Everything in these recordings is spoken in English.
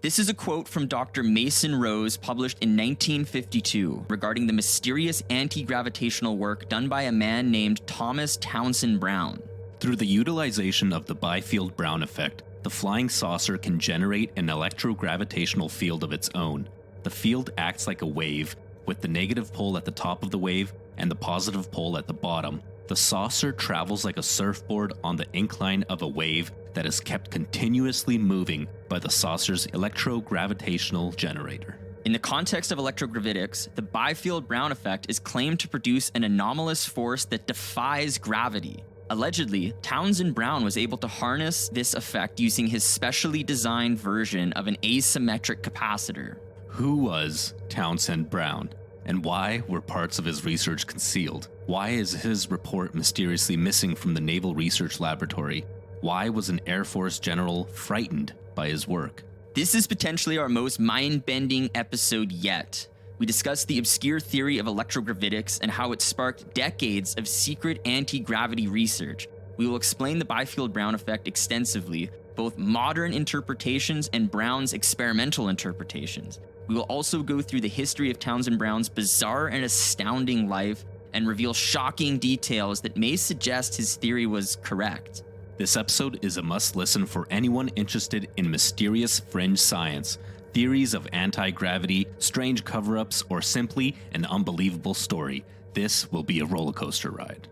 This is a quote from Dr. Mason Rose, published in 1952, regarding the mysterious anti-gravitational work done by a man named Thomas Townsend Brown. Through the utilization of the Biefeld-Brown Effect, the flying saucer can generate an electrogravitational field of its own. The field acts like a wave, with the negative pole at the top of the wave and the positive pole at the bottom. The saucer travels like a surfboard on the incline of a wave that is kept continuously moving by the saucer's electrogravitational generator. In the context of electrogravitics, the Biefeld-Brown effect is claimed to produce an anomalous force that defies gravity. Allegedly, Townsend Brown was able to harness this effect using his specially designed version of an asymmetric capacitor. Who was Townsend Brown, and why were parts of his research concealed? Why is his report mysteriously missing from the Naval Research Laboratory? Why was an Air Force general frightened by his work? This is potentially our most mind-bending episode yet. We discuss the obscure theory of electrogravitics and how it sparked decades of secret anti-gravity research. We will explain the Biefeld-Brown effect extensively, both modern interpretations and Brown's experimental interpretations. We will also go through the history of Townsend Brown's bizarre and astounding life and reveal shocking details that may suggest his theory was correct. This episode is a must-listen for anyone interested in mysterious fringe science, theories of anti-gravity, strange cover-ups, or simply an unbelievable story. This will be a roller coaster ride.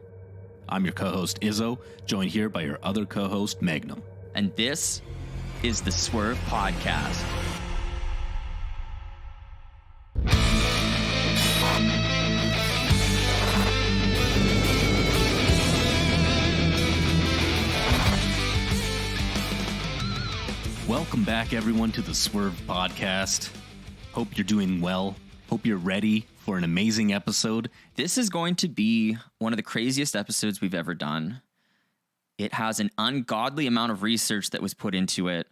I'm your co-host Izzo, joined here by your other co-host Magnum. And this is the Swerve Podcast. Welcome back, everyone, to the Swerve Podcast. Hope you're doing well. Hope you're ready for an amazing episode. This is going to be one of the craziest episodes we've ever done. It has an ungodly amount of research that was put into it,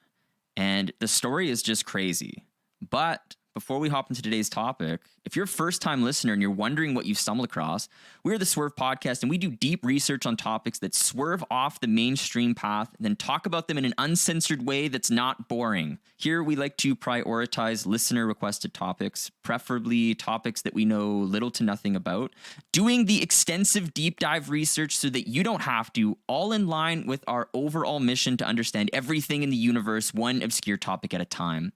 and the story is just crazy. But before we hop into today's topic, if you're a first-time listener and you're wondering what you've stumbled across, we're the Swerve Podcast, and we do deep research on topics that swerve off the mainstream path, and then talk about them in an uncensored way that's not boring. Here, we like to prioritize listener-requested topics, preferably topics that we know little to nothing about, doing the extensive deep dive research so that you don't have to, all in line with our overall mission to understand everything in the universe, one obscure topic at a time.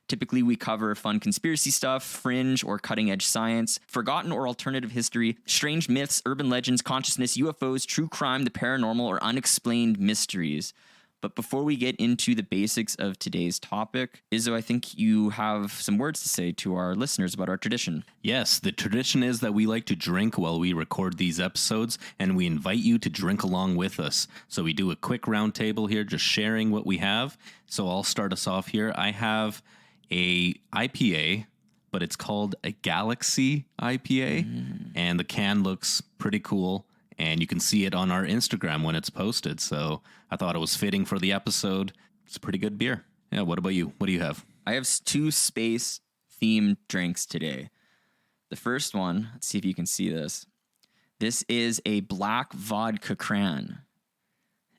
Typically, we cover fun conspiracy stuff, fringe or cutting-edge science, forgotten or alternative history, strange myths, urban legends, consciousness, UFOs, true crime, the paranormal, or unexplained mysteries. But before we get into the basics of today's topic, Izzo, I think you have some words to say to our listeners about our tradition. Yes, the tradition is that we like to drink while we record these episodes, and we invite you to drink along with us. So we do a quick round table here, just sharing what we have. So I'll start us off here. I have a IPA, but it's called a Galaxy IPA, and the can looks pretty cool, and you can see it on our Instagram when it's posted, so I thought it was fitting for the episode. It's a pretty good beer. Yeah, what about you? What do you have? I have two space-themed drinks today. The first one, let's see if you can see this. This is a black vodka cran.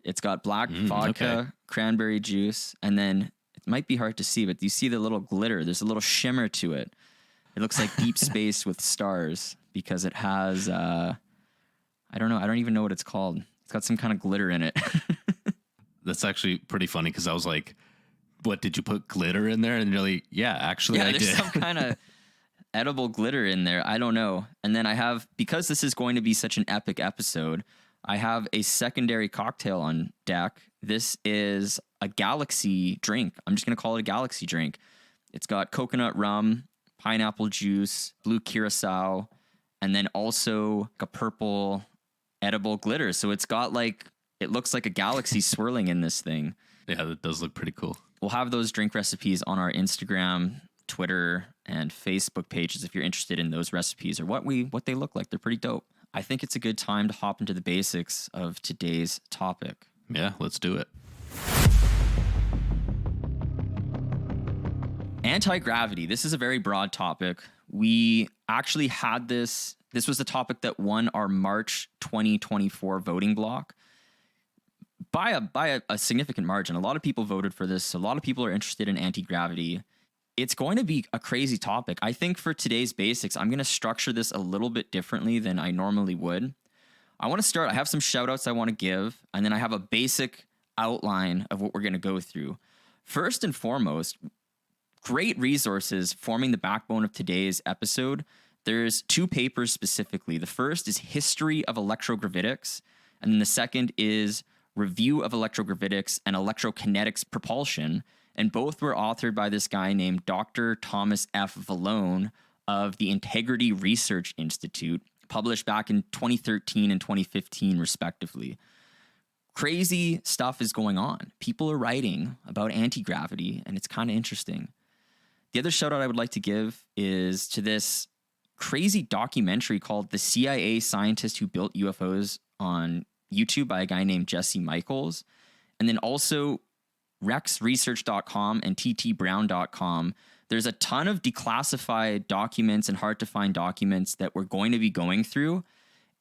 It's got black vodka, cranberry juice, and then it might be hard to see, but you see the little glitter. There's a little shimmer to it. It looks like deep space with stars because it has, I don't know. I don't even know what it's called. It's got some kind of glitter in it. That's actually pretty funny because I was like, what, did you put glitter in there? And you're like, yeah, actually I did. There's some kind of edible glitter in there. I don't know. And then I have, because this is going to be such an epic episode, I have a secondary cocktail on deck. This is a Galaxy drink. I'm just going to call it a Galaxy drink. It's got coconut rum, pineapple juice, blue curacao, and then also a purple edible glitter. So it's got like, it looks like a galaxy swirling in this thing. Yeah, that does look pretty cool. We'll have those drink recipes on our Instagram, Twitter, and Facebook pages if you're interested in those recipes or what they look like. They're pretty dope. I think it's a good time to hop into the basics of today's topic. Yeah, let's do it. Anti-gravity. This is a very broad topic. We actually had this was the topic that won our March 2024 voting block. by a significant margin. A lot of people voted for this. A lot of people are interested in anti-gravity. It's going to be a crazy topic. I think for today's basics, I'm going to structure this a little bit differently than I normally would. I want to start, I have some shout outs I want to give, and then I have a basic outline of what we're going to go through. First and foremost, great resources forming the backbone of today's episode. There's 2 papers specifically. The first is History of Electrogravitics, and then the second is Review of Electrogravitics and Electrokinetics Propulsion. And both were authored by this guy named Dr. Thomas F. Vallone of the Integrity Research Institute, published back in 2013 and 2015, respectively. Crazy stuff is going on. People are writing about anti-gravity, and it's kind of interesting. The other shout out I would like to give is to this crazy documentary called The CIA Scientist Who Built UFOs on YouTube by a guy named Jesse Michaels. And then also rexresearch.com and ttbrown.com. There's a ton of declassified documents and hard to find documents that we're going to be going through.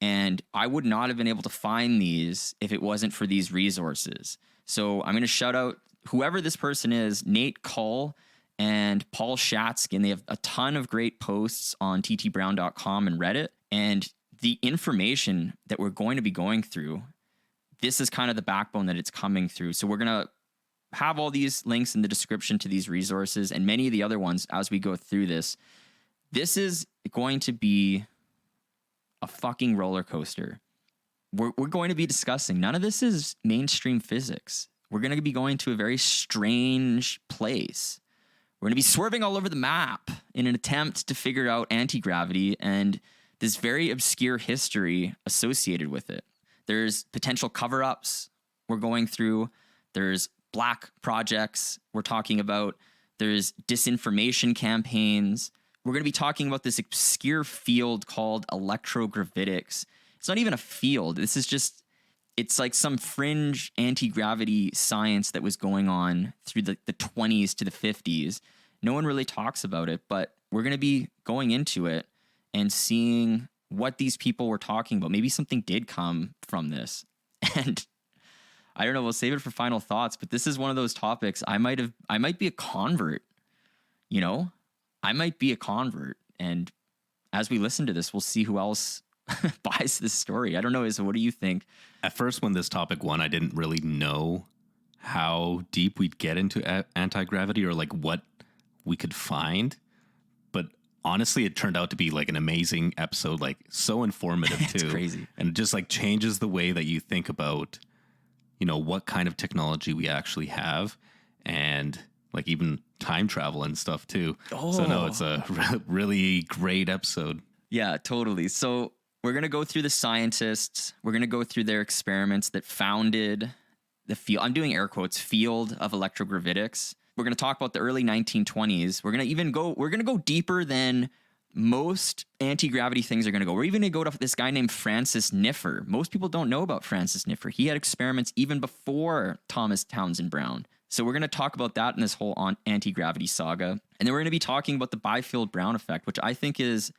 And I would not have been able to find these if it wasn't for these resources. So I'm going to shout out whoever this person is, Nate Cull and Paul Shatskin. They have a ton of great posts on ttbrown.com and Reddit. And the information that we're going to be going through, this is kind of the backbone that it's coming through. So we're going to have all these links in the description to these resources and many of the other ones as we go through this. This is going to be a fucking roller coaster. We're going to be discussing, none of this is mainstream physics. We're going to be going to a very strange place. We're going to be swerving all over the map in an attempt to figure out anti-gravity and this very obscure history associated with it. There's potential cover-ups we're going through. There's black projects we're talking about. There's disinformation campaigns. We're going to be talking about this obscure field called electrogravitics. It's not even a field. This is just, it's like some fringe anti-gravity science that was going on through the 20s to the 50s. No one really talks about it, but we're going to be going into it and seeing what these people were talking about. Maybe something did come from this. And I don't know, we'll save it for final thoughts, but this is one of those topics I might be a convert, you know? I might be a convert. And as we listen to this, we'll see who else buys this story. I don't know, Izzo, what do you think? At first, when this topic won, I didn't really know how deep we'd get into anti-gravity or like what we could find. But honestly, it turned out to be like an amazing episode, like so informative too. It's crazy. And it just like changes the way that you think about, you know, what kind of technology we actually have and like even time travel and stuff too. Oh. So no, it's a really great episode. Yeah, totally. So we're going to go through the scientists. We're going to go through their experiments that founded the field. I'm doing air quotes, field of electrogravitics. We're going to talk about the early 1920s. We're going to go deeper than most anti-gravity things are going to go. We're even going to go to this guy named Francis Niphor. Most people don't know about Francis Niphor. He had experiments even before Thomas Townsend Brown. So we're going to talk about that in this whole anti-gravity saga. And then we're going to be talking about the Biefeld-Brown Effect, which I think it's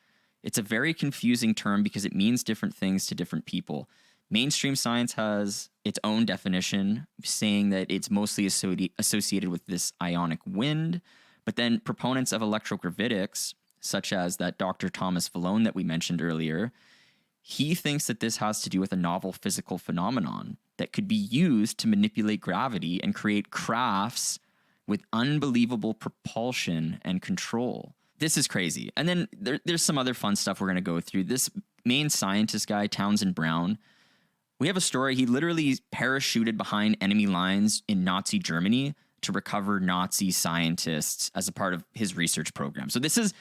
a very confusing term because it means different things to different people. Mainstream science has its own definition, saying that it's mostly associated with this ionic wind. But then proponents of electrogravitics, such as that Dr. Thomas Vallone that we mentioned earlier, he thinks that this has to do with a novel physical phenomenon that could be used to manipulate gravity and create crafts with unbelievable propulsion and control. This is crazy. And then there's some other fun stuff we're going to go through. This main scientist guy, Townsend Brown, we have a story. He literally parachuted behind enemy lines in Nazi Germany to recover Nazi scientists as a part of his research program. So this is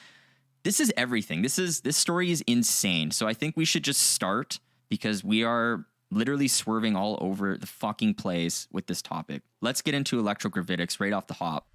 everything. This story is insane. So I think we should just start because we are literally swerving all over the fucking place with this topic. Let's get into electrogravitics right off the hop.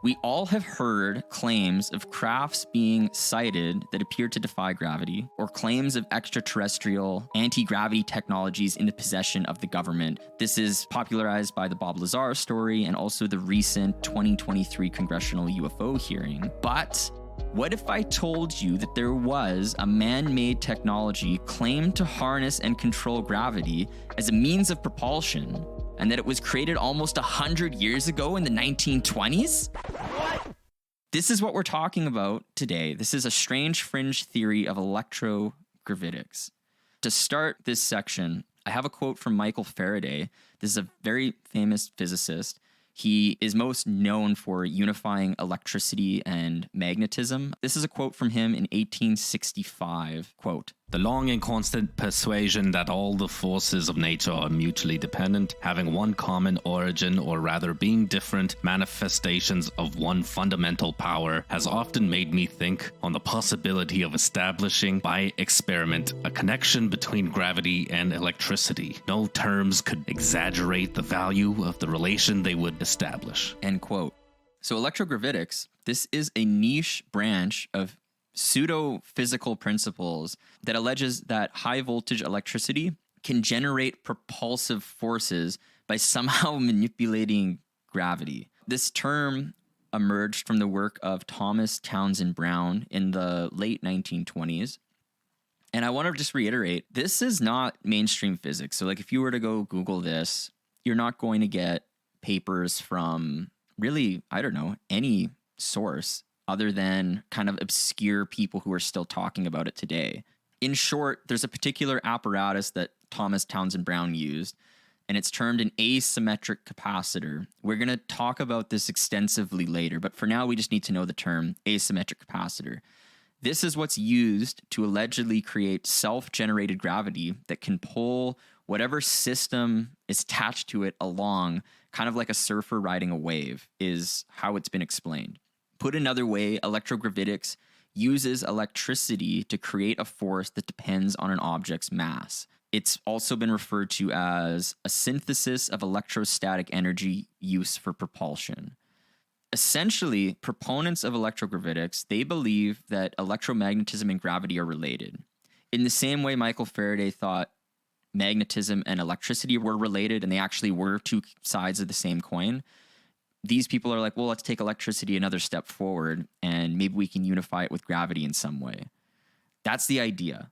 We all have heard claims of crafts being sighted that appear to defy gravity, or claims of extraterrestrial anti-gravity technologies in the possession of the government. This is popularized by the Bob Lazar story and also the recent 2023 congressional UFO hearing. But What if I told you that there was a man-made technology claimed to harness and control gravity as a means of propulsion, and that it was created almost 100 years ago in the 1920s? What? This is what we're talking about today. This is a strange fringe theory of electrogravitics. To start this section, I have a quote from Michael Faraday. This is a very famous physicist. He is most known for unifying electricity and magnetism. This is a quote from him in 1865. Quote, "The long and constant persuasion that all the forces of nature are mutually dependent, having one common origin, or rather being different manifestations of one fundamental power, has often made me think on the possibility of establishing by experiment a connection between gravity and electricity. No terms could exaggerate the value of the relation they would establish." End quote. So electrogravitics, this is a niche branch of pseudo-physical principles that alleges that high-voltage electricity can generate propulsive forces by somehow manipulating gravity. This term emerged from the work of Thomas Townsend Brown in the late 1920s. And I want to just reiterate, this is not mainstream physics. So like if you were to go Google this, you're not going to get papers from really, I don't know, any source other than kind of obscure people who are still talking about it today. In short, there's a particular apparatus that Thomas Townsend Brown used, and it's termed an asymmetric capacitor. We're going to talk about this extensively later, but for now we just need to know the term asymmetric capacitor. This is what's used to allegedly create self-generated gravity that can pull whatever system is attached to it along, kind of like a surfer riding a wave, is how it's been explained. Put another way, electrogravitics uses electricity to create a force that depends on an object's mass. It's also been referred to as a synthesis of electrostatic energy use for propulsion. Essentially, proponents of electrogravitics, they believe that electromagnetism and gravity are related. In the same way Michael Faraday thought magnetism and electricity were related, and they actually were two sides of the same coin, these people are like, well, let's take electricity another step forward, and maybe we can unify it with gravity in some way. That's the idea.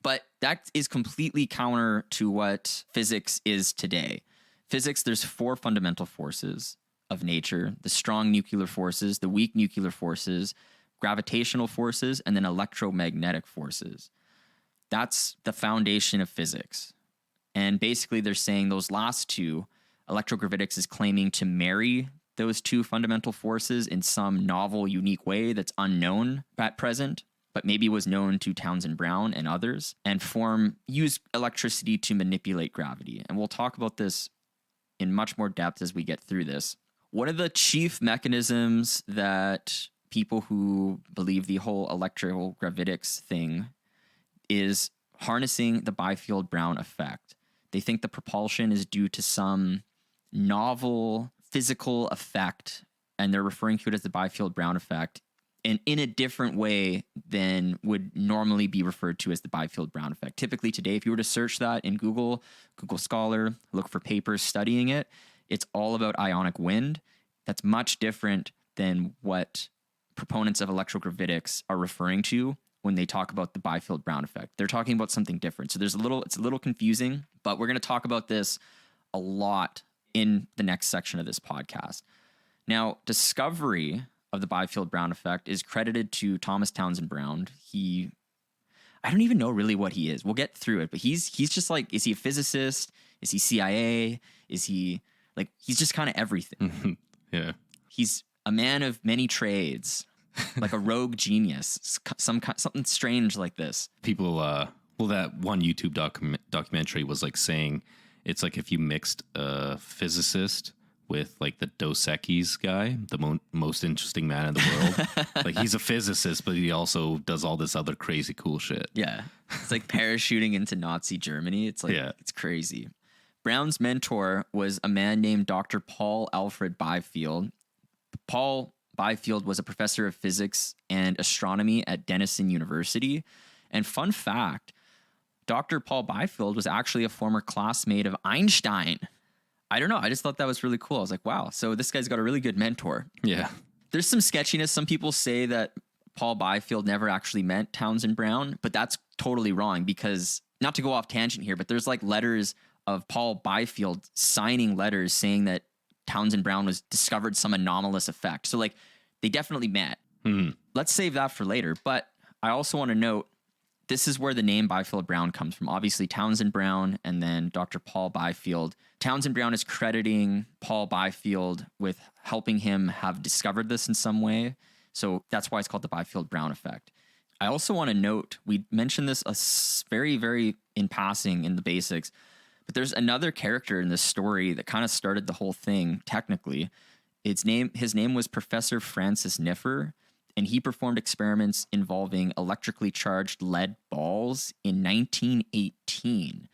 But that is completely counter to what physics is today. Physics, there's four fundamental forces of nature: the strong nuclear forces, the weak nuclear forces, gravitational forces, and then electromagnetic forces. That's the foundation of physics. And basically they're saying those last two, electrogravitics is claiming to marry those two fundamental forces in some novel, unique way that's unknown at present, but maybe was known to Townsend Brown and others, and use electricity to manipulate gravity. And we'll talk about this in much more depth as we get through this. One of the chief mechanisms that people who believe the whole electrogravitics thing is harnessing the Biefeld-Brown effect. They think the propulsion is due to some novel physical effect, and they're referring to it as the Biefeld-Brown effect, and in a different way than would normally be referred to as the Biefeld-Brown effect. Typically today, if you were to search that in Google Scholar, look for papers studying it, it's all about ionic wind. That's much different than what proponents of electrogravitics are referring to when they talk about the Biefeld-Brown effect. They're talking about something different. So it's a little confusing, but we're going to talk about this a lot in the next section of this podcast. Now, discovery of the Biefeld-Brown effect is credited to Thomas Townsend Brown. I don't even know really what he is. We'll get through it, but he's just like, is he a physicist? Is he CIA? Is he like, he's just kind of everything. Yeah. He's a man of many trades, like a rogue genius, something strange like this. People, that one YouTube documentary was like saying, it's like if you mixed a physicist with like the Dos Equis guy, the most interesting man in the world. Like he's a physicist, but he also does all this other crazy cool shit. Yeah. It's like parachuting into Nazi Germany. It's like, It's crazy. Brown's mentor was a man named Dr. Paul Alfred Biefeld. Paul Biefeld was a professor of physics and astronomy at Denison University. And fun fact, Dr. Paul Biefeld was actually a former classmate of Einstein. I don't know. I just thought that was really cool. I was like, wow. So this guy's got a really good mentor. Yeah. There's some sketchiness. Some people say that Paul Biefeld never actually meant Townsend Brown, but that's totally wrong because, not to go off tangent here, but there's like letters of Paul Biefeld signing letters saying that Townsend Brown was discovered some anomalous effect. So like they definitely met. Let's save that for later. But I also want to note, this is where the name Biefeld-Brown comes from. Obviously, Townsend Brown and then Dr. Paul Biefeld. Townsend Brown is crediting Paul Biefeld with helping him have discovered this in some way. So that's why it's called the Biefeld-Brown effect. I also want to note, we mentioned this very, very in passing in the basics, but there's another character in this story that kind of started the whole thing, technically. His name was Professor Francis Niphor, and he performed experiments involving electrically charged lead balls in 1918.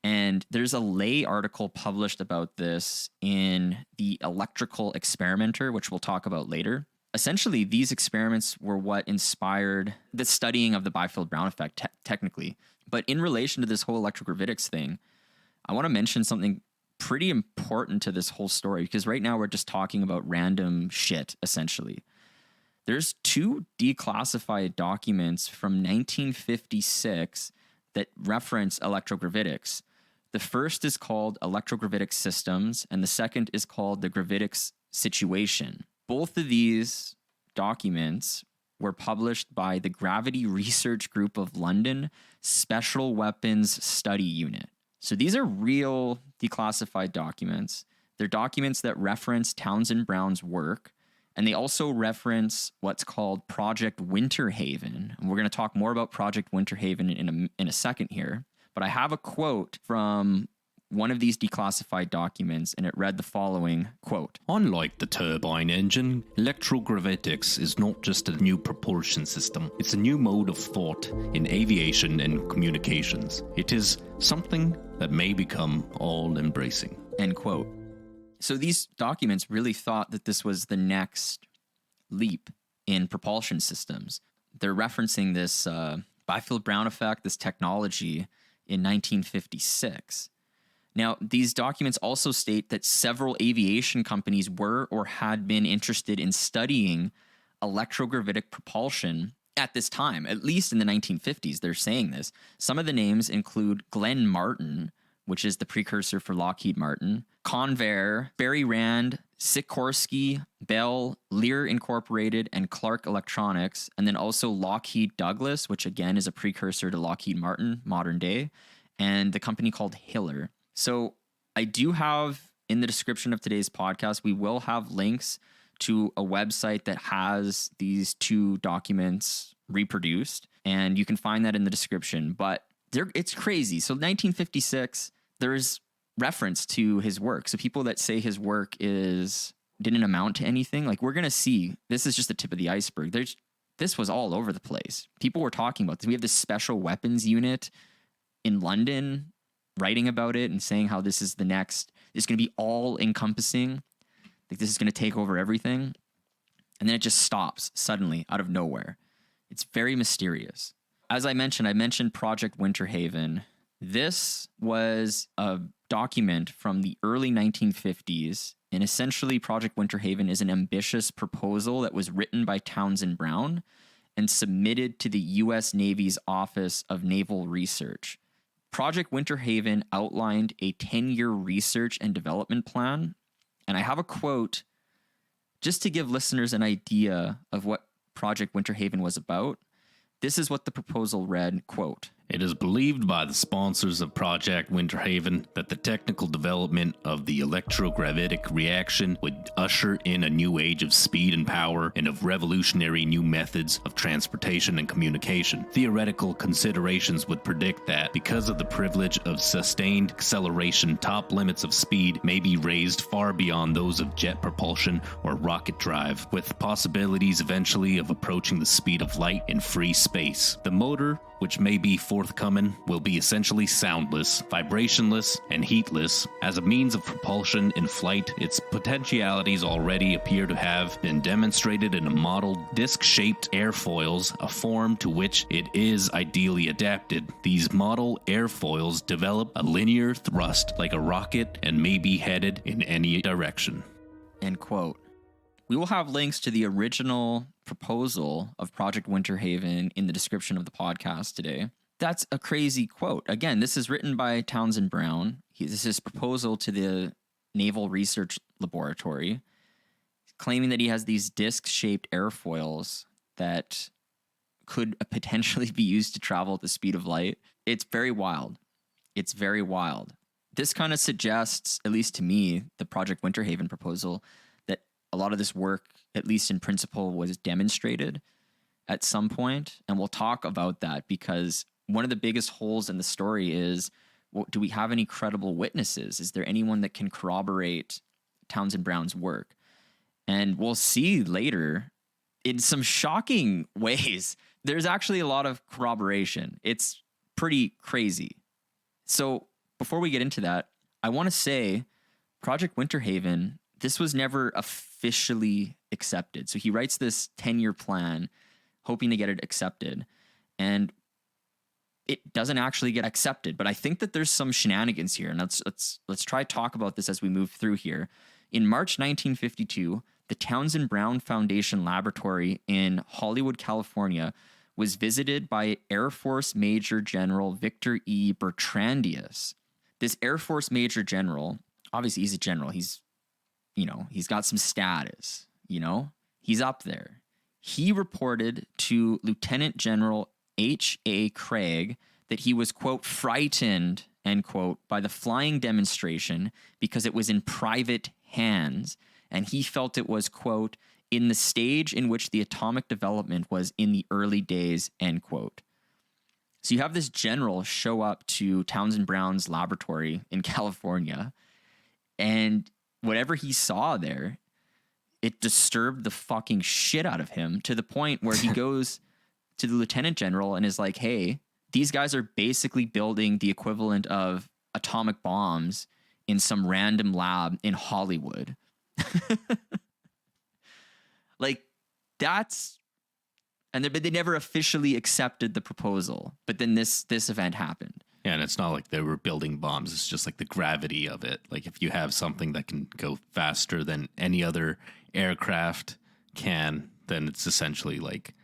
And there's a lay article published about this in the Electrical Experimenter, which we'll talk about later. Essentially, these experiments were what inspired the studying of the Biefeld-Brown effect, technically. But in relation to this whole electrogravitics thing, I want to mention something pretty important to this whole story, because right now we're just talking about random shit, essentially. There's 2 declassified documents from 1956 that reference electrogravitics. The first is called Electrogravitic Systems, and the second is called the Gravitics Situation. Both of these documents were published by the Gravity Research Group of London Special Weapons Study Unit. So these are real declassified documents. They're documents that reference Townsend Brown's work, and they also reference what's called Project Winterhaven. And we're going to talk more about Project Winterhaven in a second here. But I have a quote from one of these declassified documents, and it read the following, quote, "Unlike the turbine engine, electrogravitics is not just a new propulsion system. It's a new mode of thought in aviation and communications. It is something that may become all-embracing." End quote. So these documents really thought that this was the next leap in propulsion systems. They're referencing this Biefeld-Brown effect, this technology, in 1956. Now, these documents also state that several aviation companies were or had been interested in studying electrogravitic propulsion at this time, at least in the 1950s. They're saying this. Some of the names include Glenn Martin, which is the precursor for Lockheed Martin, Convair, Barry Rand, Sikorsky, Bell, Lear Incorporated, and Clark Electronics, and then also Lockheed Douglas, which again is a precursor to Lockheed Martin, modern day, and the company called Hiller. So I do have in the description of today's podcast, we will have links to a website that has these 2 documents reproduced, and you can find that in the description. But it's crazy. So 1956, there's reference to his work. So people that say his work didn't amount to anything, like we're going to see, this is just the tip of the iceberg. This was all over the place. People were talking about this. We have this special weapons unit in London writing about it and saying how this is it's going to be all encompassing. Like this is going to take over everything. And then it just stops suddenly out of nowhere. It's very mysterious. As I mentioned Project Winterhaven. This was a document from the early 1950s. And essentially Project Winterhaven is an ambitious proposal that was written by Townsend Brown and submitted to the U.S. Navy's Office of Naval Research. Project Winterhaven outlined a 10-year research and development plan. And I have a quote just to give listeners an idea of what Project Winterhaven was about. This is what the proposal read, quote, "It is believed by the sponsors of Project Winterhaven that the technical development of the electrogravitic reaction would usher in a new age of speed and power and of revolutionary new methods of transportation and communication. Theoretical considerations would predict that because of the privilege of sustained acceleration, top limits of speed may be raised far beyond those of jet propulsion or rocket drive, with possibilities eventually of approaching the speed of light in free space. The motor, which may be forthcoming, will be essentially soundless, vibrationless, and heatless. As a means of propulsion in flight, its potentialities already appear to have been demonstrated in a model disc-shaped airfoils, a form to which it is ideally adapted. These model airfoils develop a linear thrust like a rocket and may be headed in any direction." End quote. We will have links to the original proposal of Project Winterhaven in the description of the podcast today. That's a crazy quote. Again, this is written by Townsend Brown. This is his proposal to the Naval Research Laboratory, claiming that he has these disc-shaped airfoils that could potentially be used to travel at the speed of light. It's very wild. It's very wild. This kind of suggests, at least to me, the Project Winterhaven proposal, that a lot of this work, at least in principle, was demonstrated at some point. And we'll talk about that because one of the biggest holes in the story is, well, do we have any credible witnesses? Is there anyone that can corroborate Townsend Brown's work? And we'll see later, in some shocking ways, there's actually a lot of corroboration. It's pretty crazy. So before we get into that, I want to say Project Winterhaven, this was never officially accepted. So he writes this 10-year plan, hoping to get it accepted. And it doesn't actually get accepted, but I think that there's some shenanigans here, and let's try to talk about this as we move through here. In March 1952, the Townsend Brown Foundation Laboratory in Hollywood, California, was visited by Air Force Major General Victor E. Bertrandius. This Air Force Major General, obviously he's a general. He's got some status. He's up there. He reported to Lieutenant General H.A. Craig that he was, quote, frightened, end quote, by the flying demonstration because it was in private hands, and he felt it was, quote, in the stage in which the atomic development was in the early days, end quote. So you have this general show up to Townsend Brown's laboratory in California, and whatever he saw there, it disturbed the fucking shit out of him to the point where he goes to the lieutenant general and is like, hey, these guys are basically building the equivalent of atomic bombs in some random lab in Hollywood. Like, that's... But they never officially accepted the proposal. But then this event happened. Yeah, and it's not like they were building bombs. It's just like the gravity of it. Like if you have something that can go faster than any other aircraft can, then it's essentially like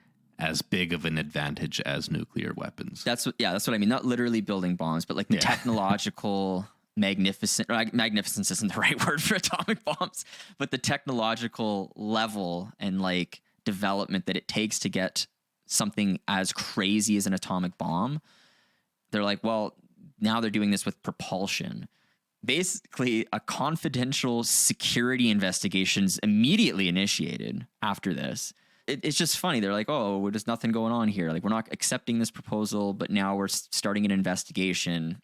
as big of an advantage as nuclear weapons. That's what I mean. Not literally building bombs, but like the technological magnificence isn't the right word for atomic bombs, but the technological level and like development that it takes to get something as crazy as an atomic bomb. They're like, well, now they're doing this with propulsion. Basically, a confidential security investigation's immediately initiated after this. It's just funny. They're like, oh, there's nothing going on here. Like, we're not accepting this proposal, but now we're starting an investigation.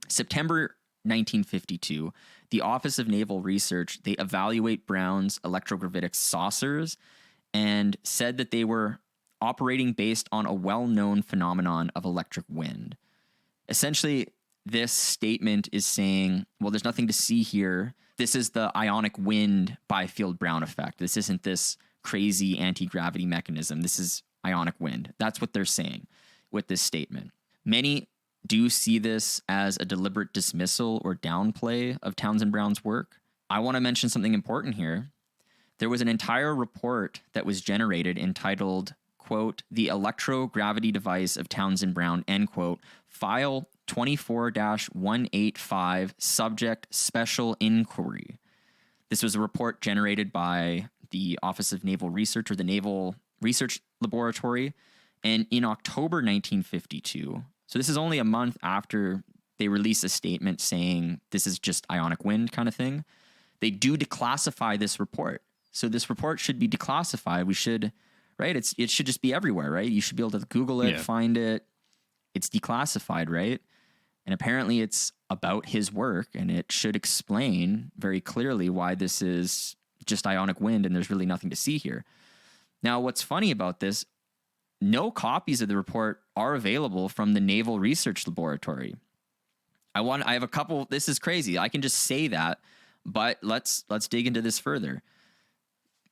September 1952, the Office of Naval Research, they evaluate Brown's electrogravitics saucers and said that they were operating based on a well-known phenomenon of electric wind. Essentially, this statement is saying, well, there's nothing to see here. This is the Ionic wind Biefeld-Brown effect. This isn't this crazy anti-gravity mechanism. This is Ionic wind. That's what they're saying with this statement. Many do see this as a deliberate dismissal or downplay of Townsend Brown's work. I want to mention something important here. There was an entire report that was generated entitled, quote, The Electrogravity Device of Townsend Brown, end quote, File 24-185, Subject Special Inquiry. This was a report generated by the Office of Naval Research, or the Naval Research Laboratory, and in October 1952, so this is only a month after they release a statement saying this is just Ionic wind kind of thing, they do declassify this report. So this report should be declassified. We should, right? It should just be everywhere, right? You should be able to Google it, find it. It's declassified, right? And apparently it's about his work, and it should explain very clearly why this is just Ionic wind and there's really nothing to see here. Now, what's funny about this, no copies of the report are available from the Naval Research Laboratory. I have a couple. This is crazy. I can just say that, but let's dig into this further.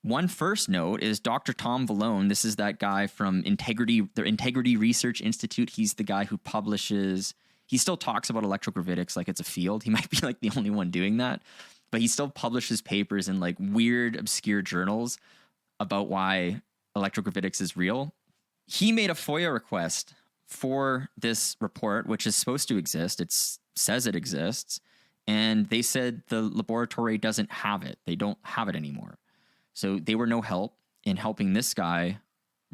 One first note is Dr. Tom Vallone. This is that guy from the Integrity Research Institute. He's the guy who publishes. He still talks about electrogravitics like it's a field. He might be like the only one doing that. but he still publishes papers in like weird, obscure journals about why electrogravitics is real. He made a FOIA request for this report, which is supposed to exist. It says it exists. And they said the laboratory doesn't have it. They don't have it anymore. So they were no help in helping this guy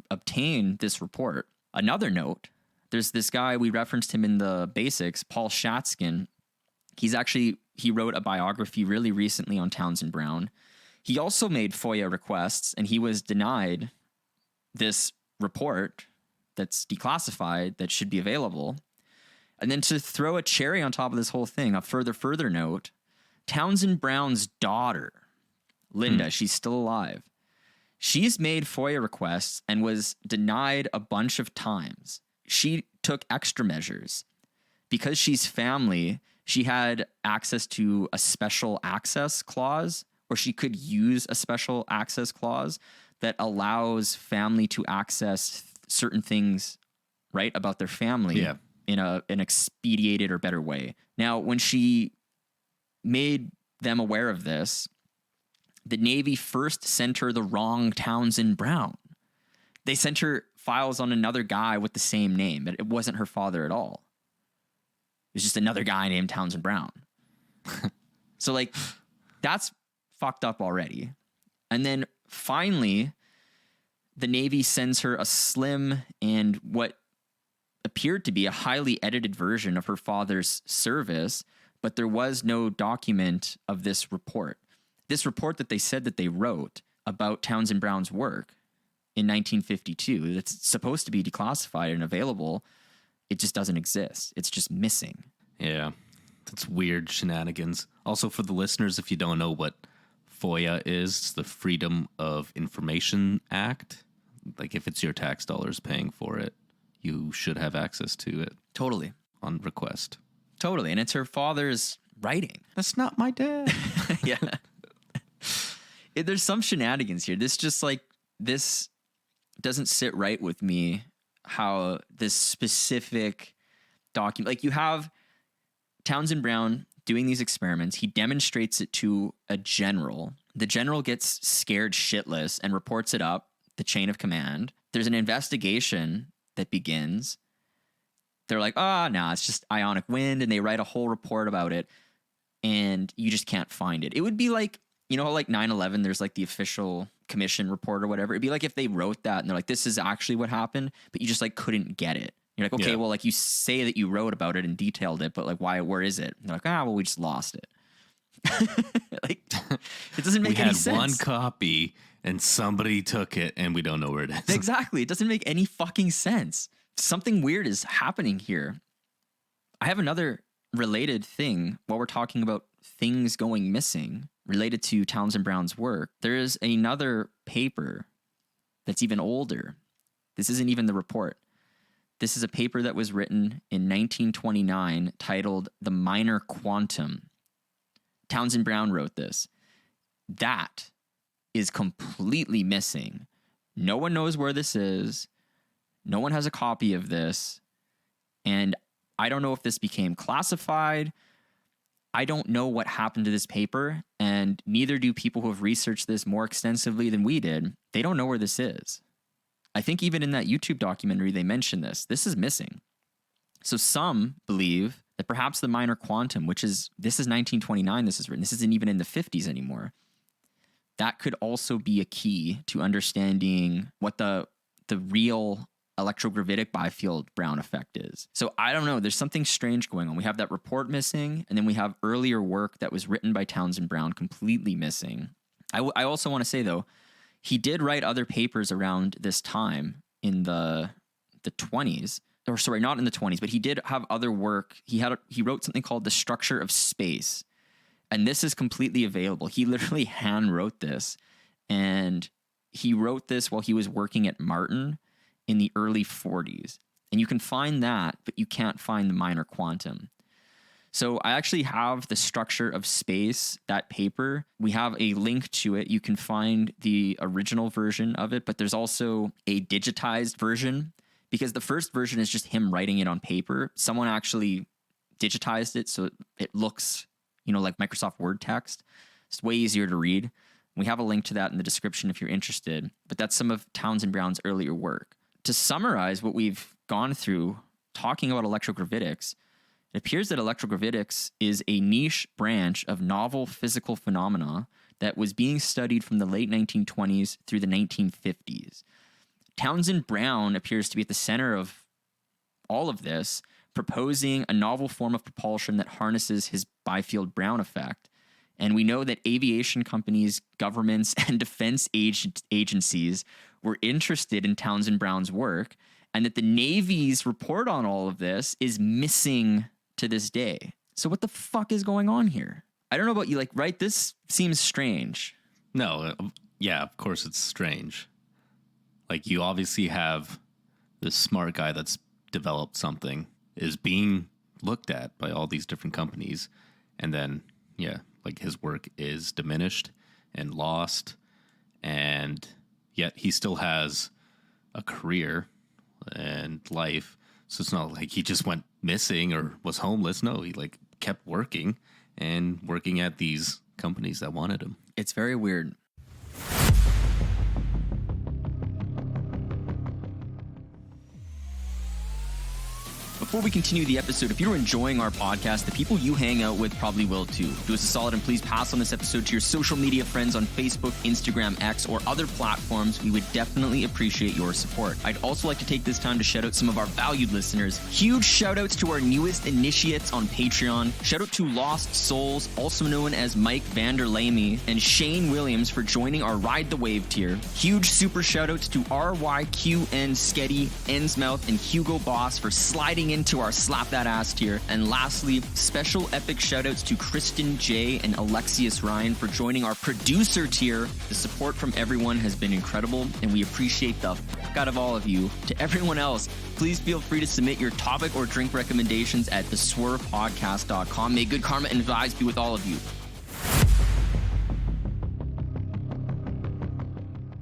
obtain this report. Another note, there's this guy, we referenced him in the basics, Paul Shatskin. He wrote a biography really recently on Townsend Brown. He also made FOIA requests, and he was denied this report that's declassified that should be available. And then to throw a cherry on top of this whole thing, a further note, Townsend Brown's daughter, Linda, she's still alive. She's made FOIA requests and was denied a bunch of times. She took extra measures. Because she's family, she had access to a special access clause, or she could use a special access clause that allows family to access certain things, right, about their family in an expedited or better way. Now, when she made them aware of this, the Navy first sent her the wrong Townsend Brown. They sent her files on another guy with the same name, but it wasn't her father at all. It was just another guy named Townsend Brown. So, like, that's fucked up already. And then finally, the Navy sends her a slim and what appeared to be a highly edited version of her father's service, but there was no document of this report. This report that they said that they wrote about Townsend Brown's work in 1952, that's supposed to be declassified and available, it just doesn't exist. It's just missing. Yeah, that's weird shenanigans. Also, for the listeners, if you don't know what FOIA is, it's the Freedom of Information Act. Like, if it's your tax dollars paying for it, you should have access to it. Totally. On request. Totally. And it's her father's writing. That's not my dad. Yeah. There's some shenanigans here. This doesn't sit right with me, how this specific document, like, you have Townsend Brown doing these experiments. He demonstrates it to a general. The general gets scared shitless and reports it up the chain of command. There's an investigation that begins. They're like, it's just ionic wind. And they write a whole report about it. And you just can't find it. It would be like, like 9/11, there's like the official commission report or whatever. It'd be like if they wrote that and they're like, this is actually what happened, but you just like couldn't get it. You're like, okay, well, like, you say that you wrote about it and detailed it, but like, where is it? And they're like, well, we just lost it. Like, it doesn't make any sense. We had one copy and somebody took it and we don't know where it is. Exactly. It doesn't make any fucking sense. Something weird is happening here. I have another related thing while we're talking about things going missing related to Townsend Brown's work. There is another paper that's even older. This isn't even the report. This is a paper that was written in 1929 titled The Minor Quantum. Townsend Brown wrote this. That is completely missing. No one knows where this is. No one has a copy of this. And I don't know if this became classified. I don't know what happened to this paper, and neither do people who have researched this more extensively than we did. They don't know where this is. I think even in that YouTube documentary, they mentioned this. This is missing. So some believe that perhaps the minor quantum, this is 1929, this is written. This isn't even in the 50s anymore. That could also be a key to understanding what the real electrogravitic Biefeld-Brown effect is. So I don't know. There's something strange going on. We have that report missing, and then we have earlier work that was written by Townsend Brown completely missing. I also want to say, though, he did write other papers around this time in the 20s. Or sorry, not in the 20s, but he did have other work. He wrote something called The Structure of Space. And this is completely available. He literally hand wrote this. And he wrote this while he was working at Martin in the early 40s. And you can find that, but you can't find the minor quantum. So I actually have The Structure of Space, that paper. We have a link to it. You can find the original version of it, but there's also a digitized version, because the first version is just him writing it on paper. Someone actually digitized it so it looks, like Microsoft Word text. It's way easier to read. We have a link to that in the description if you're interested, but that's some of Townsend Brown's earlier work. To summarize what we've gone through talking about electrogravitics, it appears that electrogravitics is a niche branch of novel physical phenomena that was being studied from the late 1920s through the 1950s. Townsend Brown appears to be at the center of all of this, proposing a novel form of propulsion that harnesses his Biefeld-Brown effect. And we know that aviation companies, governments, and defense agencies were interested in Townsend Brown's work, and that the Navy's report on all of this is missing to this day. So what the fuck is going on here? I don't know about you, like, right? This seems strange. No, yeah, of course it's strange. Like, you obviously have this smart guy that's developed something, is being looked at by all these different companies, and then, yeah, like his work is diminished and lost, and yet he still has a career and life. So it's not like he just went missing or was homeless. No, he like kept working and working at these companies that wanted him. It's very weird. Before we continue the episode, if you're enjoying our podcast, the people you hang out with probably will too. Do us a solid and please pass on this episode to your social media friends on Facebook, Instagram, X, or other platforms. We would definitely appreciate your support. I'd also like to take this time to shout out some of our valued listeners. Huge shout outs to our newest initiates on Patreon. Shout out to Lost Souls, also known as Mike Vanderlamy, and Shane Williams for joining our Ride the Wave tier. Huge super shout outs to RYQN Sketty, Ensmouth, and Hugo Boss for sliding into our Slap That Ass tier. And lastly, special epic shoutouts to Kristen J and Alexius Ryan for joining our producer tier. The support from everyone has been incredible, and we appreciate the fuck out of all of you. To everyone else, please feel free to submit your topic or drink recommendations at theswervepodcast.com. May good karma and vibes be with all of you.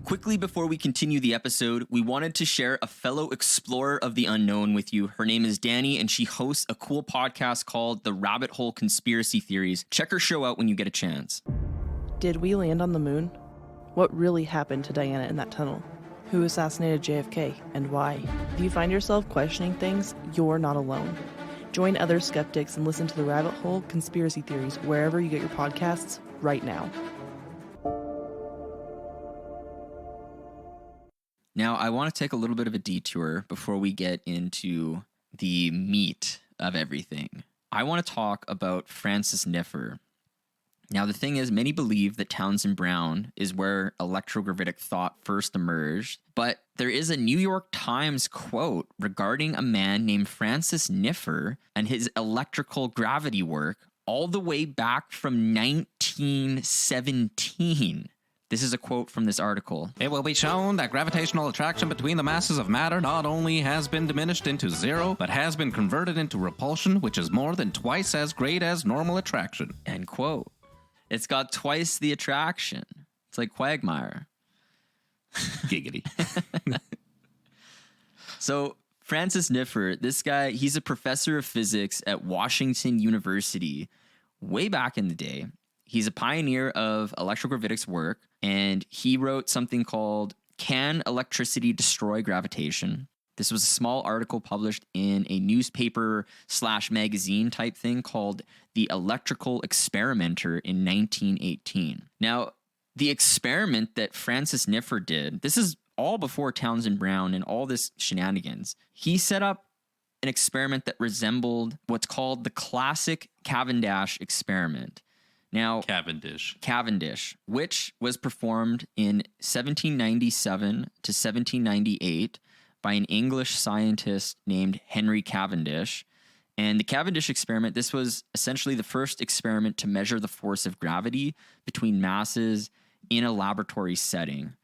Quickly before we continue the episode, we wanted to share a fellow explorer of the unknown with you. Her name is Danny, and she hosts a cool podcast called The Rabbit Hole Conspiracy Theories. Check her show out when you get a chance. Did we land on the moon? What really happened to Diana in that tunnel? Who assassinated JFK and why? If you find yourself questioning things, you're not alone. Join other skeptics and listen to The Rabbit Hole Conspiracy Theories wherever you get your podcasts right now. Now, I want to take a little bit of a detour before we get into the meat of everything. I want to talk about Francis Niphor. Now, the thing is, many believe that Townsend Brown is where electrogravitic thought first emerged, but there is a New York Times quote regarding a man named Francis Niphor and his electrical gravity work all the way back from 1917. This is a quote from this article. It will be shown that gravitational attraction between the masses of matter not only has been diminished into zero, but has been converted into repulsion, which is more than twice as great as normal attraction. End quote. It's got twice the attraction. It's like Quagmire. Giggity. So Francis Niphor, this guy, he's a professor of physics at Washington University way back in the day. He's a pioneer of electrogravitics work, and he wrote something called Can Electricity Destroy Gravitation? This was a small article published in a newspaper/magazine type thing called The Electrical Experimenter in 1918. Now, the experiment that Francis Niphor did, this is all before Townsend Brown and all this shenanigans. He set up an experiment that resembled what's called the classic Cavendish experiment. Now, Cavendish, which was performed in 1797 to 1798 by an English scientist named Henry Cavendish. And the Cavendish experiment, this was essentially the first experiment to measure the force of gravity between masses in a laboratory setting.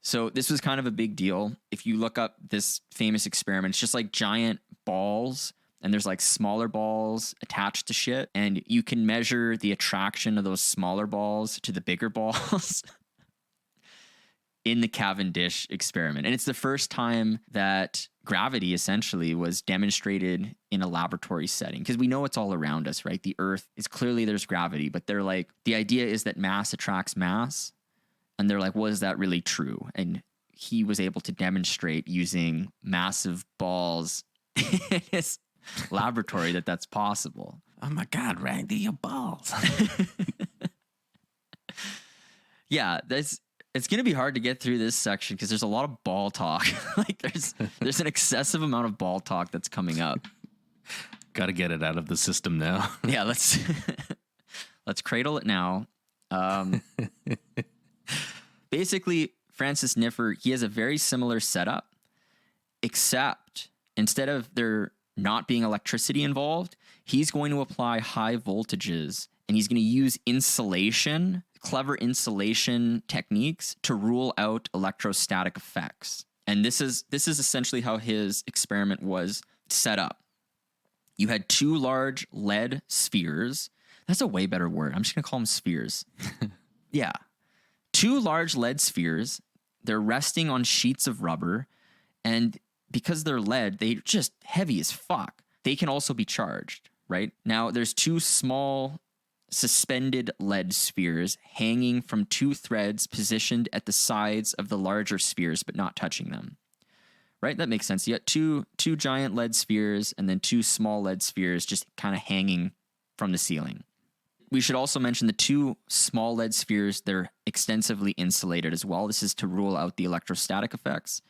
So this was kind of a big deal. If you look up this famous experiment, it's just like giant balls, and there's like smaller balls attached to shit, and you can measure the attraction of those smaller balls to the bigger balls in the Cavendish experiment. And it's the first time that gravity essentially was demonstrated in a laboratory setting, because we know it's all around us, right? The Earth is clearly there's gravity, but they're like, the idea is that mass attracts mass. And they're like, was that really true? And he was able to demonstrate using massive balls in his laboratory that that's possible. Oh my God, Randy, your balls. Yeah, it's going to be hard to get through this section because there's a lot of ball talk. Like there's an excessive amount of ball talk that's coming up. Got to get it out of the system now. Yeah, let's cradle it now. Basically, Francis Niphor, he has a very similar setup, except instead of there not being electricity involved, he's going to apply high voltages, and he's going to use insulation, clever insulation techniques to rule out electrostatic effects. And this is essentially how his experiment was set up. You had two large lead spheres. That's a way better word. I'm just going to call them spheres. Yeah. Two large lead spheres. They're resting on sheets of rubber. And because they're lead, they're just heavy as fuck. They can also be charged, right? Now, there's two small suspended lead spheres hanging from two threads positioned at the sides of the larger spheres, but not touching them. Right? That makes sense. You got two giant lead spheres and then two small lead spheres just kind of hanging from the ceiling. We should also mention the two small lead spheres, they're extensively insulated as well. This is to rule out the electrostatic effects.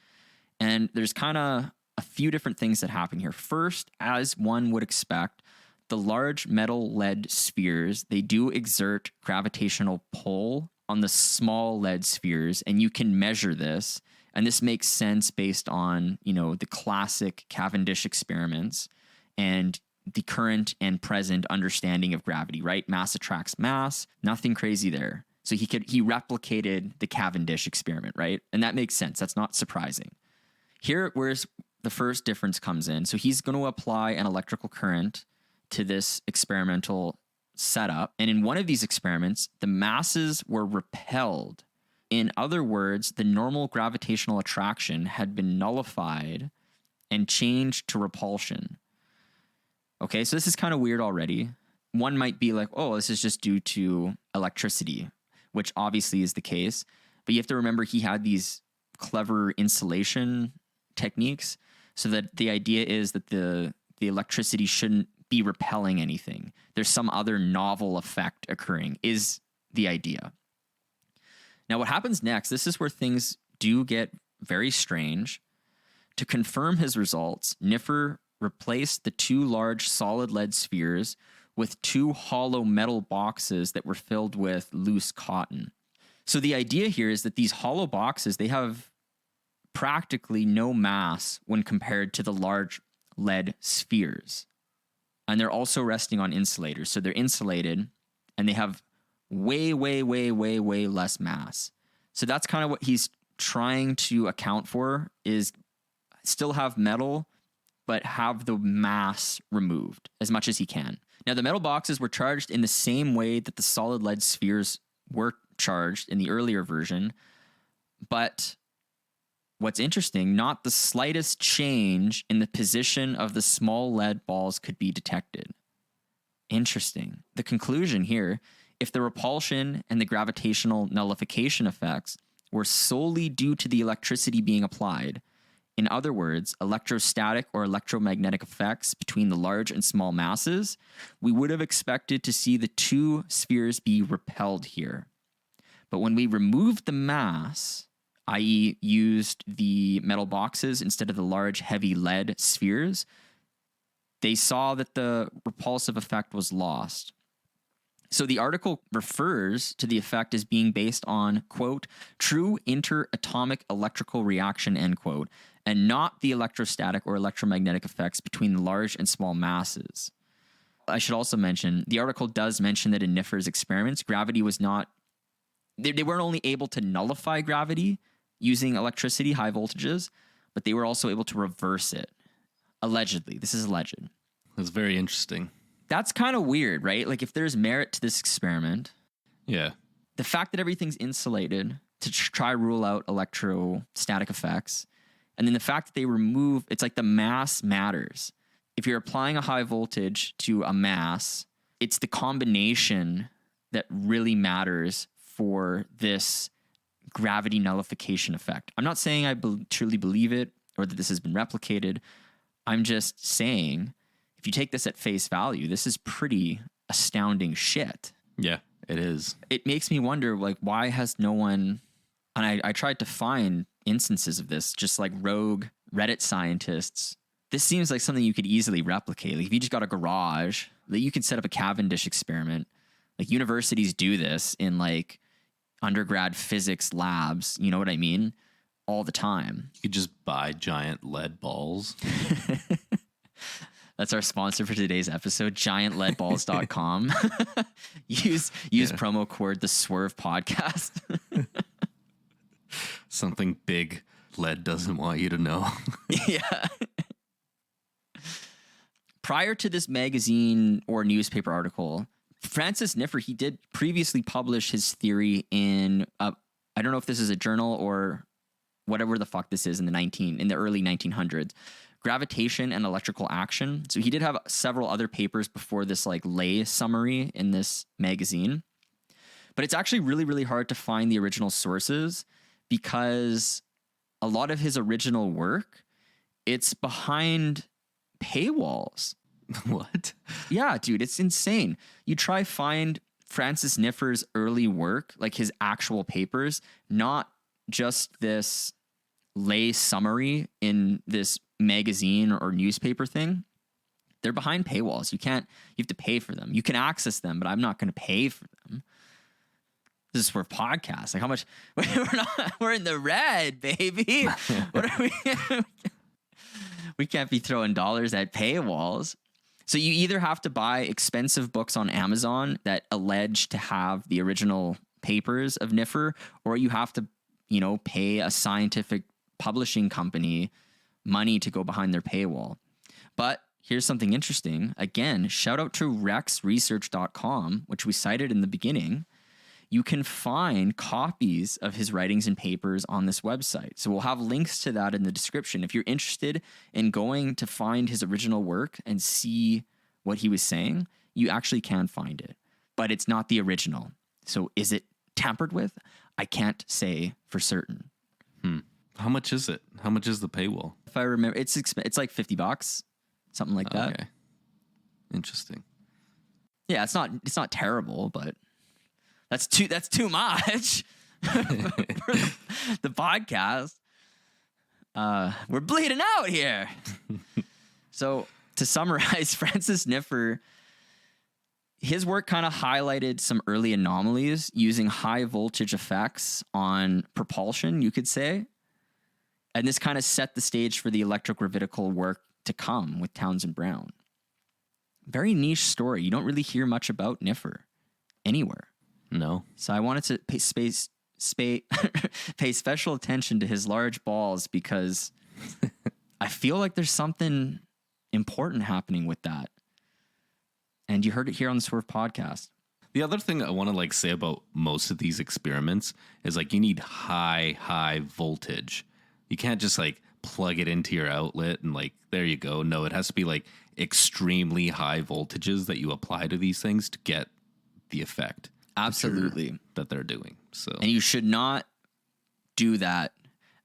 And there's kind of a few different things that happen here. First, as one would expect, the large metal lead spheres, they do exert gravitational pull on the small lead spheres, and you can measure this. And this makes sense based on, the classic Cavendish experiments and the current and present understanding of gravity, right? Mass attracts mass, nothing crazy there. So he replicated the Cavendish experiment, right? And that makes sense. That's not surprising. Here, where's the first difference comes in. So he's going to apply an electrical current to this experimental setup. And in one of these experiments, the masses were repelled. In other words, the normal gravitational attraction had been nullified and changed to repulsion. Okay, so this is kind of weird already. One might be like, oh, this is just due to electricity, which obviously is the case. But you have to remember he had these clever insulation techniques so that the idea is that the electricity shouldn't be repelling anything. There's some other novel effect occurring, is the idea. Now, what happens next, this is where things do get very strange. To confirm his results, Niphor replaced the two large solid lead spheres with two hollow metal boxes that were filled with loose cotton. So the idea here is that these hollow boxes, they have practically no mass when compared to the large lead spheres. And they're also resting on insulators. So they're insulated and they have way less mass. So that's kind of what he's trying to account for, is still have metal, but have the mass removed as much as he can. Now, the metal boxes were charged in the same way that the solid lead spheres were charged in the earlier version. But what's interesting, not the slightest change in the position of the small lead balls could be detected. Interesting. The conclusion here, if the repulsion and the gravitational nullification effects were solely due to the electricity being applied, in other words, electrostatic or electromagnetic effects between the large and small masses, we would have expected to see the two spheres be repelled here. But when we removed the mass, i.e. used the metal boxes instead of the large heavy lead spheres, they saw that the repulsive effect was lost. So the article refers to the effect as being based on, quote, true interatomic electrical reaction, end quote, and not the electrostatic or electromagnetic effects between the large and small masses. I should also mention, the article does mention that in Niphor's experiments, gravity was not, they weren't only able to nullify gravity using electricity, high voltages, but they were also able to reverse it. Allegedly. This is alleged. That's very interesting. That's kind of weird, right? Like, if there's merit to this experiment, yeah, the fact that everything's insulated to try rule out electrostatic effects, And then the fact that they remove, it's like the mass matters. If you're applying a high voltage to a mass, it's the combination that really matters for this gravity nullification effect. I'm not saying I truly believe it or that this has been replicated. I'm just saying, if you take this at face value, this is pretty astounding shit. Yeah, it is. It makes me wonder, like, why has no one, and I tried to find instances of this, just like rogue Reddit scientists. This seems like something you could easily replicate. Like if you just got a garage, that you could set up a Cavendish experiment. Like universities do this in like undergrad physics labs, you know what I mean? All the time. You could just buy giant lead balls. That's our sponsor for today's episode, giantleadballs.com. use promo code the Swerve podcast. Something big lead doesn't want you to know. Yeah. Prior to this magazine or newspaper article, Francis Niphor, he did previously publish his theory in, I don't know if this is a journal or whatever the fuck this is in the early 1900s, Gravitation and Electrical Action. So he did have several other papers before this like lay summary in this magazine. But it's actually really, really hard to find the original sources because a lot of his original work, it's behind paywalls. What? Yeah, dude, it's insane. You try find Francis Niphor's early work, like his actual papers, not just this lay summary in this magazine or newspaper thing. They're behind paywalls. You have to pay for them. You can access them, but I'm not going to pay for them. This is for podcasts. Like how much we're in the red, baby. What are we? We can't be throwing dollars at paywalls. So you either have to buy expensive books on Amazon that allege to have the original papers of Niphor, or you have to, pay a scientific publishing company money to go behind their paywall. But here's something interesting. Again, shout out to rexresearch.com, which we cited in the beginning. You can find copies of his writings and papers on this website. So we'll have links to that in the description. If you're interested in going to find his original work and see what he was saying, you actually can find it. But it's not the original. So is it tampered with? I can't say for certain. How much is it? How much is the paywall? If I remember, it's like $50, something like that. Okay. Interesting. Yeah, it's not terrible, but that's too much for the podcast. We're bleeding out here. So to summarize, Francis Niphor, his work kind of highlighted some early anomalies using high voltage effects on propulsion, you could say. And this kind of set the stage for the electrogravitical work to come with Townsend Brown. Very niche story. You don't really hear much about Niphor anywhere. No. So I wanted to pay special attention to his large balls because I feel like there's something important happening with that. And you heard it here on the Swerve podcast. The other thing I want to say about most of these experiments is you need high voltage. You can't just plug it into your outlet and there you go. No, it has to be extremely high voltages that you apply to these things to get the effect. Absolutely. That they're doing. So, and you should not do that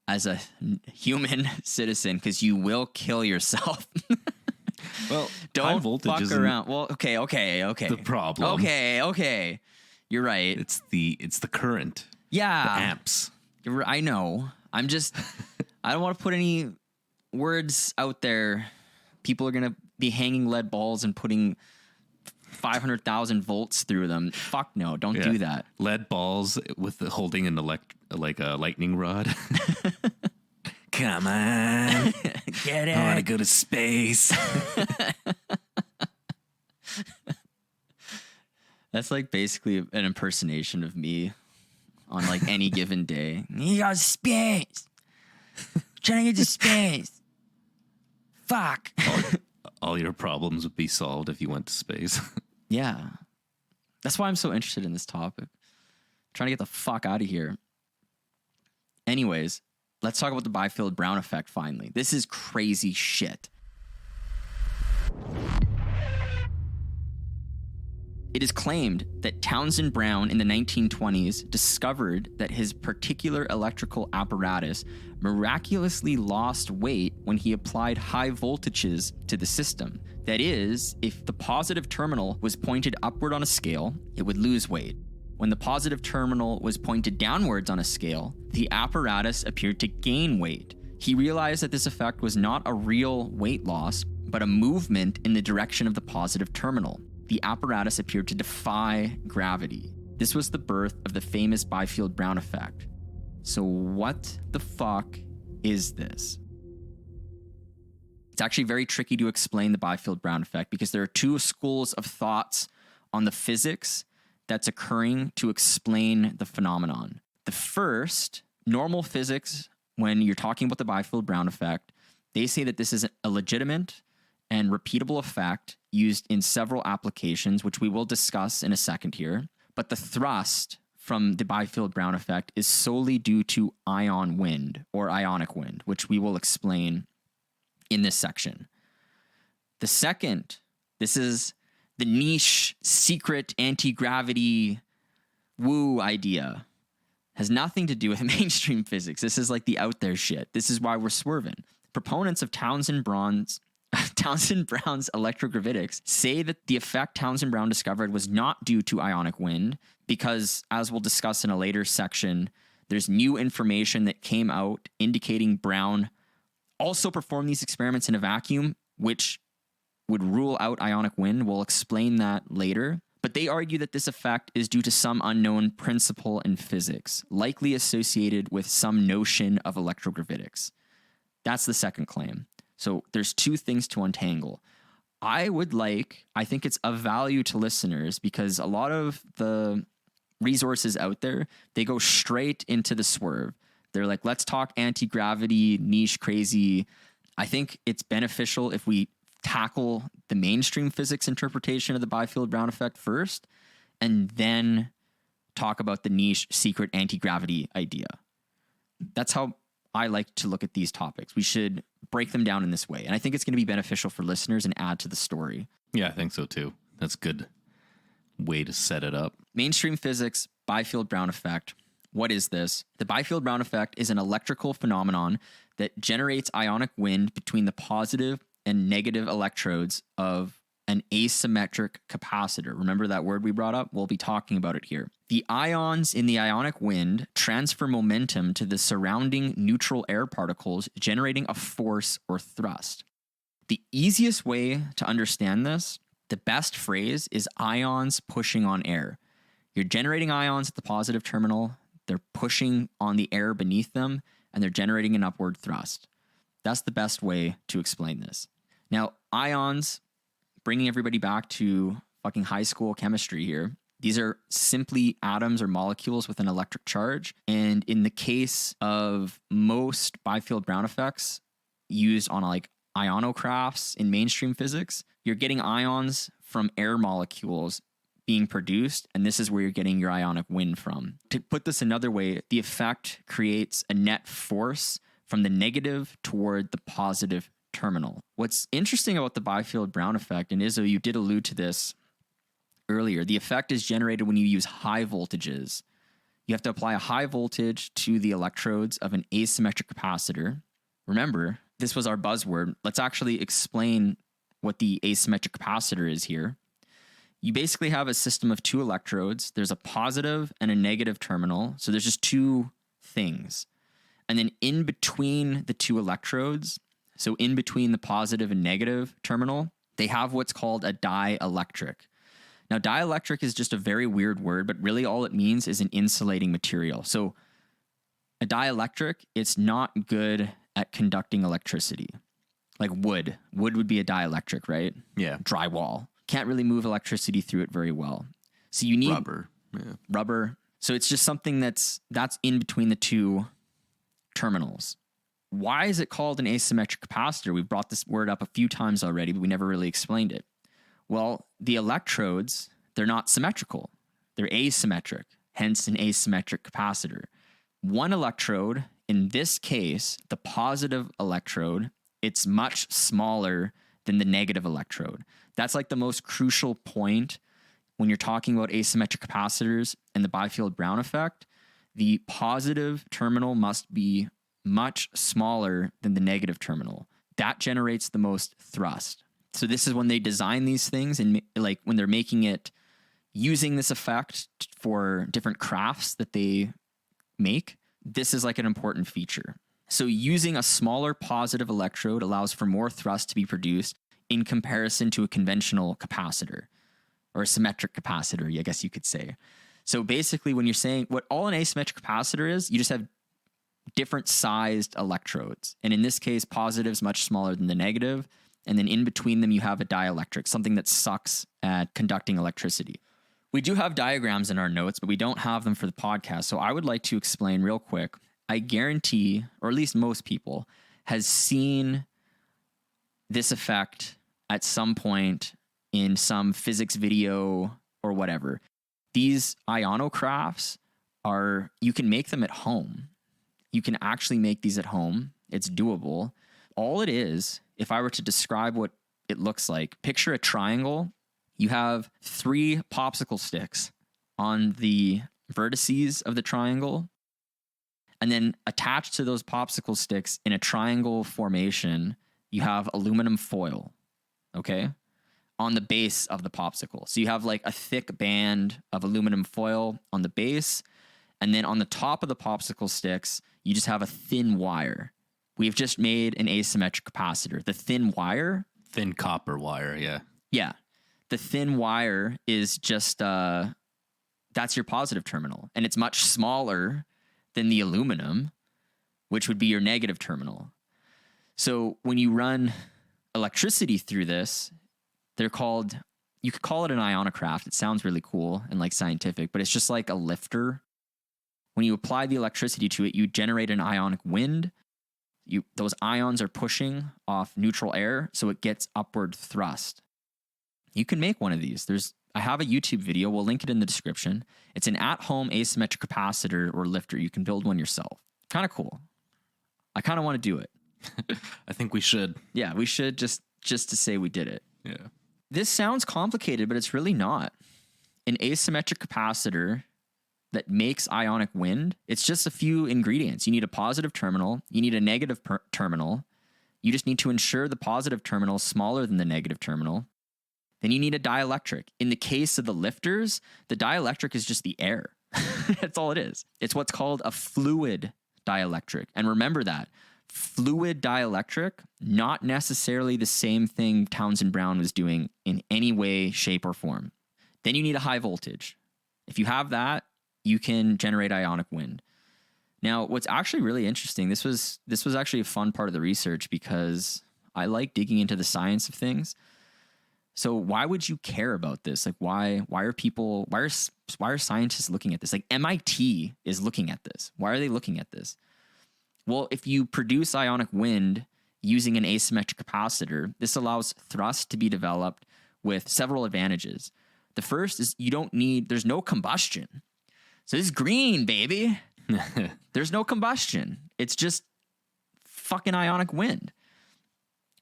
as a human citizen because you will kill yourself. Well, don't high voltage fuck isn't around. Well, okay. the problem. Okay. You're right. It's the current. Yeah. The amps. I know. I'm just, I don't want to put any words out there. People are going to be hanging lead balls and putting 500,000 volts through them. Fuck no, don't do that. Lead balls with holding an a lightning rod. Come on. Get it. I want to go to space. That's basically an impersonation of me on any given day. You got space. Trying to get to space. Fuck. All your problems would be solved if you went to space. Yeah. That's why I'm so interested in this topic. Trying to get the fuck out of here. Anyways, let's talk about the Biefeld-Brown effect finally. This is crazy shit. It is claimed that Townsend Brown in the 1920s discovered that his particular electrical apparatus miraculously lost weight when he applied high voltages to the system. That is, if the positive terminal was pointed upward on a scale, it would lose weight. When the positive terminal was pointed downwards on a scale, the apparatus appeared to gain weight. He realized that this effect was not a real weight loss, but a movement in the direction of the positive terminal. The apparatus appeared to defy gravity. This was the birth of the famous Biefeld-Brown effect. So what the fuck is this? It's actually very tricky to explain the Biefeld-Brown effect because there are two schools of thoughts on the physics that's occurring to explain the phenomenon. The first, normal physics, when you're talking about the Biefeld-Brown effect, they say that this is a legitimate and repeatable effect used in several applications, which we will discuss in a second here. But the thrust from the Biefeld-Brown effect is solely due to ion wind or ionic wind, which we will explain in this section. The second, this is the niche, secret anti-gravity woo idea. Has nothing to do with mainstream physics. This is like the out there shit. This is why we're swerving. Proponents of Townsend Brown's electrogravitics say that the effect Townsend Brown discovered was not due to ionic wind because, as we'll discuss in a later section, there's new information that came out indicating Brown also performed these experiments in a vacuum, which would rule out ionic wind. We'll explain that later. But they argue that this effect is due to some unknown principle in physics, likely associated with some notion of electrogravitics. That's the second claim. So there's two things to untangle. I think it's of value to listeners because a lot of the resources out there, they go straight into the swerve. They're like, let's talk anti-gravity, niche, crazy. I think it's beneficial if we tackle the mainstream physics interpretation of the Biefeld-Brown effect first, and then talk about the niche, secret anti-gravity idea. That's how I like to look at these topics. We should break them down in this way. And I think it's going to be beneficial for listeners and add to the story. Yeah, I think so too. That's a good way to set it up. Mainstream physics, Biefeld-Brown effect. What is this? The Biefeld-Brown effect is an electrical phenomenon that generates ionic wind between the positive and negative electrodes of an asymmetric capacitor. Remember that word we brought up? We'll be talking about it here. The ions in the ionic wind transfer momentum to the surrounding neutral air particles, generating a force or thrust. The easiest way to understand this, the best phrase, is ions pushing on air. You're generating ions at the positive terminal, they're pushing on the air beneath them, and they're generating an upward thrust. That's the best way to explain this. Now, ions, bringing everybody back to fucking high school chemistry here, these are simply atoms or molecules with an electric charge. And in the case of most Biefeld-Brown effects used on like ionocrafts in mainstream physics, you're getting ions from air molecules being produced, and this is where you're getting your ionic wind from. To put this another way, the effect creates a net force from the negative toward the positive terminal. What's interesting about the Biefeld-Brown effect, and Izzo, you did allude to this earlier, the effect is generated when you use high voltages. You have to apply a high voltage to the electrodes of an asymmetric capacitor. Remember, this was our buzzword. Let's actually explain what the asymmetric capacitor is here. You basically have a system of two electrodes. There's a positive and a negative terminal. So there's just two things. And then in between the two electrodes, so in between the positive and negative terminal, they have what's called a dielectric. Now, dielectric is just a very weird word, but really all it means is an insulating material. So a dielectric, it's not good at conducting electricity. Like wood. Wood would be a dielectric, right? Yeah. Drywall. Can't really move electricity through it very well. So you need rubber. Yeah. Rubber. So it's just something that's in between the two terminals. Why is it called an asymmetric capacitor? We've brought this word up a few times already, but we never really explained it. Well, the electrodes, they're not symmetrical. They're asymmetric, hence an asymmetric capacitor. One electrode in this case, the positive electrode, it's much smaller than the negative electrode. That's like the most crucial point when you're talking about asymmetric capacitors and the Biefeld-Brown effect. The positive terminal must be much smaller than the negative terminal. That generates the most thrust. So this is when they design these things, and like when they're making it, using this effect for different crafts that they make, this is like an important feature. So using a smaller positive electrode allows for more thrust to be produced in comparison to a conventional capacitor, or a symmetric capacitor, I guess you could say. So basically, when you're saying what all an asymmetric capacitor is, you just have different sized electrodes. And in this case, positive is much smaller than the negative. And then in between them, you have a dielectric, something that sucks at conducting electricity. We do have diagrams in our notes, but we don't have them for the podcast. So I would like to explain real quick. I guarantee, or at least most people, has seen this effect at some point in some physics video or whatever. These ionocrafts are, you can make them at home. You can actually make these at home. It's doable. All it is, if I were to describe what it looks like, picture a triangle. You have 3 popsicle sticks on the vertices of the triangle. And then attached to those popsicle sticks in a triangle formation, you have aluminum foil, okay, on the base of the popsicle. So you have like a thick band of aluminum foil on the base. And then on the top of the popsicle sticks, you just have a thin wire. We've just made an asymmetric capacitor. The thin wire. Thin copper wire, yeah. Yeah. The thin wire is just, that's your positive terminal. And it's much smaller than the aluminum, which would be your negative terminal. So when you run electricity through this, they're called, you could call it an ionocraft. It sounds really cool and like scientific, but it's just like a lifter. When you apply the electricity to it, you generate an ionic wind. Those ions are pushing off neutral air, so it gets upward thrust. You can make one of these. I have a YouTube video. We'll link it in the description. It's an at-home asymmetric capacitor or lifter. You can build one yourself. Kind of cool. I kind of want to do it. I think we should. Yeah, we should, just to say we did it. Yeah. This sounds complicated, but it's really not. An asymmetric capacitor that makes ionic wind, it's just a few ingredients. You need a positive terminal. You need a negative terminal. You just need to ensure the positive terminal is smaller than the negative terminal. Then you need a dielectric. In the case of the lifters, the dielectric is just the air. That's all it is. It's what's called a fluid dielectric. And remember that. Fluid dielectric, not necessarily the same thing Townsend Brown was doing in any way, shape, or form. Then you need a high voltage. If you have that, you can generate ionic wind. Now, what's actually really interesting, this was actually a fun part of the research because I like digging into the science of things. So why would you care about this? Like, why are scientists looking at this? Like, MIT is looking at this. Why are they looking at this? Well, if you produce ionic wind using an asymmetric capacitor, this allows thrust to be developed with several advantages. The first is there's no combustion. So this is green, baby. There's no combustion. It's just fucking ionic wind.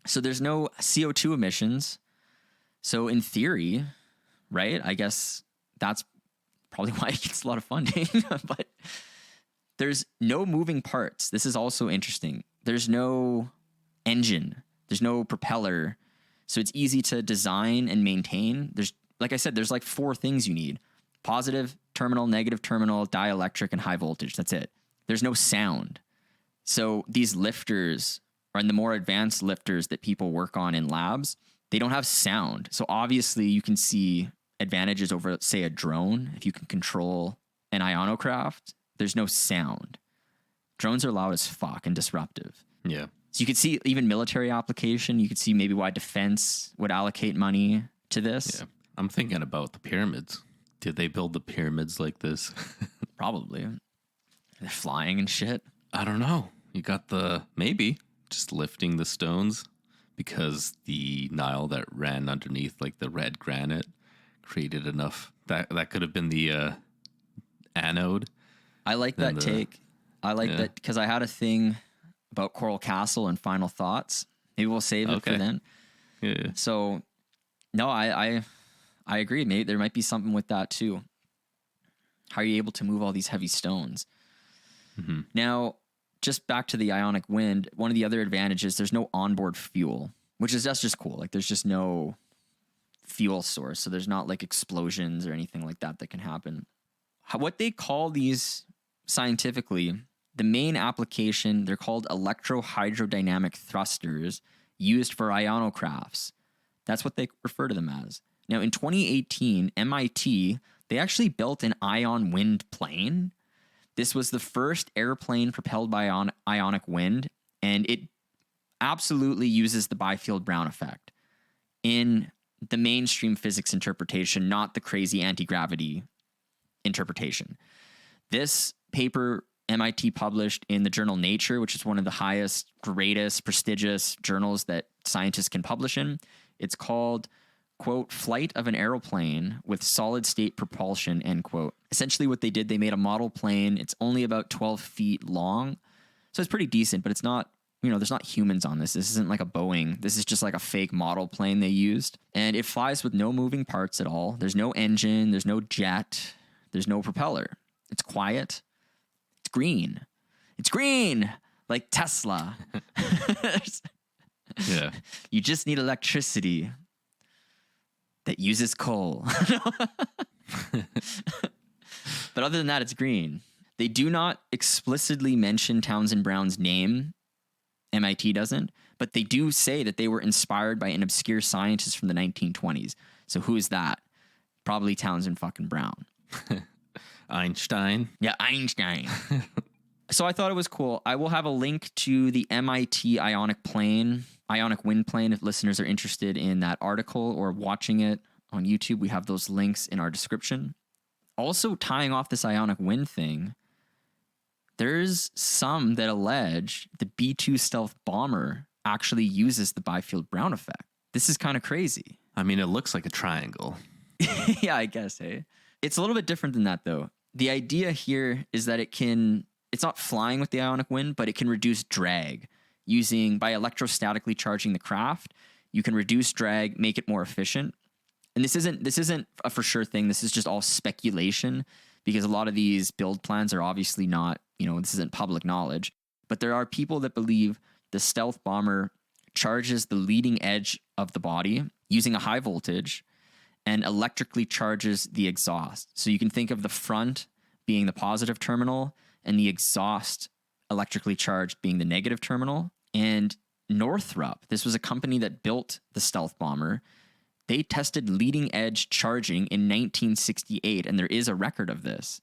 So there's no CO2 emissions. So in theory, right, I guess that's probably why it gets a lot of funding. But there's no moving parts. This is also interesting. There's no engine. There's no propeller. So it's easy to design and maintain. Like I said, there's like 4 things you need. Positive terminal, negative terminal, dielectric, and high voltage. That's it. There's no sound. So these lifters, and the more advanced lifters that people work on in labs, they don't have sound. So obviously you can see advantages over, say, a drone. If you can control an ionocraft, there's no sound. Drones are loud as fuck and disruptive. Yeah. So you could see even military application. You could see maybe why defense would allocate money to this. Yeah. I'm thinking about the pyramids. Did they build the pyramids like this? Probably. They're flying and shit. I don't know. You got maybe just lifting the stones because the Nile that ran underneath, like the red granite, created enough. That could have been the anode. I like that take. I like that because I had a thing about Coral Castle and final thoughts. Maybe we'll save it for then. Yeah. So, no, I agree. Maybe there might be something with that too. How are you able to move all these heavy stones? Mm-hmm. Now, just back to the ionic wind, one of the other advantages, there's no onboard fuel, that's just cool. Like there's just no fuel source. So there's not like explosions or anything like that can happen. What they call these scientifically, the main application, they're called electrohydrodynamic thrusters used for ionocrafts. That's what they refer to them as. Now, in 2018, MIT, they actually built an ion wind plane. This was the first airplane propelled by ionic wind, and it absolutely uses the Biefeld-Brown effect in the mainstream physics interpretation, not the crazy anti-gravity interpretation. This paper MIT published in the journal Nature, which is one of the highest, greatest, prestigious journals that scientists can publish in. It's called, quote, Flight of an Aeroplane with Solid State Propulsion, end quote. Essentially what they did, they made a model plane. It's only about 12 feet long. So it's pretty decent, but it's not, there's not humans on this. This isn't like a Boeing. This is just like a fake model plane they used. And it flies with no moving parts at all. There's no engine. There's no jet. There's no propeller. It's quiet. It's green. It's green, like Tesla. Yeah. You just need electricity that uses coal. But other than that, it's green. They do not explicitly mention Townsend Brown's name. MIT doesn't. But they do say that they were inspired by an obscure scientist from the 1920s. So who is that? Probably Townsend fucking Brown. Einstein. Yeah, Einstein. So I thought it was cool. I will have a link to the MIT ionic wind plane, if listeners are interested in that article or watching it on YouTube. We have those links in our description. Also, tying off this ionic wind thing, there's some that allege the B-2 stealth bomber actually uses the Biefeld-Brown effect. This is kind of crazy. I mean, it looks like a triangle. Yeah, I guess, hey? It's a little bit different than that, though. The idea here is that it's not flying with the ionic wind, but it can reduce drag by electrostatically charging the craft. You can reduce drag, make it more efficient. And this isn't a for sure thing. This is just all speculation because a lot of these build plans are obviously not, this isn't public knowledge. But there are people that believe the stealth bomber charges the leading edge of the body using a high voltage and electrically charges the exhaust. So you can think of the front being the positive terminal and the exhaust electrically charged being the negative terminal. And Northrop, this was a company that built the stealth bomber. They tested leading edge charging in 1968, and there is a record of this.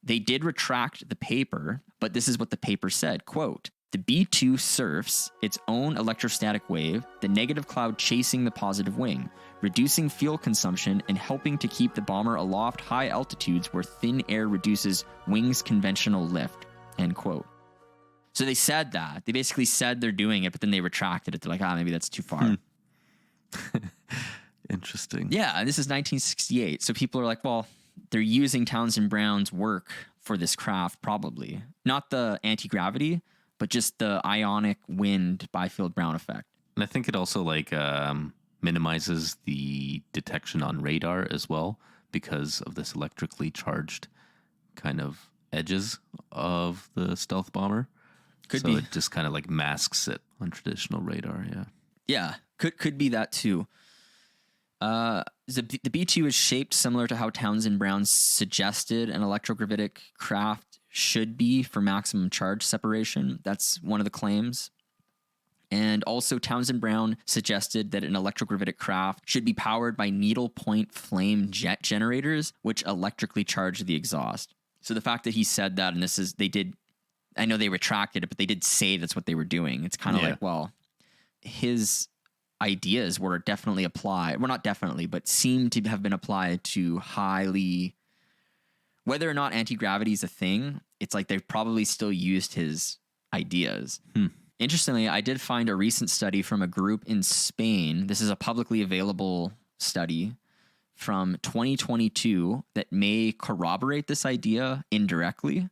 They did retract the paper, but this is what the paper said, quote, the B-2 surfs its own electrostatic wave, the negative cloud chasing the positive wing, reducing fuel consumption and helping to keep the bomber aloft high altitudes where thin air reduces wings' conventional lift, end quote. So they said that. They basically said they're doing it, but then they retracted it. They're like, maybe that's too far. Interesting. Yeah, and this is 1968. So people are like, well, they're using Townsend Brown's work for this craft, probably. Not the anti-gravity, but just the ionic wind Biefeld-Brown effect. And I think it also minimizes the detection on radar as well because of this electrically charged kind of edges of the stealth bomber. Could be. It just kind of masks it on traditional radar, yeah. Yeah, could be that too. The B-2 is shaped similar to how Townsend Brown suggested an electrogravitic craft should be for maximum charge separation. That's one of the claims. And also Townsend Brown suggested that an electrogravitic craft should be powered by needle point flame jet generators, which electrically charge the exhaust. So the fact that he said that, and I know they retracted it, but they did say that's what they were doing. It's kind of his ideas were definitely applied. Well, not definitely, but seem to have been applied to highly, whether or not anti-gravity is a thing, it's like they've probably still used his ideas. Interestingly, I did find a recent study from a group in Spain. This is a publicly available study from 2022 that may corroborate this idea indirectly.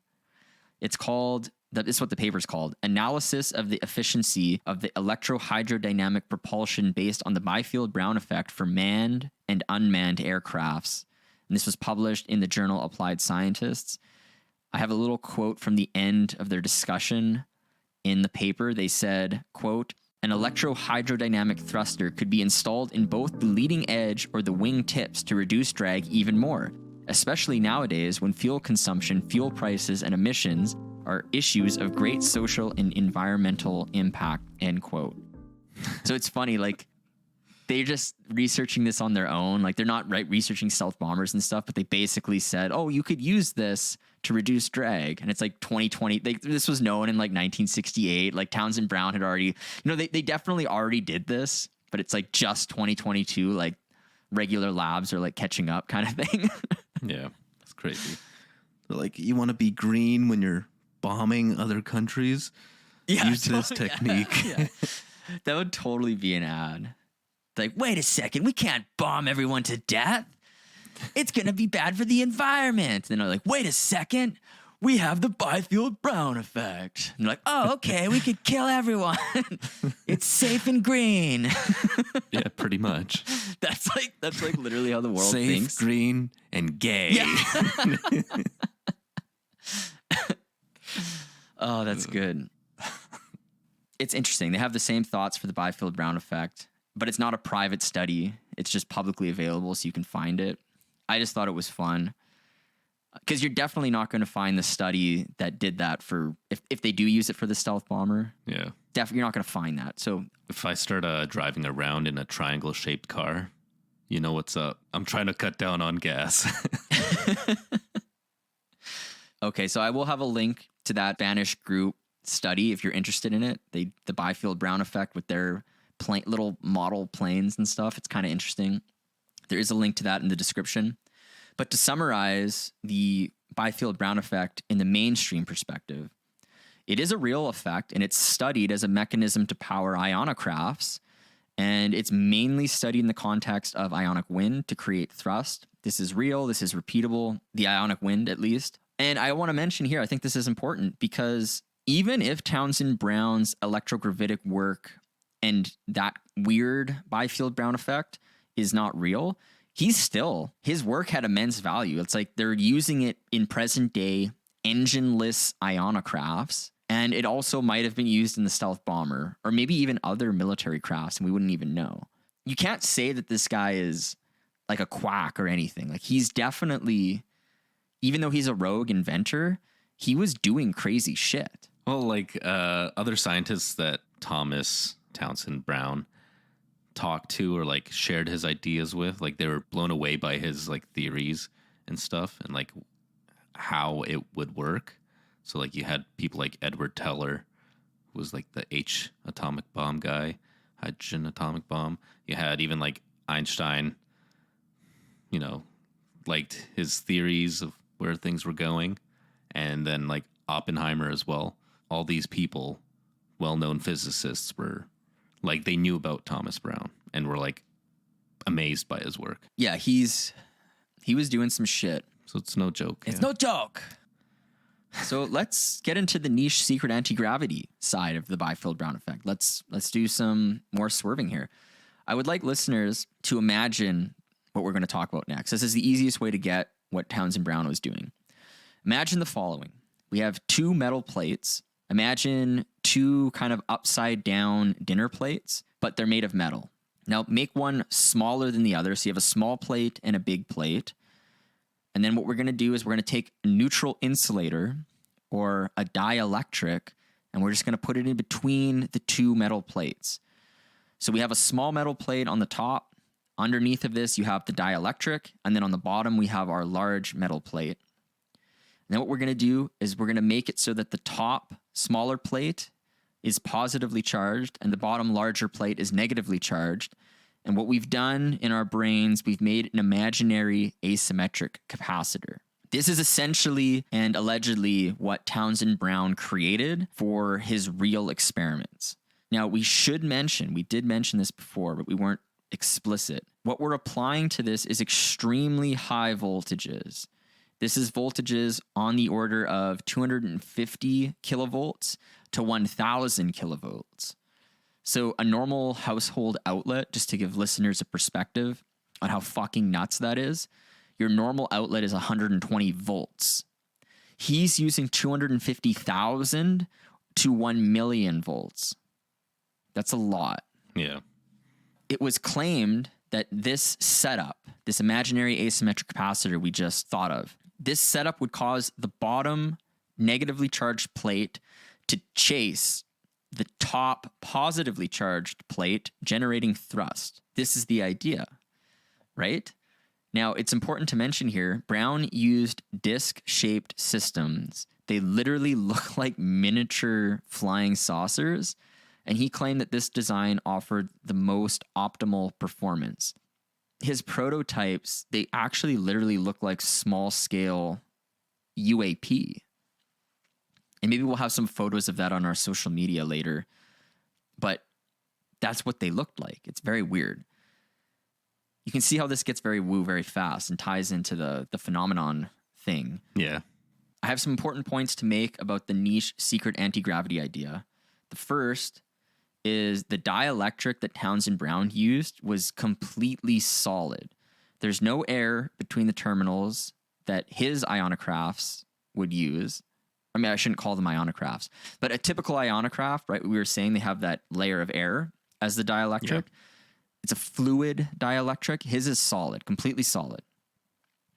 It's called, this is what the paper's called, Analysis of the Efficiency of the Electrohydrodynamic Propulsion Based on the Biefeld-Brown Effect for Manned and Unmanned Aircrafts. And this was published in the journal Applied Scientists. I have a little quote from the end of their discussion in the paper. They said, quote, an electrohydrodynamic thruster could be installed in both the leading edge or the wing tips to reduce drag even more, especially nowadays when fuel consumption, fuel prices, and emissions are issues of great social and environmental impact, end quote. So it's funny, like, they're just researching this on their own. Like, they're not researching stealth bombers and stuff, but they basically said, oh, you could use this to reduce drag. And it's like 2020. This was known in like 1968. Like, Townsend Brown had already, they definitely already did this, but it's like just 2022. Like, regular labs are like catching up kind of thing. Yeah, that's crazy. Like, you want to be green when you're bombing other countries? Yeah, use this technique. Yeah. That would totally be an ad. Like, wait a second, we can't bomb everyone to death. It's going to be bad for the environment. And they're like, wait a second, we have the Biefeld-Brown effect. And they're like, oh, okay, we could kill everyone. It's safe and green. Yeah, pretty much. That's like literally how the world safe, thinks. Safe, green, and gay. Yeah. Oh, that's good. It's interesting. They have the same thoughts for the Biefeld-Brown effect, but it's not a private study. It's just publicly available, so you can find it. I just thought it was fun because you're definitely not going to find the study that did that for if they do use it for the stealth bomber. Yeah, definitely you're not going to find that. So if I start driving around in a triangle-shaped car, you know what's up. I'm trying to cut down on gas. Okay, so I will have a link to that Spanish group study if you're interested in it. The Biefeld-Brown effect with their little model planes and stuff. It's kind of interesting. There is a link to that in the description. But to summarize the Biefeld-Brown effect in the mainstream perspective, it is a real effect, and it's studied as a mechanism to power ionocrafts, and it's mainly studied in the context of ionic wind to create thrust. This is real. This is repeatable, the ionic wind at least. And I want to mention here, I think this is important because even if Townsend Brown's electrogravitic work and that weird Biefeld-Brown effect is not real, his work had immense value. It's like they're using it in present day engineless ionocrafts, and it also might have been used in the stealth bomber or maybe even other military crafts, and we wouldn't even know. You can't say that this guy is like a quack or anything. Like, he's definitely, even though he's a rogue inventor, he was doing crazy shit. Well, like other scientists that Thomas Townsend Brown talked to or like shared his ideas with, like, they were blown away by his like theories and stuff and like how it would work. So like you had people like Edward Teller, who was like the H atomic bomb guy, hydrogen atomic bomb. You had even like Einstein, liked his theories of where things were going. And then like Oppenheimer as well. All these people, well-known physicists, were like, they knew about Thomas Brown and were like amazed by his work. Yeah, he was doing some shit. So it's no joke. It's no joke. So let's get into the niche secret anti-gravity side of the Biefeld-Brown effect. Let's do some more swerving here. I would like listeners to imagine what we're going to talk about next. This is the easiest way to get what Townsend Brown was doing. Imagine the following. We have two metal plates. Imagine two kind of upside down dinner plates, but they're made of metal. Now make one smaller than the other. So you have a small plate and a big plate. And then what we're going to do is we're going to take a neutral insulator or a dielectric, and we're just going to put it in between the two metal plates. So we have a small metal plate on the top. Underneath of this, you have the dielectric. And then on the bottom, we have our large metal plate. And then what we're going to do is we're going to make it so that the top smaller plate is positively charged and the bottom larger plate is negatively charged. And what we've done in our brains, we've made an imaginary asymmetric capacitor. This is essentially and allegedly what Townsend Brown created for his real experiments. Now, we did mention this before, but we weren't explicit. What we're applying to this is extremely high voltages. This is voltages on the order of 250 kilovolts to 1000 kilovolts. So a normal household outlet, just to give listeners a perspective on how fucking nuts that is, your normal outlet is 120 volts. He's using 250,000 to 1 million volts. That's a lot. Yeah. It was claimed that this setup, this imaginary asymmetric capacitor we just thought of, this setup would cause the bottom negatively charged plate to chase the top positively charged plate, generating thrust. This is the idea, right? Now, it's important to mention here, Brown used disc-shaped systems. They literally look like miniature flying saucers, and he claimed that this design offered the most optimal performance. His prototypes, they actually literally look like small-scale UAP. And maybe we'll have some photos of that on our social media later. But that's what they looked like. It's very weird. You can see how this gets very woo very fast and ties into the phenomenon thing. Yeah. I have some important points to make about the niche secret anti-gravity idea. The first is the dielectric that Townsend Brown used was completely solid. There's no air between the terminals that his ionocraphs would use. I mean, I shouldn't call them ionocraphs, but a typical ionocraft, right? We were saying they have that layer of air as the dielectric. Yeah. It's a fluid dielectric. His is solid, completely solid.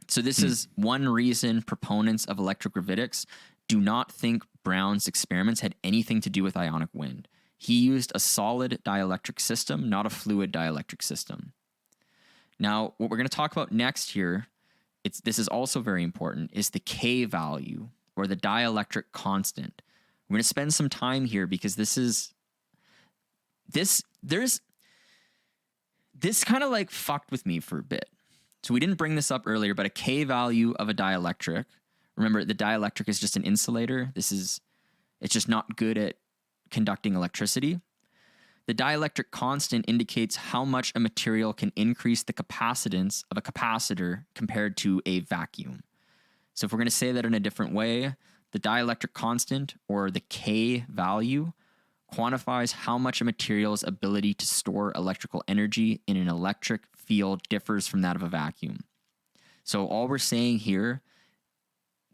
So this is one reason proponents of electrogravitics do not think Brown's experiments had anything to do with ionic wind. He used a solid dielectric system, not a fluid dielectric system. Now, what we're going to talk about next here, this is also very important, is the K value, or the dielectric constant. We're going to spend some time here because this kind of like fucked with me for a bit. So we didn't bring this up earlier, but a K value of a dielectric, remember the dielectric is just an insulator. It's just not good at conducting electricity. The dielectric constant indicates how much a material can increase the capacitance of a capacitor compared to a vacuum. So if we're going to say that in a different way, the dielectric constant, or the K value, quantifies how much a material's ability to store electrical energy in an electric field differs from that of a vacuum. So all we're saying here,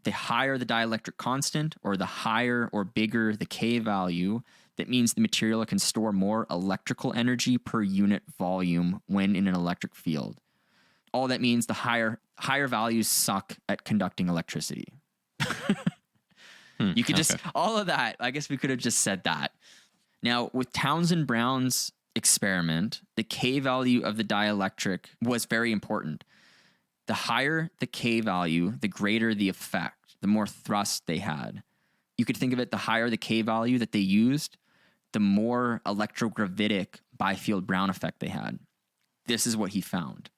the higher the dielectric constant, or the higher or bigger the K value, that means the material can store more electrical energy per unit volume when in an electric field. All that means the higher values suck at conducting electricity. You could just, all of that, I guess we could have just said that. Now, with Townsend Brown's experiment, the K value of the dielectric was very important. The higher the K value, the greater the effect, the more thrust they had. You could think of it, the higher the K value that they used, the more electrogravitic Biefeld-Brown effect they had. This is what he found.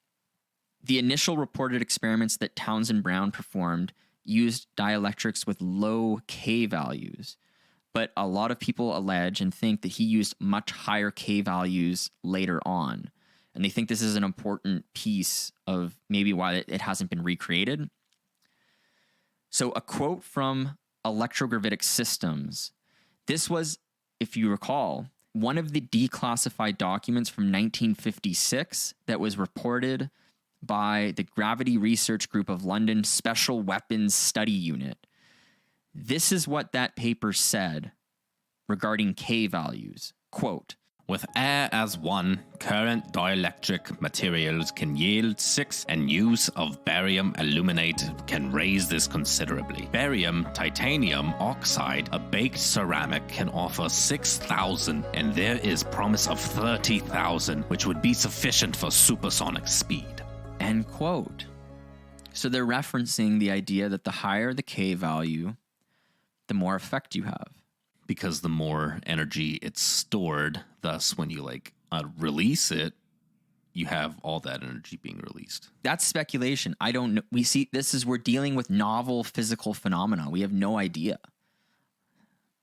The initial reported experiments that Townsend Brown performed used dielectrics with low K values, but a lot of people allege and think that he used much higher K values later on. And they think this is an important piece of maybe why it hasn't been recreated. So a quote from Electrogravitic Systems. This was, if you recall, one of the declassified documents from 1956 that was reported by the Gravity Research Group of London Special Weapons Study Unit. This is what that paper said regarding K values. Quote, with air as one, current dielectric materials can yield 6, and use of barium aluminate can raise this considerably. Barium titanium oxide, a baked ceramic, can offer 6,000, and there is promise of 30,000, which would be sufficient for supersonic speed. End quote. So they're referencing the idea that the higher the K value, the more effect you have. Because the more energy it's stored, thus when you release it, you have all that energy being released. That's speculation. I don't know. We're dealing with novel physical phenomena. We have no idea.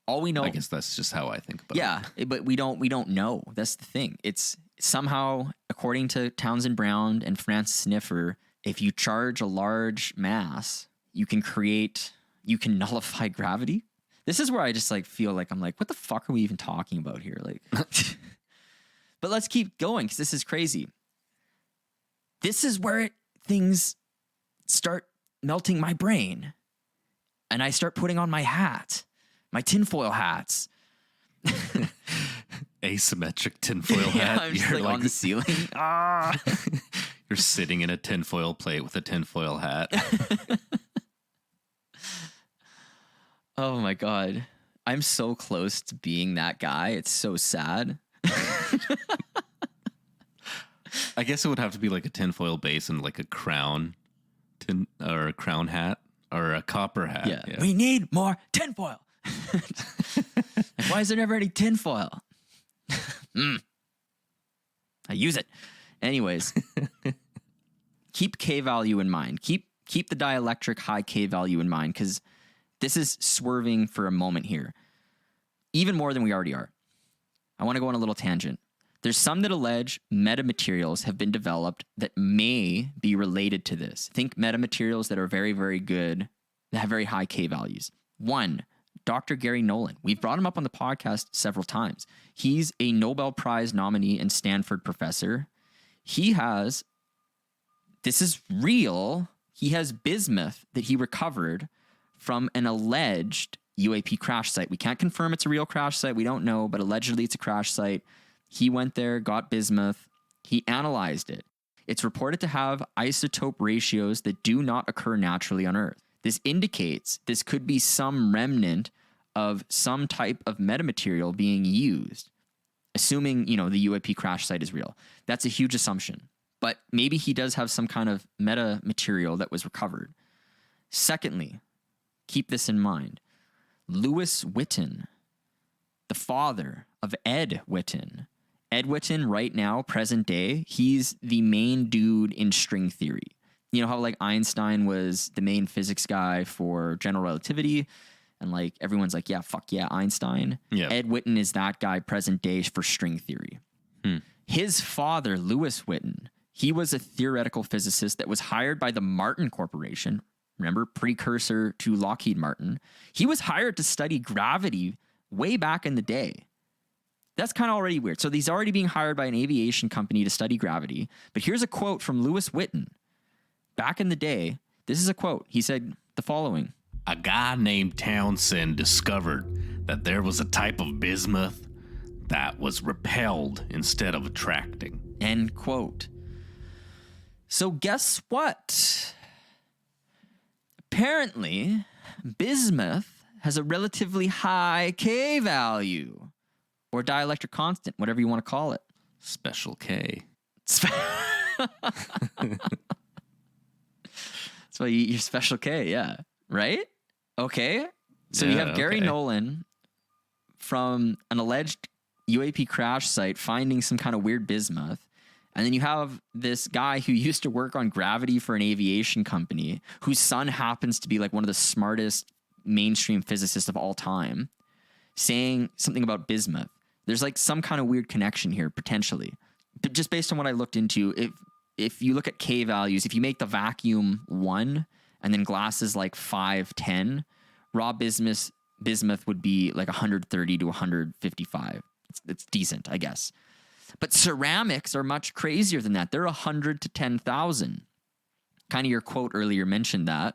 All we know, I guess that's just how I think about it. Yeah, but we don't know. That's the thing. It's somehow, according to Townsend Brown and Francis Niphor, if you charge a large mass You can nullify gravity. This is where I just like feel like I'm like, what the fuck are we even talking about here? Like, but let's keep going because this is crazy. This is where things start melting my brain, and I start putting on my hat, my tinfoil hats. Asymmetric tinfoil hat. I'm just like on the ceiling. Ah. You're sitting in a tinfoil plate with a tinfoil hat. Oh my God. I'm so close to being that guy. It's so sad. I guess it would have to be like a tinfoil base and like a crown or a crown hat or a copper hat. Yeah. We need more tinfoil. Why is there never any tinfoil? I use it. Anyways, keep K value in mind. Keep the dielectric high K value in mind, because this is swerving for a moment here, even more than we already are. I want to go on a little tangent. There's some that allege metamaterials have been developed that may be related to this. Think metamaterials that are very, very good, that have very high K values. One, Dr. Gary Nolan. We've brought him up on the podcast several times. He's a Nobel Prize nominee and Stanford professor. He has, this is real, he has bismuth that he recovered from an alleged UAP crash site. We can't confirm it's a real crash site. We don't know, but allegedly it's a crash site. He went there, got bismuth. He analyzed it. It's reported to have isotope ratios that do not occur naturally on Earth. This indicates this could be some remnant of some type of metamaterial being used, assuming, the UAP crash site is real. That's a huge assumption. But maybe he does have some kind of metamaterial that was recovered. Secondly, keep this in mind. Lewis Witten, the father of Ed Witten. Ed Witten, right now, present day, he's the main dude in string theory. You know how like Einstein was the main physics guy for general relativity, and like everyone's like, yeah, fuck yeah, Einstein. Yeah. Ed Witten is that guy present day for string theory. His father, Lewis Witten, he was a theoretical physicist that was hired by the Martin Corporation. Remember, precursor to Lockheed Martin. He was hired to study gravity way back in the day. That's kind of already weird. So he's already being hired by an aviation company to study gravity. But here's a quote from Lewis Witten. Back in the day, this is a quote. He said the following. A guy named Townsend discovered that there was a type of bismuth that was repelled instead of attracting. End quote. So guess what? Apparently, bismuth has a relatively high K value, or dielectric constant, whatever you want to call it. Special K. That's why you eat your special K, yeah. Right? Okay. So you have Gary Nolan from an alleged UAP crash site finding some kind of weird bismuth. And then you have this guy who used to work on gravity for an aviation company, whose son happens to be like one of the smartest mainstream physicists of all time, saying something about bismuth. There's like some kind of weird connection here, potentially. But just based on what I looked into, if you look at K values, if you make the vacuum 1 and then glass is like 5, 10, raw bismuth would be like 130 to 155. It's decent, I guess. But ceramics are much crazier than that. They're 100 to 10,000. Kind of your quote earlier mentioned that.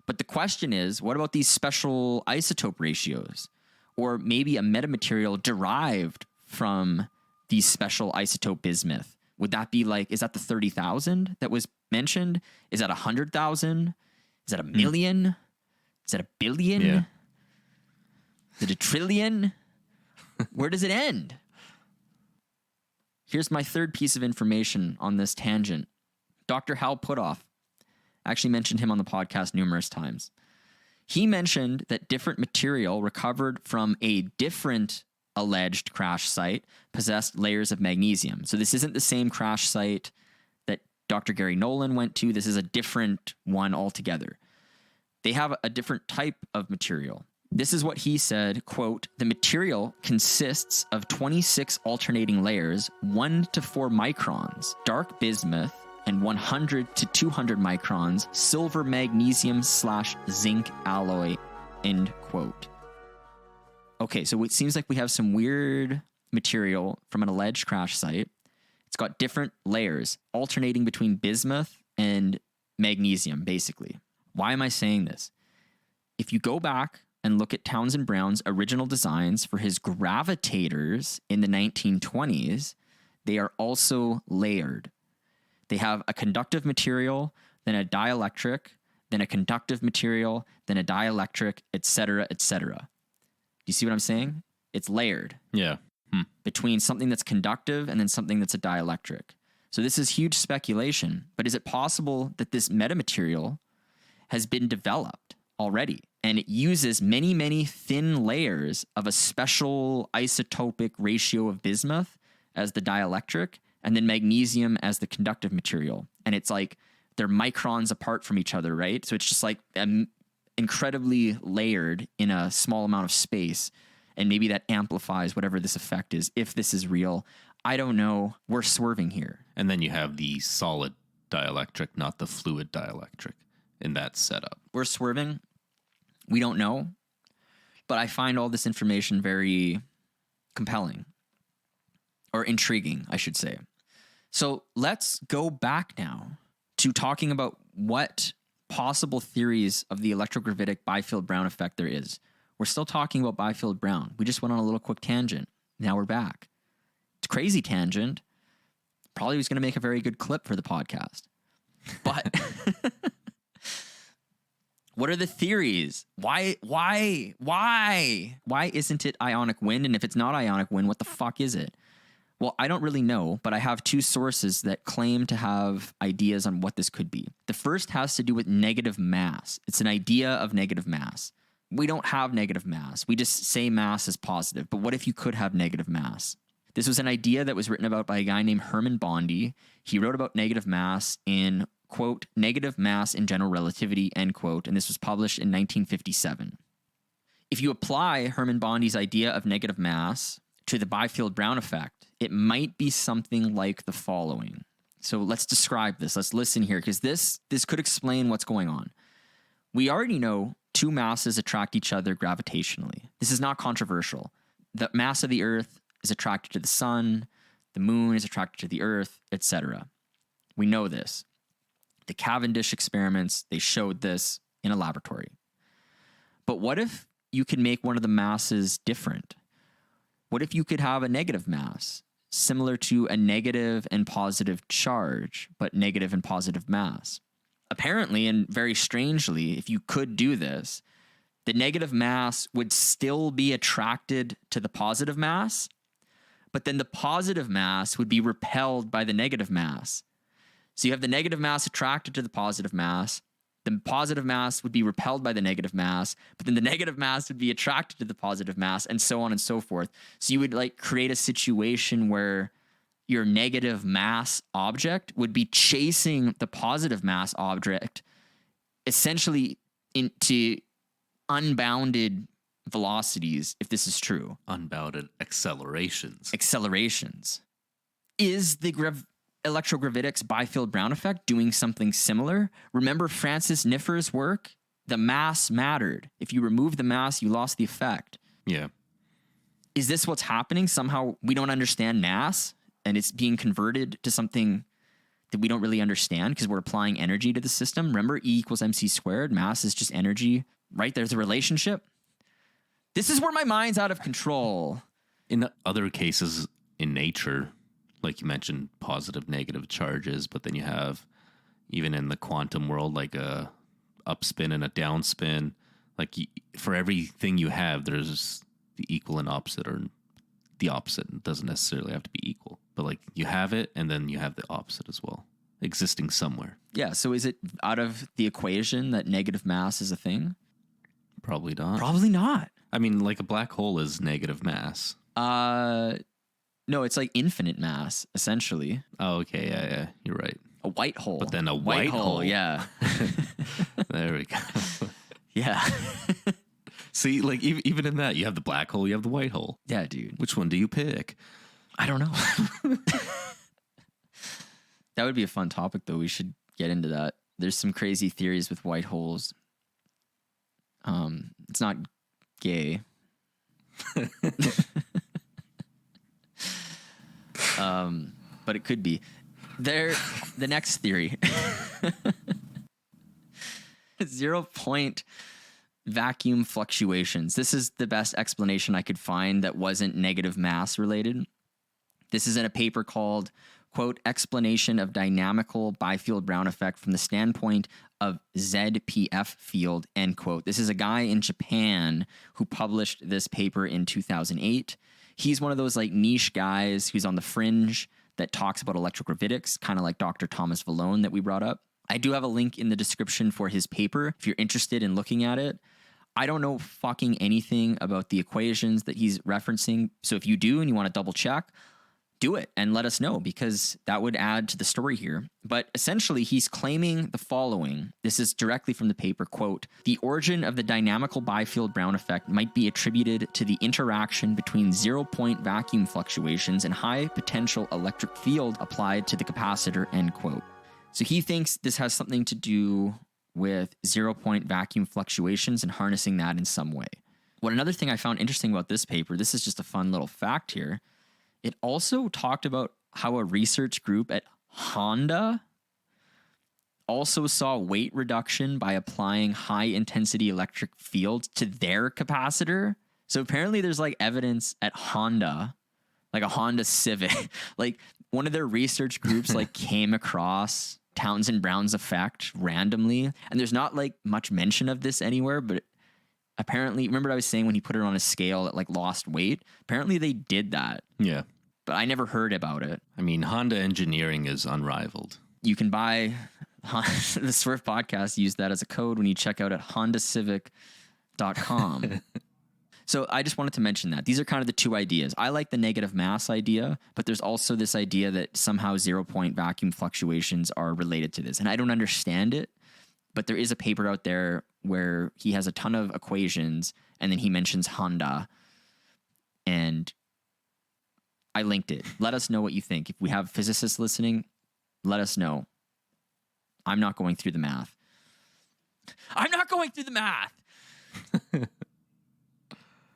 But the question is, what about these special isotope ratios? Or maybe a metamaterial derived from these special isotope bismuth? Would that be like, is that the 30,000 that was mentioned? Is that 100,000? Is that a million? Is that a billion? Yeah. Is it a trillion? Where does it end? Here's my third piece of information on this tangent. Dr. Hal Puthoff, I actually mentioned him on the podcast numerous times. He mentioned that different material recovered from a different alleged crash site possessed layers of magnesium. So this isn't the same crash site that Dr. Gary Nolan went to. This is a different one altogether. They have a different type of material. This is what he said, quote, the material consists of 26 alternating layers, 1 to 4 microns, dark bismuth, and 100 to 200 microns silver magnesium/zinc alloy, end quote. Okay, so it seems like we have some weird material from an alleged crash site. It's got different layers alternating between bismuth and magnesium, basically. Why am I saying this? If you go back and look at Townsend Brown's original designs for his gravitators in the 1920s, they are also layered. They have a conductive material, then a dielectric, then a conductive material, then a dielectric, etc., etc. Do you see what I'm saying? It's layered. Yeah. Between something that's conductive and then something that's a dielectric. So this is huge speculation, but is it possible that this metamaterial has been developed already and it uses many, many thin layers of a special isotopic ratio of bismuth as the dielectric and then magnesium as the conductive material? And it's like they're microns apart from each other, right? So it's just like incredibly layered in a small amount of space. And maybe that amplifies whatever this effect is, if this is real. I don't know. We're swerving here. And then you have the solid dielectric, not the fluid dielectric in that setup. We're swerving. We don't know. But I find all this information very compelling. Or intriguing, I should say. So let's go back now to talking about what possible theories of the electrogravitic Biefeld-Brown effect there is. We're still talking about Biefeld-Brown. We just went on a little quick tangent. Now we're back. It's a crazy tangent. Probably was going to make a very good clip for the podcast. But what are the theories? Why isn't it ionic wind? And if it's not ionic wind, what the fuck is it? Well, I don't really know, but I have two sources that claim to have ideas on what this could be. The first has to do with negative mass. It's an idea of negative mass. We don't have negative mass. We just say mass is positive. But what if you could have negative mass? This was an idea that was written about by a guy named Hermann Bondi. He wrote about negative mass in, quote, Negative Mass in General Relativity, end quote, and this was published in 1957. If you apply Hermann Bondi's idea of negative mass to the Biefeld-Brown effect, it might be something like the following. So let's describe this. Let's listen here, because this could explain what's going on. We already know two masses attract each other gravitationally. This is not controversial. The mass of the Earth is attracted to the sun, the moon is attracted to the Earth, etc. We know this. The Cavendish experiments, they showed this in a laboratory. But what if you could make one of the masses different? What if you could have a negative mass, similar to a negative and positive charge, but negative and positive mass? Apparently, and very strangely, if you could do this, the negative mass would still be attracted to the positive mass, but then the positive mass would be repelled by the negative mass. So you have the negative mass attracted to the positive mass, the positive mass would be repelled by the negative mass, but then the negative mass would be attracted to the positive mass, and so on and so forth. So you would like create a situation where your negative mass object would be chasing the positive mass object essentially into unbounded velocities, if this is true. Unbounded accelerations. Is the Electrogravitics Biefeld-Brown effect doing something similar? Remember Francis Niphor's work? The mass mattered. If you remove the mass, you lost the effect. Yeah. Is this what's happening? Somehow we don't understand mass, and it's being converted to something that we don't really understand because we're applying energy to the system. Remember, E equals mc squared. Mass is just energy, right? There's a relationship. This is where my mind's out of control. In other cases in nature, like you mentioned, positive, negative charges, but then you have, even in the quantum world, like a upspin and a downspin. Like for everything you have, there's the equal and opposite, or the opposite. It doesn't necessarily have to be equal, but like you have it, and then you have the opposite as well, existing somewhere. Yeah, so is it out of the equation that negative mass is a thing? Probably not. Probably not. I mean, like a black hole is negative mass. No, it's like infinite mass, essentially. Oh, okay, yeah, you're right. A white hole. But then a white hole. Yeah. There we go. Yeah. See, like even in that, you have the black hole, you have the white hole. Yeah, dude. Which one do you pick? I don't know. That would be a fun topic, though. We should get into that. There's some crazy theories with white holes. It's not gay. But it could be. The next theory. 0-point vacuum fluctuations. This is the best explanation I could find that wasn't negative mass related. This is in a paper called, quote, Explanation of Dynamical Biefeld-Brown Effect from the Standpoint of ZPF Field, end quote. This is a guy in Japan who published this paper in 2008. He's one of those like niche guys who's on the fringe that talks about electrogravitics, kind of like Dr. Thomas Vallone that we brought up. I do have a link in the description for his paper if you're interested in looking at it. I don't know fucking anything about the equations that he's referencing. So if you do and you want to double check, do it and let us know, because that would add to the story here. But essentially, he's claiming the following. This is directly from the paper, quote, the origin of the dynamical Biefeld-Brown effect might be attributed to the interaction between 0-point vacuum fluctuations and high potential electric field applied to the capacitor, end quote. So he thinks this has something to do with 0-point vacuum fluctuations and harnessing that in some way. Another thing I found interesting about this paper, this is just a fun little fact here. It also talked about how a research group at Honda also saw weight reduction by applying high intensity electric fields to their capacitor. So apparently there's like evidence at Honda, like a Honda Civic, like one of their research groups like came across Townsend Brown's effect randomly. And there's not like much mention of this anywhere, but apparently, remember I was saying when he put it on a scale it like lost weight? Apparently they did that. Yeah. But I never heard about it. I mean, Honda engineering is unrivaled. You can buy the Swerve podcast, use that as a code when you check out at hondacivic.com. So I just wanted to mention that. These are kind of the two ideas. I like the negative mass idea, but there's also this idea that somehow 0-point vacuum fluctuations are related to this. And I don't understand it, but there is a paper out there where he has a ton of equations and then he mentions Honda, and I linked it. Let us know what you think. If we have physicists listening, let us know. I'm not going through the math. I'm not going through the math.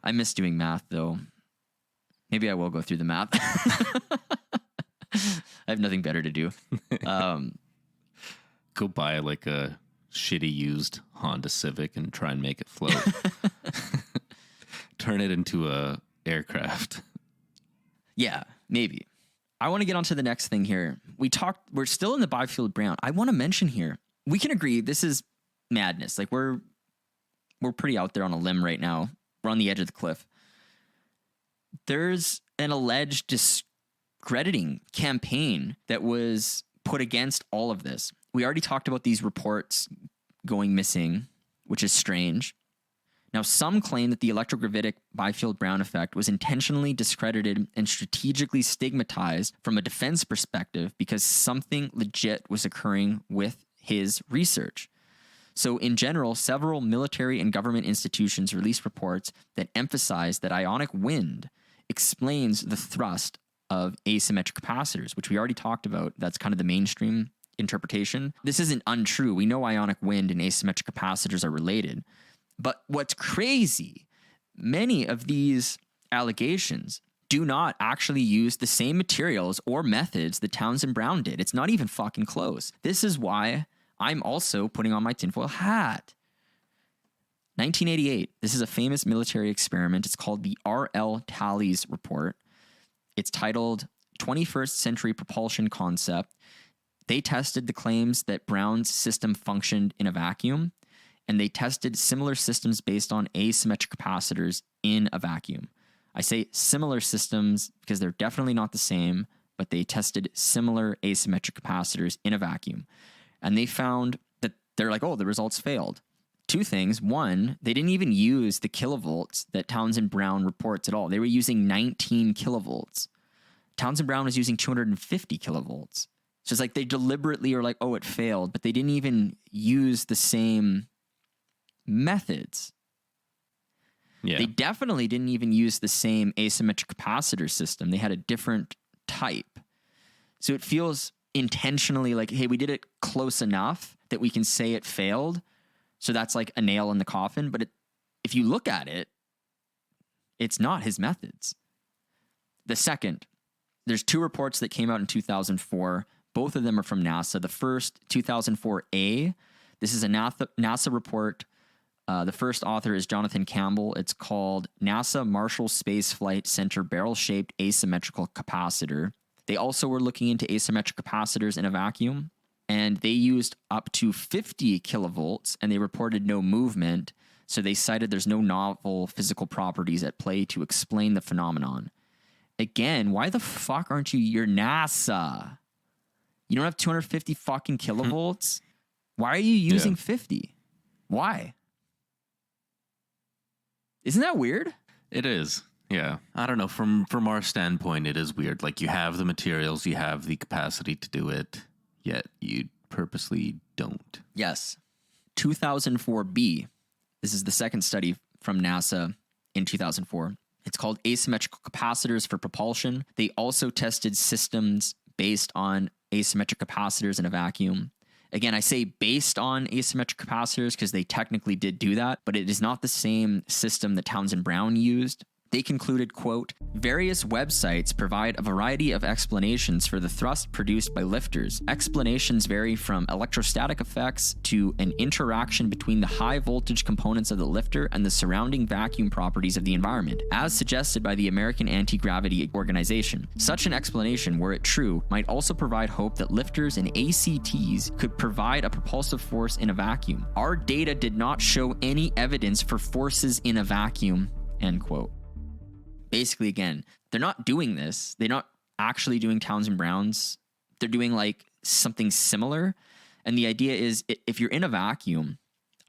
I miss doing math, though. Maybe I will go through the math. I have nothing better to do. Go buy like a shitty used Honda Civic and try and make it float. Turn it into a aircraft. Yeah, maybe. I want to get on to the next thing here. We're still in the Biefeld-Brown. I want to mention here, we can agree this is madness. Like we're pretty out there on a limb right now. We're on the edge of the cliff. There's an alleged discrediting campaign that was put against all of this. We already talked about these reports going missing, which is strange. Now, some claim that the electrogravitic Biefeld-Brown effect was intentionally discredited and strategically stigmatized from a defense perspective because something legit was occurring with his research. So in general, several military and government institutions released reports that emphasize that ionic wind explains the thrust of asymmetric capacitors, which we already talked about. That's kind of the mainstream interpretation. This isn't untrue. We know ionic wind and asymmetric capacitors are related. But what's crazy, many of these allegations do not actually use the same materials or methods that Townsend Brown did. It's not even fucking close. This is why I'm also putting on my tinfoil hat. 1988, this is a famous military experiment. It's called the R.L. Talley's report. It's titled 21st Century Propulsion Concept. They tested the claims that Brown's system functioned in a vacuum, and they tested similar systems based on asymmetric capacitors in a vacuum. I say similar systems because they're definitely not the same, but they tested similar asymmetric capacitors in a vacuum. And they found that they're like, oh, the results failed. Two things. One, they didn't even use the kilovolts that Townsend Brown reports at all. They were using 19 kilovolts. Townsend Brown was using 250 kilovolts. So it's like they deliberately are like, oh, it failed, but they didn't even use the same methods. Yeah. They definitely didn't even use the same asymmetric capacitor system. They had a different type. So it feels intentionally like, hey, we did it close enough that we can say it failed. So that's like a nail in the coffin. But if you look at it, it's not his methods. The second, there's 2 reports that came out in 2004. Both of them are from NASA. The first, 2004A, this is a NASA report. The first author is Jonathan Campbell. It's called NASA Marshall Space Flight Center Barrel-Shaped Asymmetrical Capacitor. They also were looking into asymmetric capacitors in a vacuum, and they used up to 50 kilovolts, and they reported no movement. So they cited there's no novel physical properties at play to explain the phenomenon. Again, why the fuck aren't you're NASA? You don't have 250 fucking kilovolts? Why are you using 50? Why? Isn't that weird? It is. Yeah. I don't know. From our standpoint, it is weird. Like, you have the materials, you have the capacity to do it, yet you purposely don't. Yes. 2004B. This is the second study from NASA in 2004. It's called Asymmetrical Capacitors for Propulsion. They also tested systems based on asymmetric capacitors in a vacuum. Again, I say based on asymmetric capacitors because they technically did do that, but it is not the same system that Townsend Brown used. They concluded, quote, various websites provide a variety of explanations for the thrust produced by lifters. Explanations vary from electrostatic effects to an interaction between the high voltage components of the lifter and the surrounding vacuum properties of the environment, as suggested by the American Antigravity Organization. Such an explanation, were it true, might also provide hope that lifters and ACTs could provide a propulsive force in a vacuum. Our data did not show any evidence for forces in a vacuum, end quote. Basically, again, they're not doing this. They're not actually doing Townsend Brown's. They're doing like something similar. And the idea is if you're in a vacuum,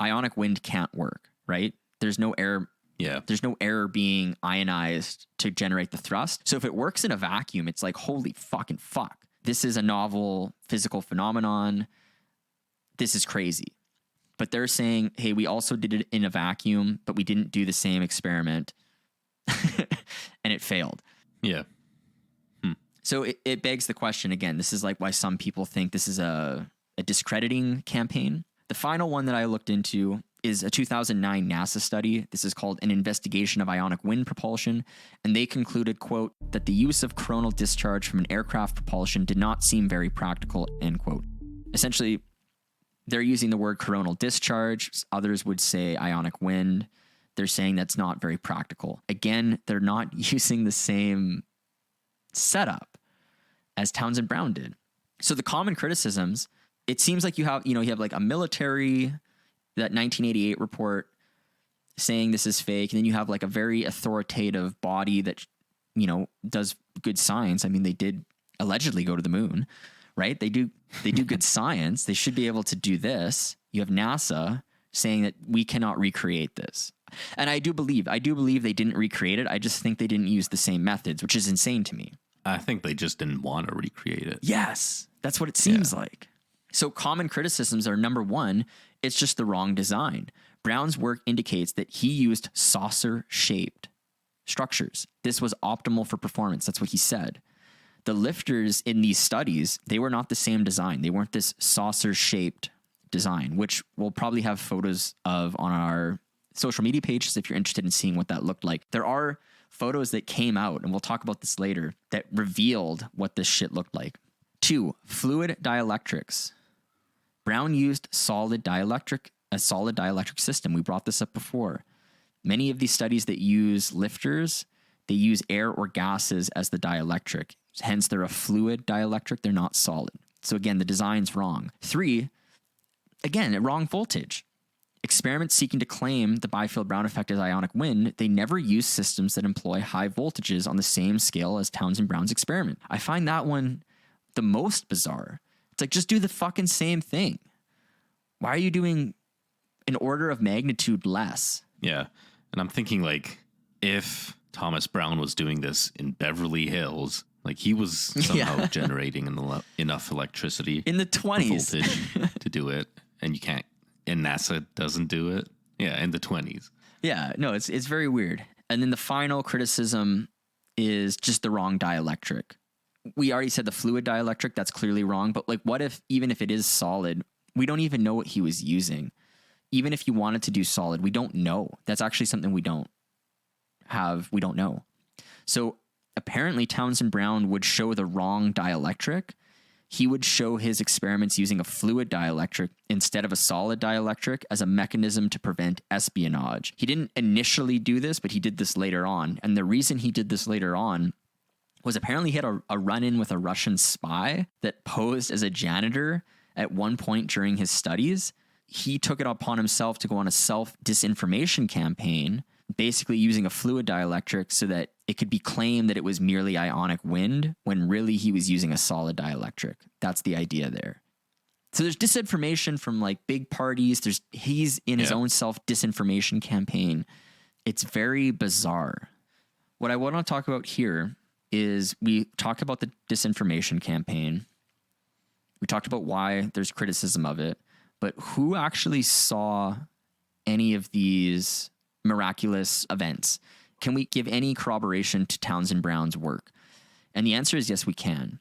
ionic wind can't work, right? There's no air. Yeah. There's no air being ionized to generate the thrust. So if it works in a vacuum, it's like, holy fucking fuck. This is a novel physical phenomenon. This is crazy. But they're saying, hey, we also did it in a vacuum, but we didn't do the same experiment. And it failed. Yeah. So it begs the question again. This is like why some people think this is a discrediting campaign. The final one that I looked into is a 2009 NASA study. This is called An Investigation of Ionic Wind Propulsion. And they concluded, quote, that the use of coronal discharge from an aircraft propulsion did not seem very practical, end quote. Essentially, they're using the word coronal discharge. Others would say ionic wind. They're saying that's not very practical. Again, they're not using the same setup as Townsend Brown did. So the common criticisms, it seems like you have like a military, that 1988 report saying this is fake. And then you have like a very authoritative body that, does good science. I mean, they did allegedly go to the moon, right? They do good science. They should be able to do this. You have NASA saying that we cannot recreate this. And I do believe they didn't recreate it. I just think they didn't use the same methods, which is insane to me. I think they just didn't want to recreate it. Yes, that's what it seems like. So common criticisms are, number one, it's just the wrong design. Brown's work indicates that he used saucer-shaped structures. This was optimal for performance. That's what he said. The lifters in these studies, they were not the same design. They weren't this saucer-shaped design, which we'll probably have photos of on our social media pages if you're interested in seeing what that looked like. There are photos that came out, and we'll talk about this later, that revealed what this shit looked like. 2, fluid dielectrics. Brown used a solid dielectric system. We brought this up before. Many of these studies that use lifters, they use air or gases as the dielectric. Hence, they're a fluid dielectric. They're not solid. So again, the design's wrong. 3, again, wrong voltage. Experiments seeking to claim the Biefeld-Brown effect as ionic wind, they never use systems that employ high voltages on the same scale as Townsend Brown's experiment. I find that one the most bizarre. It's like, just do the fucking same thing. Why are you doing an order of magnitude less? Yeah. And I'm thinking, like, if Thomas Brown was doing this in Beverly Hills, like, he was somehow generating enough electricity in the 20s voltage to do it, and you can't. And NASA doesn't do it. Yeah, in the 20s. Yeah, no, it's very weird. And then the final criticism is just the wrong dielectric. we already said the fluid dielectric, that's clearly wrong. But like, what if, even if it is solid, we don't even know what he was using. Even if you wanted to do solid, we don't know. That's actually something we don't know. So apparently Townsend Brown would show the wrong dielectric. He would show his experiments using a fluid dielectric instead of a solid dielectric as a mechanism to prevent espionage. He didn't initially do this, but he did this later on. And the reason he did this later on was apparently he had a run-in with a Russian spy that posed as a janitor at one point during his studies. He took it upon himself to go on a self-disinformation campaign, basically using a fluid dielectric so that it could be claimed that it was merely ionic wind when really he was using a solid dielectric. That's the idea there. So there's disinformation from like big parties. He's in his own self-disinformation campaign. It's very bizarre. What I want to talk about here is we talked about the disinformation campaign. We talked about why there's criticism of it, but who actually saw any of these miraculous events? Can we give any corroboration to Townsend Brown's work? And the answer is yes, we can.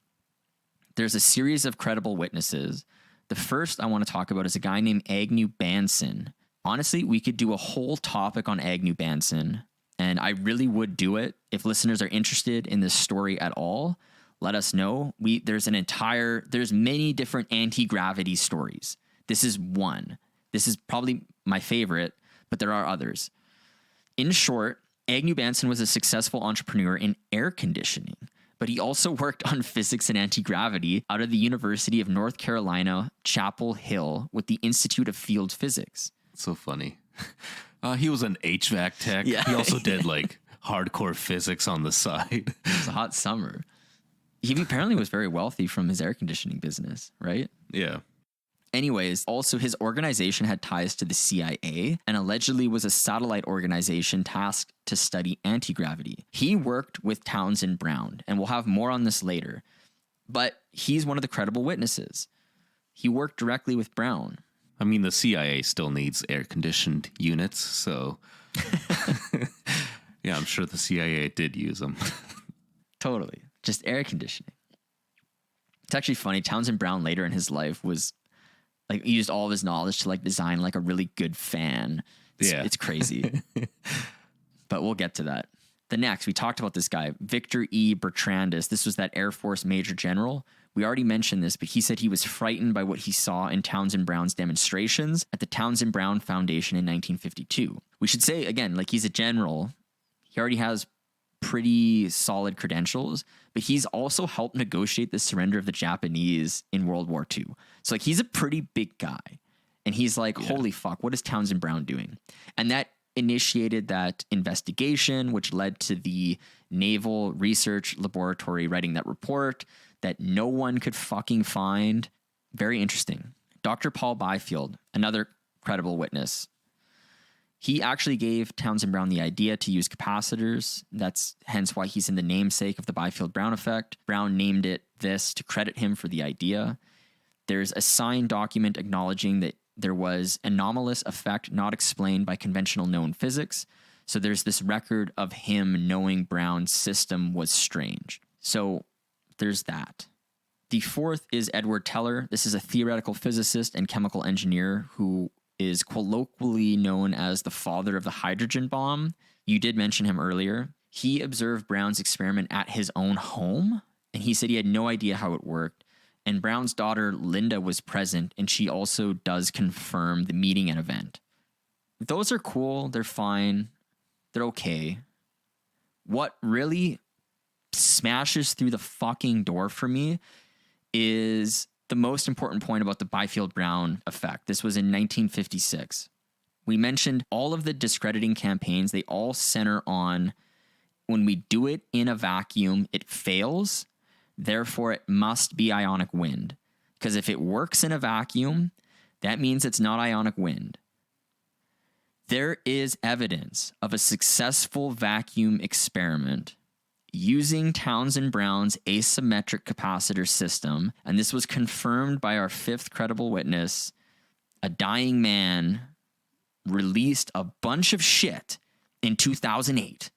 There's a series of credible witnesses. The first I want to talk about is a guy named Agnew-Bahnson. Honestly, we could do a whole topic on Agnew-Bahnson, and I really would do it. If listeners are interested in this story at all, let us know. There's many different anti-gravity stories. This is one. This is probably my favorite, but there are others. In short, Agnew-Bahnson was a successful entrepreneur in air conditioning, but he also worked on physics and anti-gravity out of the University of North Carolina, Chapel Hill, with the Institute of Field Physics. So funny. He was an HVAC tech. Yeah. He also did like hardcore physics on the side. It was a hot summer. He apparently was very wealthy from his air conditioning business, right? Yeah. Anyways, also his organization had ties to the CIA and allegedly was a satellite organization tasked to study anti-gravity. He worked with Townsend Brown, and we'll have more on this later, but he's one of the credible witnesses. He worked directly with Brown. I mean, the CIA still needs air-conditioned units, so yeah, I'm sure the CIA did use them. Totally. Just air conditioning. It's actually funny. Townsend Brown later in his life was like, he used all of his knowledge to like design like a really good fan. It's crazy. But we'll get to that. The next, we talked about this guy, Victor E. Bertrandus. This was that Air Force Major General. We already mentioned this, but he said he was frightened by what he saw in Townsend Brown's demonstrations at the Townsend Brown Foundation in 1952. We should say, again, like he's a general. He already has pretty solid credentials, but he's also helped negotiate the surrender of the Japanese in World War II. So like he's a pretty big guy. And he's like, holy fuck, what is Townsend Brown doing? And that initiated that investigation, which led to the Naval Research Laboratory writing that report that no one could fucking find. Very interesting. Dr. Paul Biefeld, another credible witness. He actually gave Townsend Brown the idea to use capacitors. That's hence why he's in the namesake of the Biefeld-Brown effect. Brown named it this to credit him for the idea. There's a signed document acknowledging that there was anomalous effect not explained by conventional known physics. So there's this record of him knowing Brown's system was strange. So there's that. The fourth is Edward Teller. This is a theoretical physicist and chemical engineer who is colloquially known as the father of the hydrogen bomb. You did mention him earlier. He observed Brown's experiment at his own home, and he said he had no idea how it worked. And Brown's daughter, Linda, was present, and she also does confirm the meeting and event. Those are cool. They're fine. They're okay. What really smashes through the fucking door for me is the most important point about the Biefeld-Brown effect. This was in 1956. We mentioned all of the discrediting campaigns. They all center on when we do it in a vacuum, it fails. Therefore, it must be ionic wind. Because if it works in a vacuum, that means it's not ionic wind. There is evidence of a successful vacuum experiment using Townsend Brown's asymmetric capacitor system, and this was confirmed by our fifth credible witness. A dying man released a bunch of shit in 2008.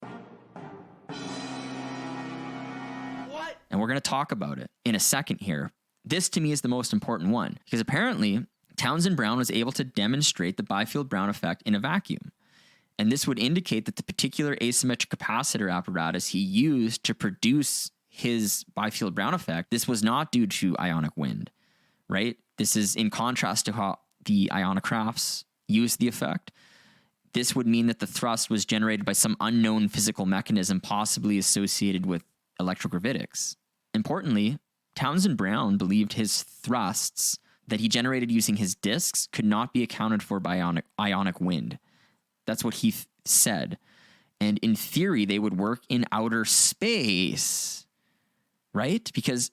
What And we're going to talk about it in a second here. This to me is the most important one because apparently Townsend Brown was able to demonstrate the Biefeld-Brown effect in a vacuum. And this would indicate that the particular asymmetric capacitor apparatus he used to produce his Biefeld-Brown effect, this was not due to ionic wind, right? This is in contrast to how the Ionicrafts used the effect. This would mean that the thrust was generated by some unknown physical mechanism possibly associated with electrogravitics. Importantly, Townsend Brown believed his thrusts that he generated using his disks could not be accounted for by ionic wind. That's what he said. And in theory, they would work in outer space, right? Because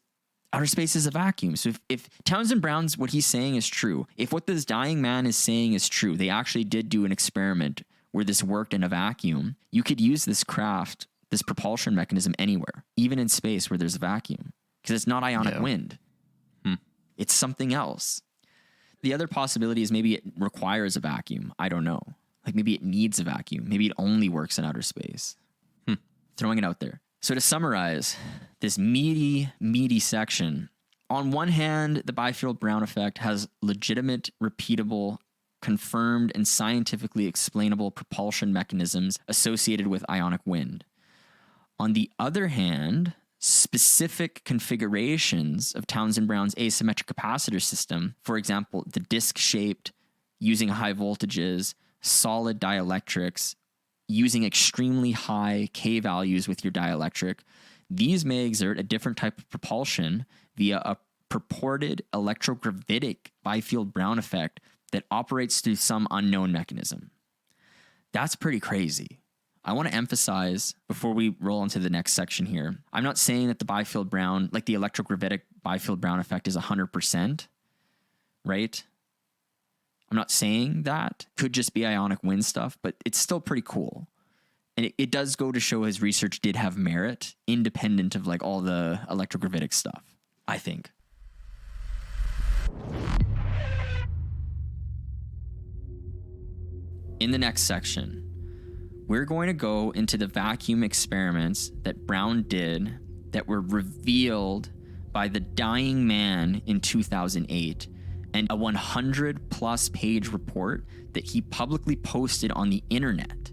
outer space is a vacuum. So if Townsend Brown's, what he's saying is true, if what this dying man is saying is true, they actually did do an experiment where this worked in a vacuum, you could use this craft, this propulsion mechanism anywhere, even in space where there's a vacuum, because it's not ionic wind. It's something else. The other possibility is maybe it requires a vacuum. I don't know. Like maybe it needs a vacuum. Maybe it only works in outer space. Throwing it out there. So to summarize this meaty section, on one hand, the Biefeld-Brown effect has legitimate, repeatable, confirmed, and scientifically explainable propulsion mechanisms associated with ionic wind. On the other hand, specific configurations of Townsend Brown's asymmetric capacitor system, for example, the disc-shaped, using high voltages, solid dielectrics, using extremely high K values with your dielectric, these may exert a different type of propulsion via a purported electrogravitic Biefeld-Brown effect that operates through some unknown mechanism. That's pretty crazy. I want to emphasize before we roll into the next section here, I'm not saying that the Biefeld-Brown, like the electrogravitic Biefeld-Brown effect is 100%, right? I'm not saying that. Could just be ionic wind stuff, but it's still pretty cool. And it does go to show his research did have merit, independent of like all the electrogravitic stuff, I think. In the next section, we're going to go into the vacuum experiments that Brown did that were revealed by the dying man in 2008 and a 100+ page report that he publicly posted on the internet.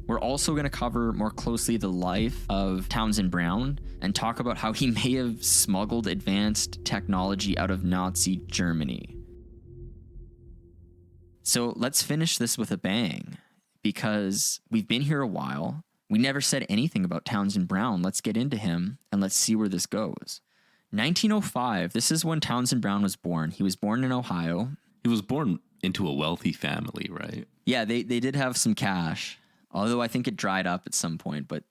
We're also going to cover more closely the life of Townsend Brown and talk about how he may have smuggled advanced technology out of Nazi Germany. So let's finish this with a bang, because we've been here a while. We never said anything about Townsend Brown. Let's get into him and let's see where this goes. 1905, this is when Townsend Brown was born. He was born in Ohio. He was born into a wealthy family, right? Yeah, they did have some cash, although I think it dried up at some point, but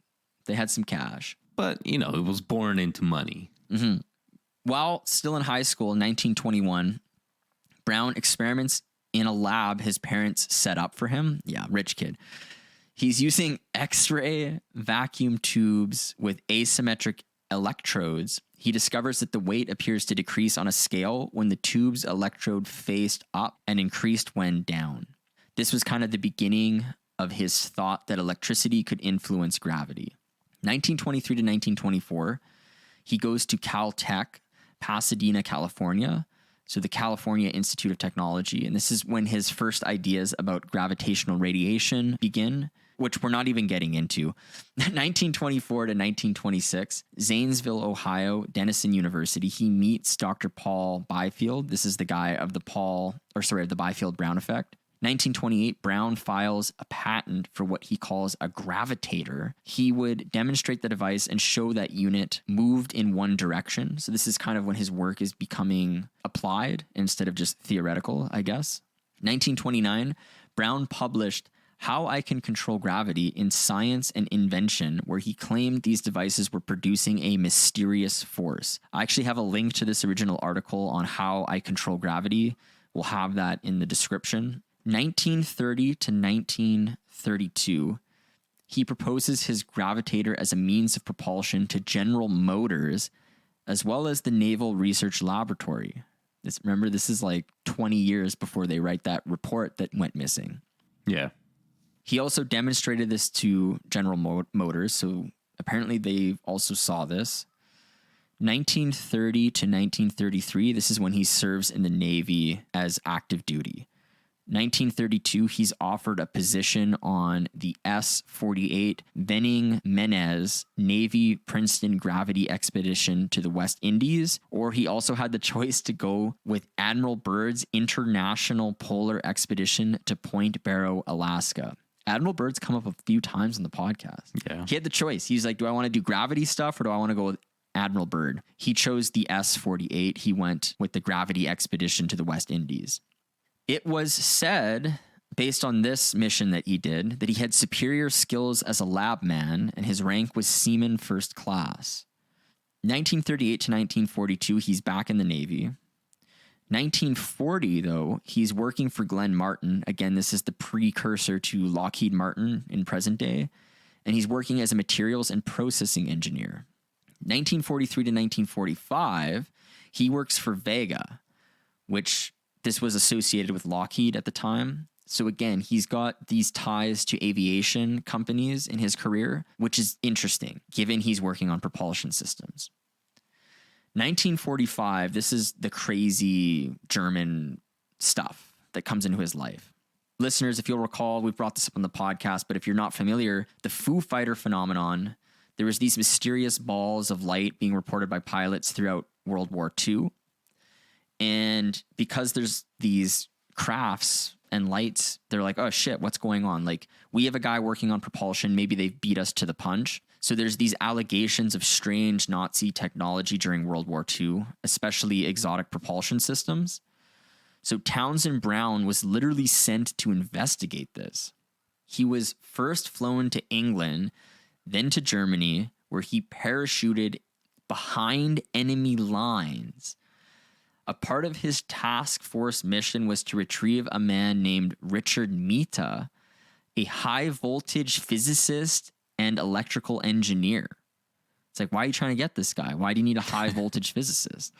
they had some cash. But, you know, it was born into money. Mm-hmm. While still in high school in 1921, Brown experiments in a lab his parents set up for him. Yeah, rich kid. He's using X-ray vacuum tubes with asymmetric electrodes. He discovers that the weight appears to decrease on a scale when the tube's electrode faced up and increased when down. This was kind of the beginning of his thought that electricity could influence gravity. 1923 to 1924, he goes to Caltech, Pasadena, California, so the California Institute of Technology. And this is when his first ideas about gravitational radiation begin, which we're not even getting into. 1924 to 1926, Zanesville, Ohio, Denison University, he meets Dr. Paul Biefeld. This is the guy of the Biefeld-Brown effect. 1928, Brown files a patent for what he calls a gravitator. He would demonstrate the device and show that unit moved in one direction. So this is kind of when his work is becoming applied instead of just theoretical, I guess. 1929, Brown published How I Can Control Gravity in Science and Invention, where he claimed these devices were producing a mysterious force. I actually have a link to this original article on How I Control Gravity. We'll have that in the description. 1930 to 1932, he proposes his gravitator as a means of propulsion to General Motors, as well as the Naval Research Laboratory. Remember, this is like 20 years before they write that report that went missing. Yeah. He also demonstrated this to General Motors, so apparently they also saw this. 1930 to 1933, this is when he serves in the Navy as active duty. 1932, he's offered a position on the S-48 Benning Menez Navy Princeton Gravity Expedition to the West Indies, or he also had the choice to go with Admiral Byrd's International Polar Expedition to Point Barrow, Alaska. Admiral Byrd's come up a few times in the podcast. Yeah. He had the choice. He's like, do I want to do gravity stuff or do I want to go with Admiral Byrd? He chose the S-48. He went with the gravity expedition to the West Indies. It was said, based on this mission that he did, that he had superior skills as a lab man and his rank was Seaman First Class. 1938 to 1942, he's back in the Navy. 1940, though, he's working for Glenn Martin. Again, this is the precursor to Lockheed Martin in present day. And he's working as a materials and processing engineer. 1943 to 1945, he works for Vega, which this was associated with Lockheed at the time. So again, he's got these ties to aviation companies in his career, which is interesting, given he's working on propulsion systems. 1945, this is the crazy German stuff that comes into his life. Listeners, if you'll recall, we brought this up on the podcast, but if you're not familiar, the Foo Fighter phenomenon, there was these mysterious balls of light being reported by pilots throughout World War II. And because there's these crafts and lights, they're like, oh shit, what's going on? Like, we have a guy working on propulsion. Maybe they've beat us to the punch. So there's these allegations of strange Nazi technology during World War II, especially exotic propulsion systems. So Townsend Brown was literally sent to investigate this. He was first flown to England, then to Germany, where he parachuted behind enemy lines. A part of his task force mission was to retrieve a man named Richard Mita, a high voltage physicist and electrical engineer. It's like, why are you trying to get this guy? Why do you need a high voltage physicist?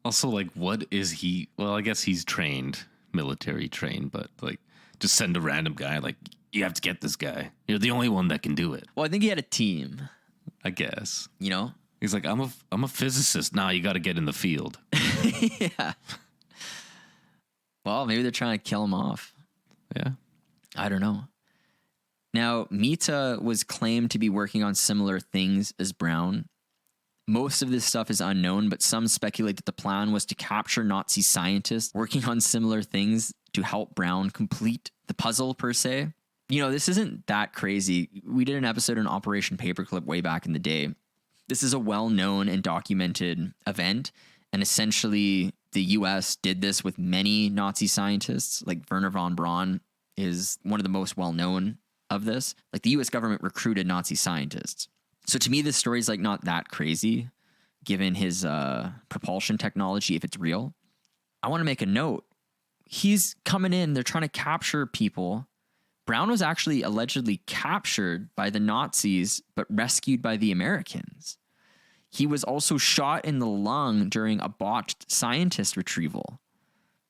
Also, like, what is he? Well, I guess he's trained, military trained, but like, just send a random guy. Like, you have to get this guy. You're the only one that can do it. Well, I think he had a team. I guess. You know? He's like, I'm a physicist. Nah, you got to get in the field. Yeah. Well, maybe they're trying to kill him off. Yeah. I don't know. Now, Mita was claimed to be working on similar things as Brown. Most of this stuff is unknown, but some speculate that the plan was to capture Nazi scientists working on similar things to help Brown complete the puzzle, per se. You know, this isn't that crazy. We did an episode on Operation Paperclip way back in the day. This is a well-known and documented event, and essentially the U.S. did this with many Nazi scientists, like Wernher von Braun is one of the most well-known of this. Like, the U.S. government recruited Nazi scientists. So to me, this story is like not that crazy, given his propulsion technology, if it's real. I want to make a note. He's coming in, they're trying to capture people. Brown was actually allegedly captured by the Nazis, but rescued by the Americans. He was also shot in the lung during a botched scientist retrieval.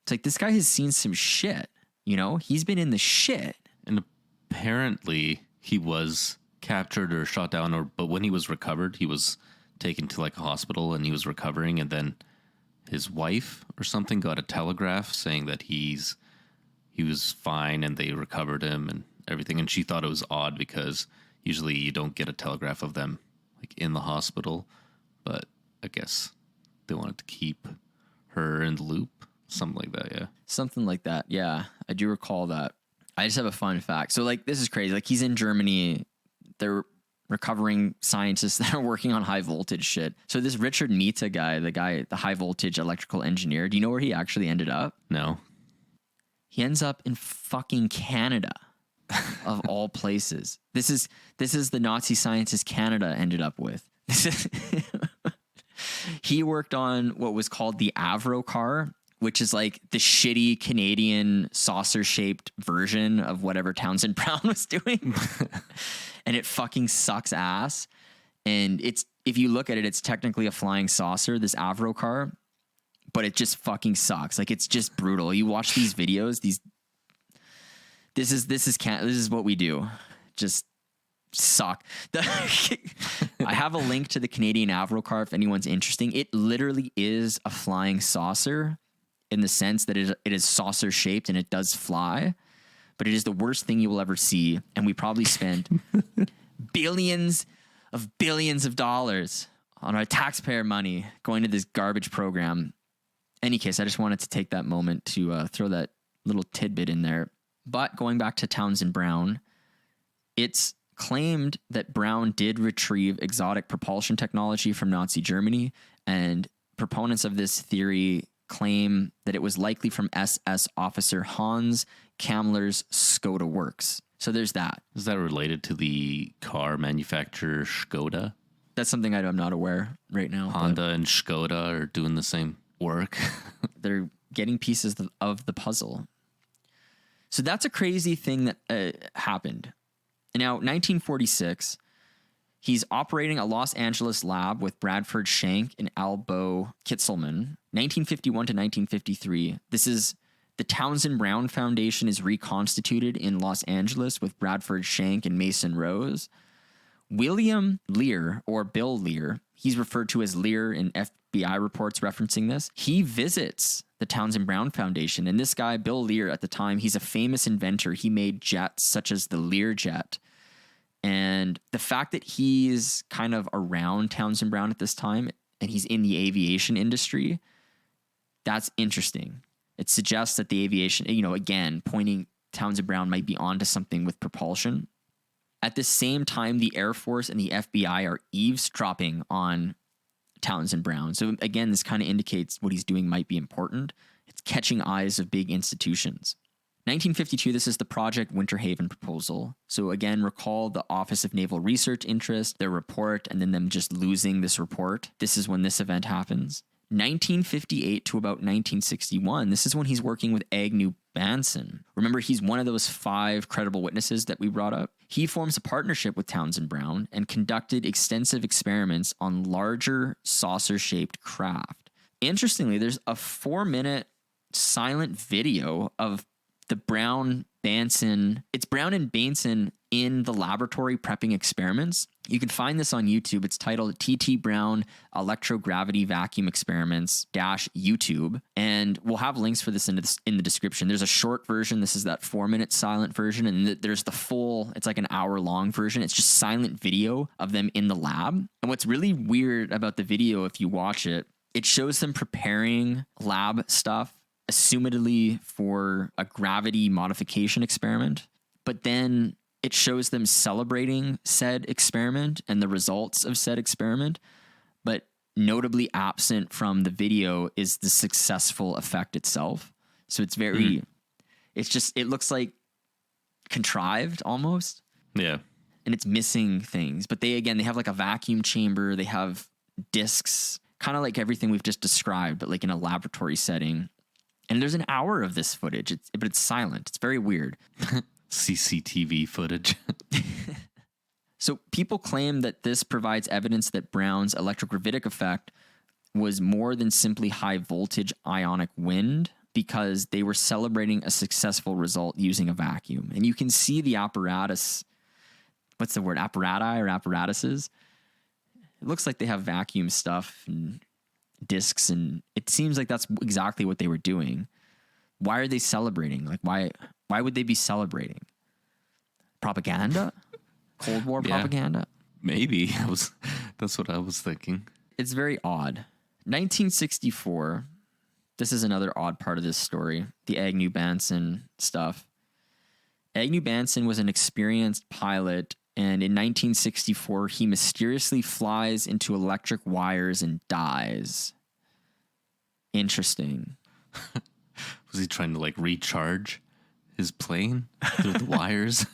It's like, this guy has seen some shit, you know? He's been in the shit. And apparently he was captured or shot down, but when he was recovered, he was taken to like a hospital and he was recovering, and then his wife or something got a telegraph saying that he was fine and they recovered him and everything. And she thought it was odd because usually you don't get a telegraph of them like in the hospital, but I guess they wanted to keep her in the loop. Something like that. Yeah. Something like that. Yeah. I do recall that. I just have a fun fact. So like, this is crazy. Like, he's in Germany. They're recovering scientists that are working on high voltage shit. So this Richard Mita guy, the high voltage electrical engineer, do you know where he actually ended up? No. He ends up in fucking Canada, of all places. This is the Nazi scientist Canada ended up with. He worked on what was called the AVROCAR, which is like the shitty Canadian saucer-shaped version of whatever Townsend Brown was doing. And it fucking sucks ass. And if you look at it, it's technically a flying saucer, this AVROCAR, but it just fucking sucks. Like, it's just brutal. You watch these videos, this is what we do. Just suck. I have a link to the Canadian AVROCAR if anyone's interesting. It literally is a flying saucer in the sense that it is saucer shaped and it does fly, but it is the worst thing you will ever see. And we probably spent billions of dollars on our taxpayer money going to this garbage program. Any case, I just wanted to take that moment to throw that little tidbit in there. But going back to Townsend Brown, it's claimed that Brown did retrieve exotic propulsion technology from Nazi Germany, and proponents of this theory claim that it was likely from SS officer Hans Kammler's Skoda works. So there's that. Is that related to the car manufacturer Skoda? That's something I'm not aware right now. Honda and Skoda are doing the same work. They're getting pieces of the puzzle. So that's a crazy thing that happened. Now, 1946, he's operating a Los Angeles lab with Bradford Schenck and Albo Kitzelman. 1951 to 1953, this is the Townsend Brown Foundation is reconstituted in Los Angeles with Bradford Schenck and Mason Rose. William Lear, or Bill Lear, he's referred to as Lear in FBI reports referencing this. He visits the Townsend Brown Foundation, and this guy, Bill Lear, at the time, he's a famous inventor. He made jets such as the Lear jet. And the fact that he's kind of around Townsend Brown at this time, and he's in the aviation industry, that's interesting. It suggests that the aviation, again, pointing Townsend Brown might be onto something with propulsion. At the same time, the Air Force and the FBI are eavesdropping on Townsend Brown. So again, this kind of indicates what he's doing might be important. It's catching eyes of big institutions. 1952, this is the Project Winterhaven proposal. So again, recall the Office of Naval Research interest, their report, and then them just losing this report. This is when this event happens. 1958 to about 1961, this is when he's working with Agnew Banson. Remember, he's one of those 5 credible witnesses that we brought up. He forms a partnership with Townsend Brown and conducted extensive experiments on larger saucer-shaped craft. Interestingly, there's a 4-minute silent video of the Brown-Bahnson, it's Brown and Bahnson in the laboratory prepping experiments. You can find this on YouTube. It's titled T.T. Brown Electrogravity Vacuum Experiments -YouTube. And we'll have links for this in the description. There's a short version. This is that 4-minute silent version. And there's the full, it's like an hour-long version. It's just silent video of them in the lab. And what's really weird about the video, if you watch it, it shows them preparing lab stuff, assumedly for a gravity modification experiment. But then it shows them celebrating said experiment and the results of said experiment, but notably absent from the video is the successful effect itself. So it's very, it looks like contrived almost. Yeah. And it's missing things. But they have like a vacuum chamber. They have discs, kind of like everything we've just described, but like in a laboratory setting. And there's an hour of this footage, but it's silent. It's very weird. CCTV footage. So people claim that this provides evidence that Brown's electrogravitic effect was more than simply high voltage ionic wind, because they were celebrating a successful result using a vacuum. And you can see the apparatus, what's the word, apparati or apparatuses? It looks like they have vacuum stuff and discs, and it seems like that's exactly what they were doing. Why are they celebrating? Like, why would they be celebrating? Propaganda? Cold War propaganda? Maybe. That's what I was thinking. It's very odd. 1964, this is another odd part of this story, the Agnew Banson stuff. Agnew Banson was an experienced pilot, and in 1964, he mysteriously flies into electric wires and dies. Interesting. Was he trying to recharge his plane through the wires?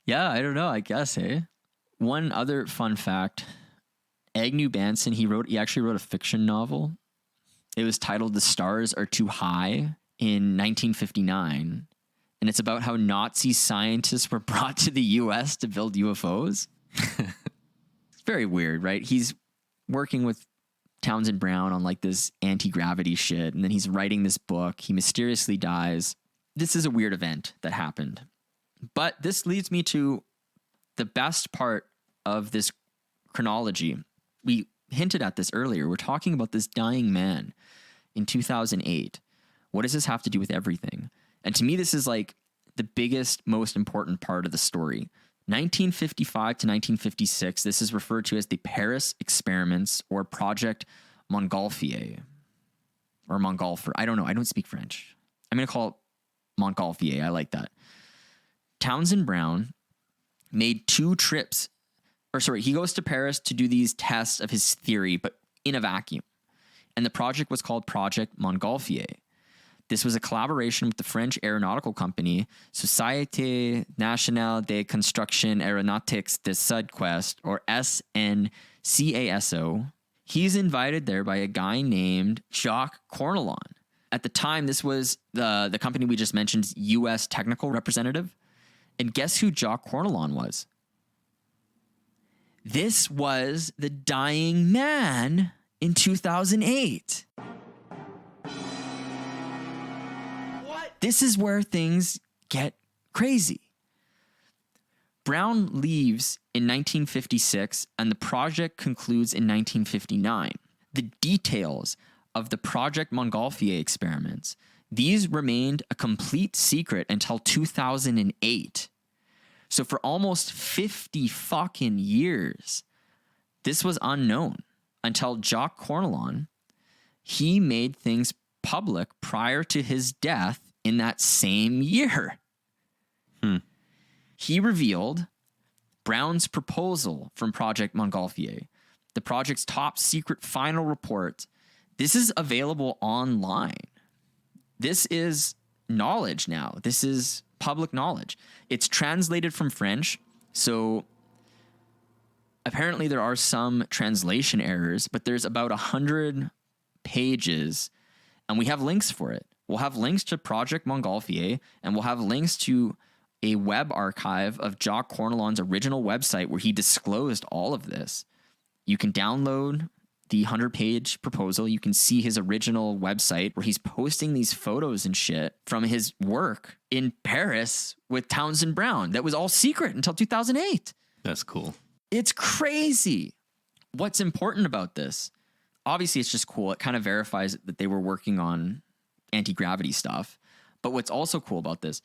Yeah, I don't know. I guess, hey. One other fun fact: Agnew Banson, he actually wrote a fiction novel. It was titled "The Stars Are Too High" in 1959, and it's about how Nazi scientists were brought to the U.S. to build UFOs. It's very weird, right? He's working with Townsend Brown on this anti-gravity shit, and then he's writing this book. He mysteriously dies. This is a weird event that happened. But this leads me to the best part of this chronology. We hinted at this earlier. We're talking about this dying man in 2008. What does this have to do with everything? And to me, this is like the biggest, most important part of the story. 1955 to 1956, this is referred to as the Paris Experiments or Project Montgolfier or Montgolfier. I don't know. I don't speak French. I'm going to call it Montgolfier. I like that. Townsend Brown made 2 trips, he goes to Paris to do these tests of his theory, but in a vacuum. And the project was called Project Montgolfier. This was a collaboration with the French aeronautical company Société Nationale de Construction Aéronautique de Sud-Ouest, or SNCASO. He's invited there by a guy named Jacques Cornelon. At the time, this was the company we just mentioned's U.S. technical representative. And guess who Jacques Cornelon was? This was the dying man in 2008. What? This is where things get crazy. Brown leaves in 1956 and the project concludes in 1959. The details of the Project Montgolfier experiments, these remained a complete secret until 2008. So for almost 50 fucking years, this was unknown until Jacques Cornelon, he made things public prior to his death in that same year. He revealed Brown's proposal from Project Montgolfier, the project's top secret final report. This is available online. This is knowledge now. This is public knowledge. It's translated from French, so apparently there are some translation errors, but there's about 100 pages, and we have links for it. We'll have links to Project Montgolfier, and we'll have links to a web archive of Jacques Cornelon's original website where he disclosed all of this. You can download the 100-page proposal. You can see his original website where he's posting these photos and shit from his work in Paris with Townsend Brown. That was all secret until 2008. That's cool. It's crazy. What's important about this? Obviously, it's just cool. It kind of verifies that they were working on anti-gravity stuff. But what's also cool about this,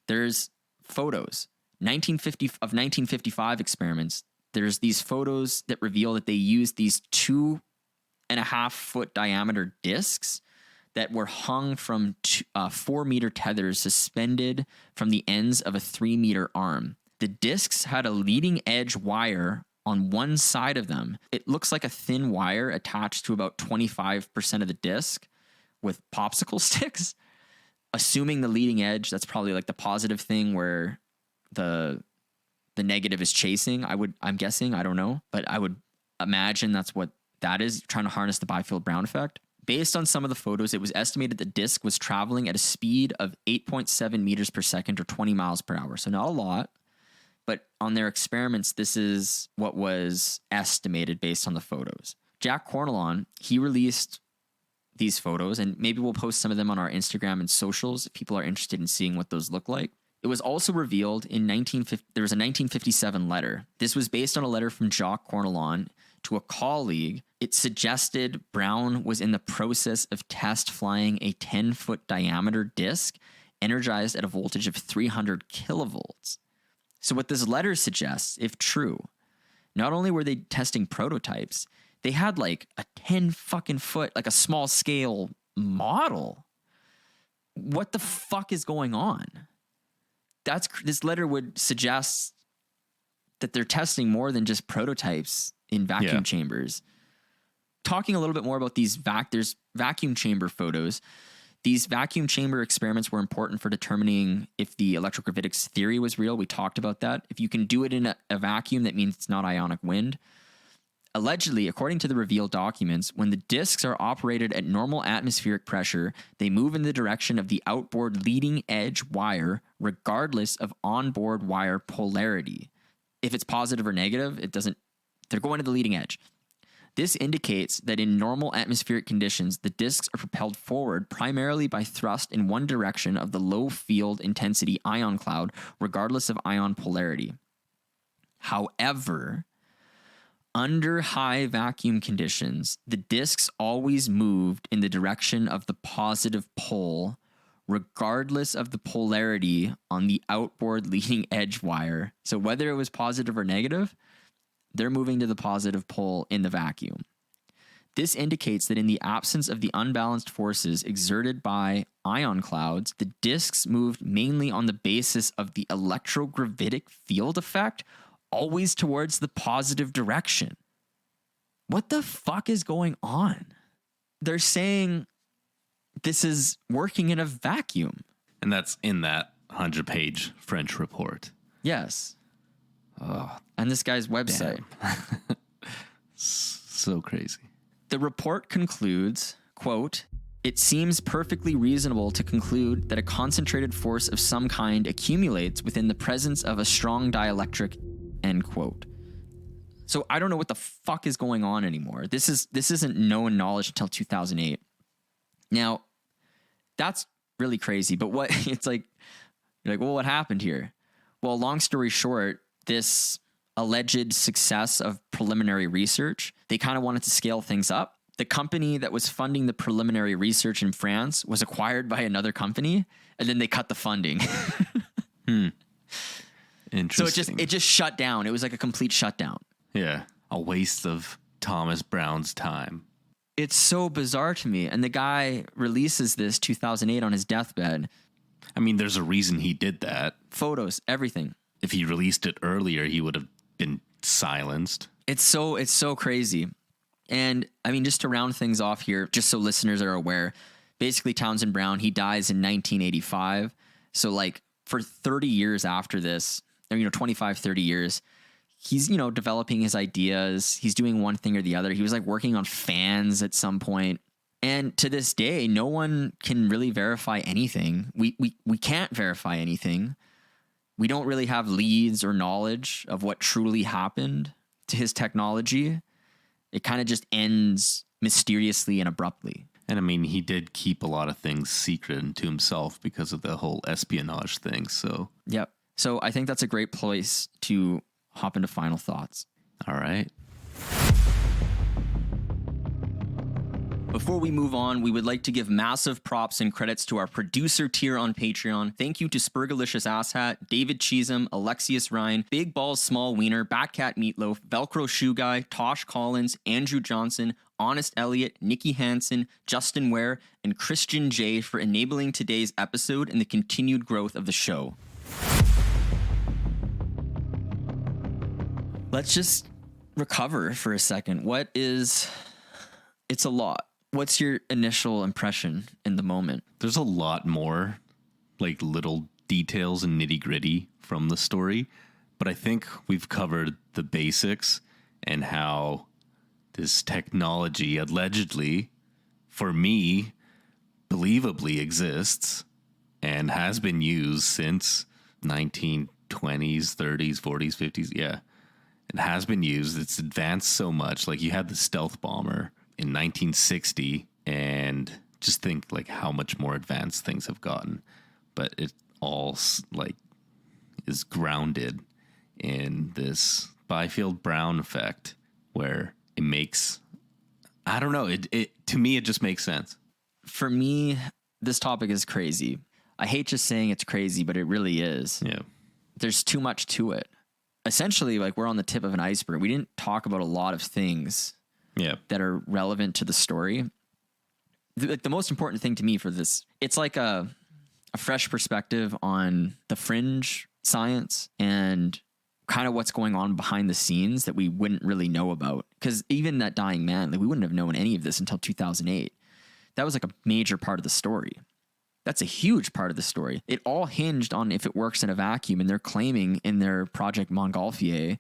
there's photos. 1955 experiments. There's these photos that reveal that they used these 2.5 foot diameter discs that were hung from 4-meter tethers suspended from the ends of a 3-meter arm. The discs had a leading edge wire on one side of them. It looks like a thin wire attached to about 25% of the disc with popsicle sticks. Assuming the leading edge, that's probably like the positive thing where the negative is chasing. I'm guessing, I don't know, but I would imagine that's what that is, trying to harness the Biefeld-Brown effect. Based on some of the photos, it was estimated the disc was traveling at a speed of 8.7 meters per second or 20 miles per hour. So not a lot, but on their experiments, this is what was estimated based on the photos. Jacques Cornelon, he released these photos, and maybe we'll post some of them on our Instagram and socials if people are interested in seeing what those look like. It was also revealed in there was a 1957 letter. This was based on a letter from Jacques Cornelon to a colleague. It suggested Brown was in the process of test flying a 10-foot diameter disc energized at a voltage of 300 kilovolts. So what this letter suggests, if true, not only were they testing prototypes, they had like a 10 fucking foot, like a small scale model. What the fuck is going on? This letter would suggest that they're testing more than just prototypes in vacuum chambers. Talking a little bit more about these there's vacuum chamber photos. These vacuum chamber experiments were important for determining if the electrogravitics theory was real. We talked about that. If you can do it in a vacuum, that means it's not ionic wind. Allegedly, according to the revealed documents, when the discs are operated at normal atmospheric pressure, they move in the direction of the outboard leading edge wire, regardless of onboard wire polarity. If it's positive or negative, they're going to the leading edge. This indicates that in normal atmospheric conditions, the discs are propelled forward primarily by thrust in one direction of the low field intensity ion cloud, regardless of ion polarity. However, Under high vacuum conditions, the disks always moved in the direction of the positive pole, regardless of the polarity on the outboard leading edge wire. So whether it was positive or negative, they're moving to the positive pole in the vacuum. This indicates that in the absence of the unbalanced forces exerted by ion clouds, the disks moved mainly on the basis of the electrogravitic field effect, always towards the positive direction. What the fuck is going on? They're saying this is working in a vacuum. And that's in that 100-page French report. Yes. Oh, and this guy's website. So crazy. The report concludes, quote, "It seems perfectly reasonable to conclude that a concentrated force of some kind accumulates within the presence of a strong dielectric," end quote. So I don't know what the fuck is going on anymore. This isn't known knowledge until 2008. Now, that's really crazy. But what it's like, you're like, well, what happened here? Well, long story short, this alleged success of preliminary research, they kind of wanted to scale things up. The company that was funding the preliminary research in France was acquired by another company, and then they cut the funding. Interesting. So it just shut down. It was like a complete shutdown. Yeah, a waste of Thomas Brown's time. It's so bizarre to me. And the guy releases this 2008 on his deathbed. I mean, there's a reason he did that. Photos, everything. If he released it earlier, he would have been silenced. It's so crazy. And I mean, just to round things off here, just so listeners are aware, basically Townsend Brown, he dies in 1985. So like for 30 years after this, or, 25, 30 years, he's, developing his ideas. He's doing one thing or the other. He was like working on fans at some point. And to this day, no one can really verify anything. We can't verify anything. We don't really have leads or knowledge of what truly happened to his technology. It kind of just ends mysteriously and abruptly. And I mean, he did keep a lot of things secret to himself because of the whole espionage thing. So, yep. So I think that's a great place to hop into final thoughts. All right. Before we move on, we would like to give massive props and credits to our producer tier on Patreon. Thank you to Spurgalicious Asshat, David Cheesem, Alexius Ryan, Big Balls Small Wiener, Batcat Meatloaf, Velcro Shoe Guy, Tosh Collins, Andrew Johnson, Honest Elliott, Nikki Hansen, Justin Ware, and Christian J for enabling today's episode and the continued growth of the show. Let's just recover for a second. It's a lot. What's your initial impression in the moment? There's a lot more like little details and nitty gritty from the story, but I think we've covered the basics and how this technology allegedly, for me, believably exists and has been used since 1920s, 30s, 40s, 50s. Yeah, it has been used. It's advanced so much. Like you had the stealth bomber in 1960, and just think like how much more advanced things have gotten, but it all like is grounded in this Biefeld-Brown effect where it makes, I don't know, it to me it just makes sense. For me, this topic is crazy. I hate just saying it's crazy, but it really is. Yeah. There's too much to it. Essentially, like we're on the tip of an iceberg. We didn't talk about a lot of things that are relevant to the story. The most important thing to me for this, it's like a fresh perspective on the fringe science and kind of what's going on behind the scenes that we wouldn't really know about. Because even that dying man, like we wouldn't have known any of this until 2008. That was like a major part of the story. That's a huge part of the story. It all hinged on if it works in a vacuum, and they're claiming in their project Montgolfier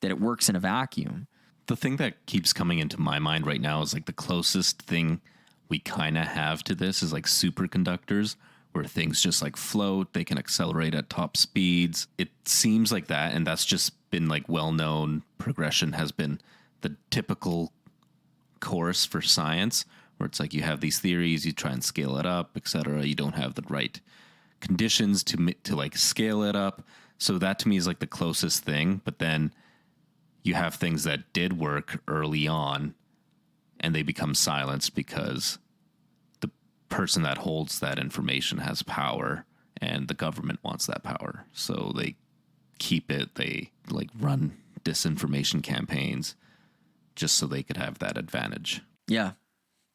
that it works in a vacuum. The thing that keeps coming into my mind right now is like the closest thing we kind of have to this is like superconductors, where things just like float, they can accelerate at top speeds. It seems like that, and that's just been like well-known progression has been the typical course for science, where it's like you have these theories, you try and scale it up, etc. You don't have the right conditions to like scale it up. So that to me is like the closest thing. But then you have things that did work early on and they become silenced because the person that holds that information has power and the government wants that power. So they keep it. They like run disinformation campaigns just so they could have that advantage. Yeah,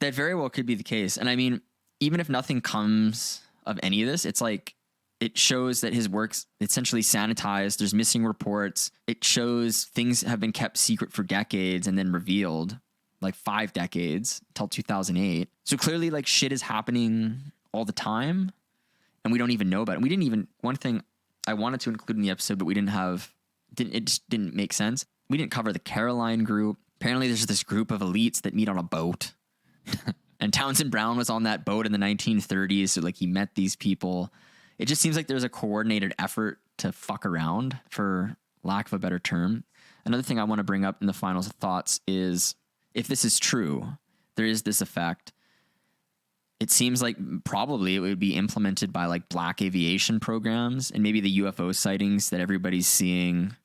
that very well could be the case. And I mean, even if nothing comes of any of this, it's like, it shows that his work's essentially sanitized. There's missing reports. It shows things have been kept secret for decades and then revealed, like 5 decades till 2008. So clearly, like, shit is happening all the time, and we don't even know about it. We didn't even, one thing I wanted to include in the episode, but we it just didn't make sense. We didn't cover the Caroline group. Apparently, there's this group of elites that meet on a boat. And Townsend Brown was on that boat in the 1930s. So, like, he met these people. It just seems like there's a coordinated effort to fuck around, for lack of a better term. Another thing I want to bring up in the final thoughts is, if this is true, there is this effect. It seems like probably it would be implemented by like black aviation programs, and maybe the UFO sightings that everybody's seeing,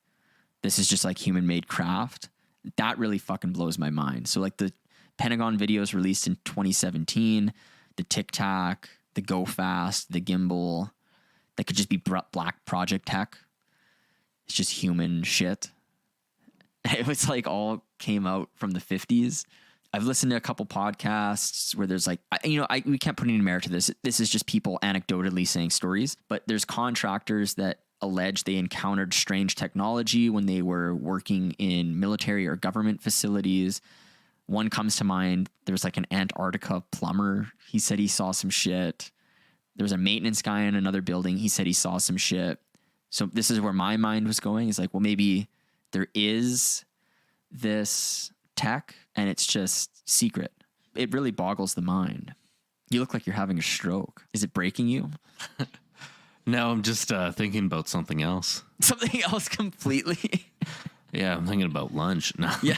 this is just like human-made craft. That really fucking blows my mind. So like the Pentagon videos released in 2017, the Tic Tac, the Go Fast, the gimbal, that could just be black project tech. It's just human shit. It was like all came out from the 50s. I've listened to a couple podcasts where there's like, we can't put any merit to this. This is just people anecdotally saying stories, but there's contractors that allege they encountered strange technology when they were working in military or government facilities. One comes to mind. There's like an Antarctica plumber. He said he saw some shit. There was a maintenance guy in another building. He said he saw some shit. So this is where my mind was going. Is like, well, maybe there is this tech and it's just secret. It really boggles the mind. You look like you're having a stroke. Is it breaking you? No, I'm just thinking about something else. Something else completely? Yeah, I'm thinking about lunch. No. Yeah.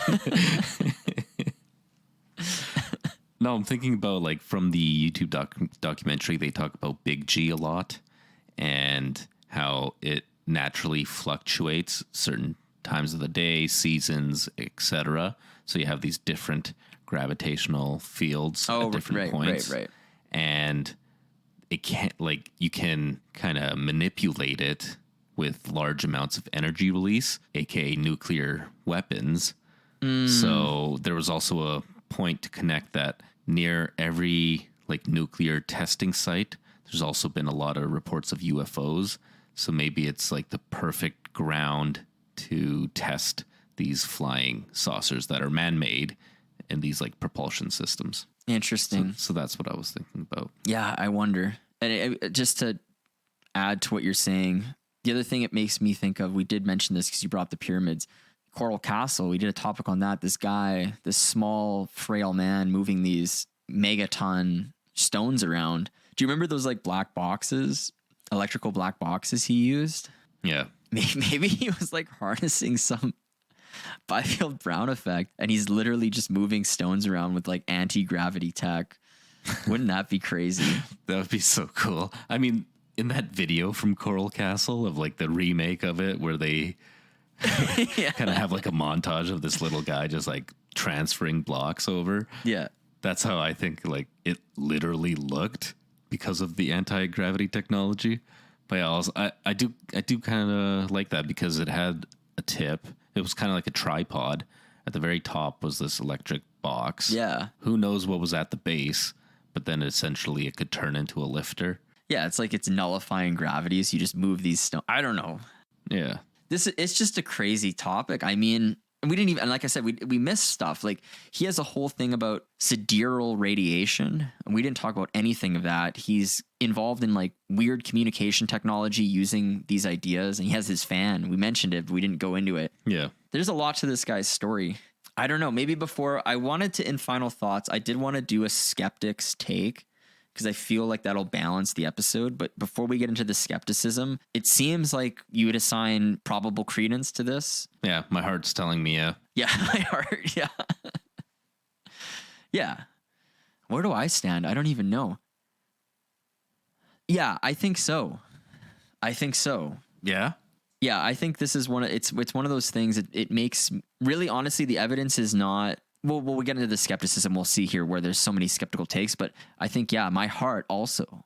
No, I'm thinking about like from the YouTube documentary, they talk about Big G a lot and how it naturally fluctuates certain times of the day, seasons, etc. So you have these different gravitational fields at different points. Right. And it can't, like, you can kind of manipulate it with large amounts of energy release, aka nuclear weapons. So there was also a point to connect that near every like nuclear testing site, there's also been a lot of reports of UFOs. So maybe it's like the perfect ground to test these flying saucers that are man-made and these like propulsion systems. Interesting. So that's what I was thinking about. Yeah, I wonder. And just to add to what you're saying, the other thing it makes me think of, we did mention this because you brought up the pyramids. Coral Castle, we did a topic on that. This guy, this small, frail man moving these megaton stones around. Do you remember those like black boxes, electrical black boxes he used? Yeah. Maybe he was like harnessing some Biefeld-Brown effect and he's literally just moving stones around with like anti-gravity tech. Wouldn't that be crazy? That would be so cool. I mean, in that video from Coral Castle of like the remake of it where they kind of have like a montage of this little guy just like transferring blocks over. Yeah. That's how I think like it literally looked because of the anti-gravity technology. But I do kind of like that because it had a tip. It was kind of like a tripod. At the very top was this electric box. Yeah. Who knows what was at the base, but then essentially it could turn into a lifter. Yeah, it's like it's nullifying gravity, so you just move these stones. I don't know. Yeah. It's just a crazy topic. I mean, we didn't even, and like I said, we missed stuff. Like he has a whole thing about sidereal radiation, and we didn't talk about anything of that. He's involved in like weird communication technology using these ideas, and he has his fan. We mentioned it, but we didn't go into it. Yeah. There's a lot to this guy's story. I don't know. Maybe before I wanted to, in final thoughts, I did want to do a skeptic's take, because I feel like that'll balance the episode. But before we get into the skepticism, it seems like you would assign probable credence to this. Yeah, my heart's telling me yeah. Yeah, my heart, yeah. Yeah. Where do I stand? I don't even know. Yeah, I think so. Yeah? Yeah, I think this is it's one of those things. It makes really, honestly, the evidence is not. Well, we get into the skepticism. We'll see here where there's so many skeptical takes, but I think, yeah, my heart also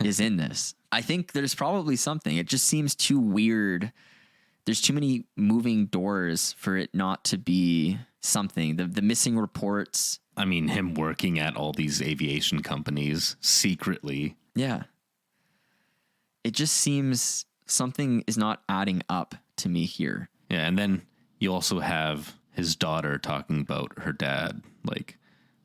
is in this. I think there's probably something. It just seems too weird. There's too many moving doors for it not to be something. The missing reports. I mean, him working at all these aviation companies secretly. Yeah. It just seems something is not adding up to me here. Yeah, and then you also have his daughter talking about her dad. Like,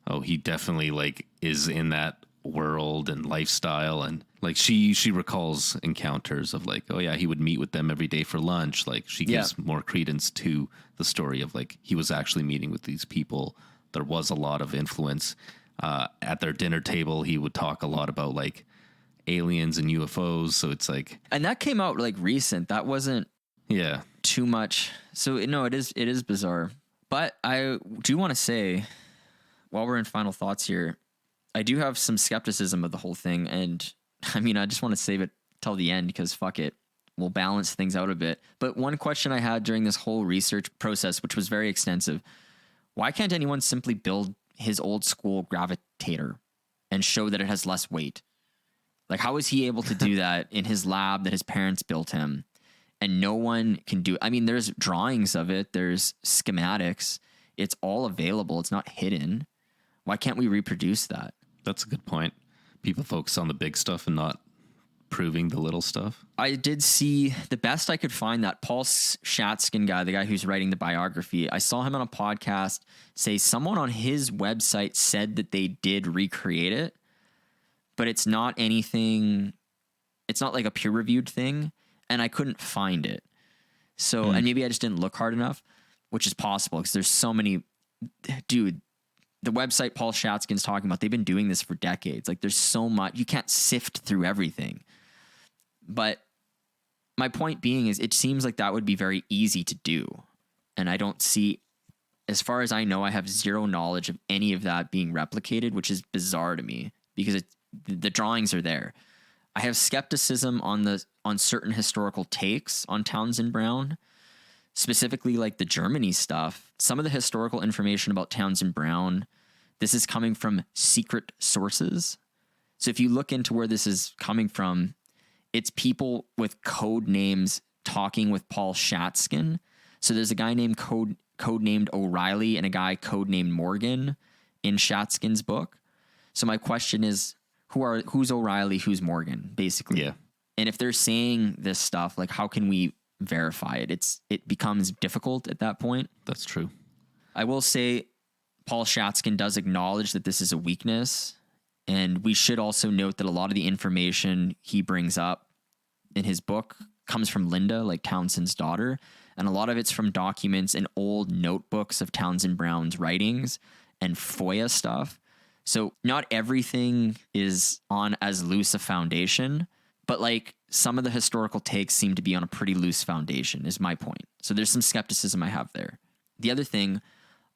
oh, he definitely like is in that world and lifestyle, and like she recalls encounters of like, oh yeah, he would meet with them every day for lunch. Like she gives more credence to the story of like he was actually meeting with these people. There was a lot of influence at their dinner table. He would talk a lot about like aliens and UFOs. So it's like, and that came out like recent. That wasn't too much. So no, it is bizarre. But I do want to say, while we're in final thoughts here, I do have some skepticism of the whole thing. And I mean, I just want to save it till the end because fuck it. We'll balance things out a bit. But one question I had during this whole research process, which was very extensive, why can't anyone simply build his old school gravitator and show that it has less weight? Like, how is he able to do that in his lab that his parents built him? And no one can do. I mean, there's drawings of it. There's schematics. It's all available. It's not hidden. Why can't we reproduce that? That's a good point. People focus on the big stuff and not proving the little stuff. I did see the best I could find, that Paul Shatskin guy, the guy who's writing the biography. I saw him on a podcast say someone on his website said that they did recreate it, but it's not anything. It's not like a peer reviewed thing. And I couldn't find it. So, and maybe I just didn't look hard enough, which is possible because there's so many. Dude, the website Paul Shatskin's talking about, they've been doing this for decades. Like, there's so much. You can't sift through everything. But my point being is, it seems like that would be very easy to do. And I don't see, as far as I know, I have zero knowledge of any of that being replicated, which is bizarre to me because the drawings are there. I have skepticism on certain historical takes on Townsend Brown, specifically like the Germany stuff. Some of the historical information about Townsend Brown, this is coming from secret sources. So if you look into where this is coming from, it's people with code names talking with Paul Shatskin. So there's a guy named codenamed O'Reilly and a guy codenamed Morgan in Shatskin's book. So my question is, who's O'Reilly, who's Morgan, basically? Yeah. And if they're saying this stuff, like, how can we verify it? It becomes difficult at that point. That's true. I will say Paul Shatskin does acknowledge that this is a weakness. And we should also note that a lot of the information he brings up in his book comes from Linda, like Townsend's daughter. And a lot of it's from documents and old notebooks of Townsend Brown's writings and FOIA stuff. So not everything is on as loose a foundation, but like some of the historical takes seem to be on a pretty loose foundation is my point. So there's some skepticism I have there. The other thing,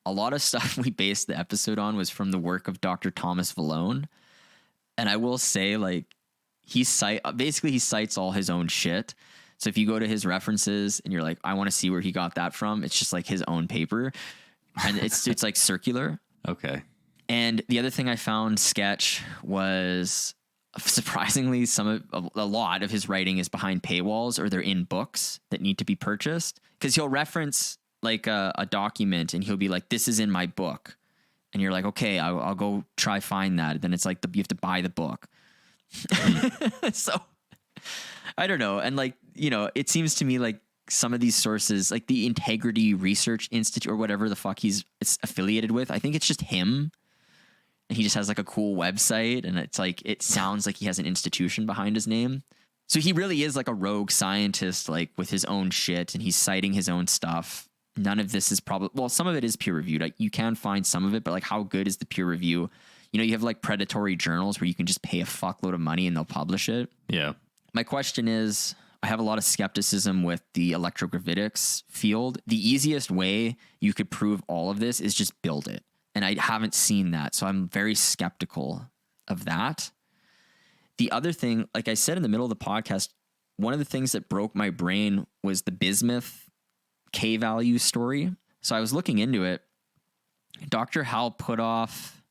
a lot of stuff we based the episode on was from the work of Dr. Thomas Vallone. And I will say, like, he cites all his own shit. So if you go to his references and you're like, I want to see where he got that from, it's just like his own paper. And it's like circular. Okay. And the other thing I found sketch was, surprisingly, a lot of his writing is behind paywalls or they're in books that need to be purchased. Because he'll reference like a document and he'll be like, this is in my book. And you're like, okay, I'll go try find that. Then it's like you have to buy the book. So I don't know. And like, you know, it seems to me like some of these sources, like the Integrity Research Institute or whatever the fuck it's affiliated with, I think it's just him. And he just has like a cool website and it's like, it sounds like he has an institution behind his name. So he really is like a rogue scientist, like with his own shit, and he's citing his own stuff. None of this is probably, well, some of it is peer reviewed. Like, you can find some of it, but like, how good is the peer review? You know, you have like predatory journals where you can just pay a fuckload of money and they'll publish it. Yeah. My question is, I have a lot of skepticism with the electrogravitics field. The easiest way you could prove all of this is just build it. And I haven't seen that. So I'm very skeptical of that. The other thing, like I said in the middle of the podcast, one of the things that broke my brain was the bismuth K-value story. So I was looking into it. Dr. Hal put off,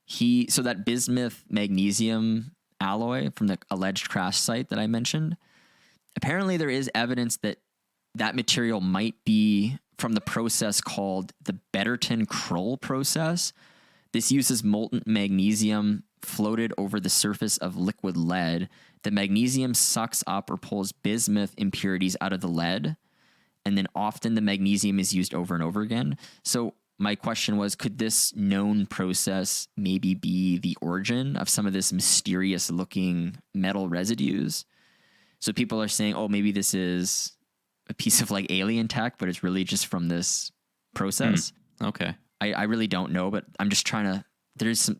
so that bismuth magnesium alloy from the alleged crash site that I mentioned, apparently there is evidence that that material might be from the process called the Betterton-Kroll process. This uses molten magnesium floated over the surface of liquid lead. The magnesium sucks up or pulls bismuth impurities out of the lead, and then often the magnesium is used over and over again. So my question was, could this known process maybe be the origin of some of this mysterious looking metal residues? So people are saying, oh, maybe this is a piece of like alien tech, but it's really just from this process. Okay. I really don't know, but I'm just trying to,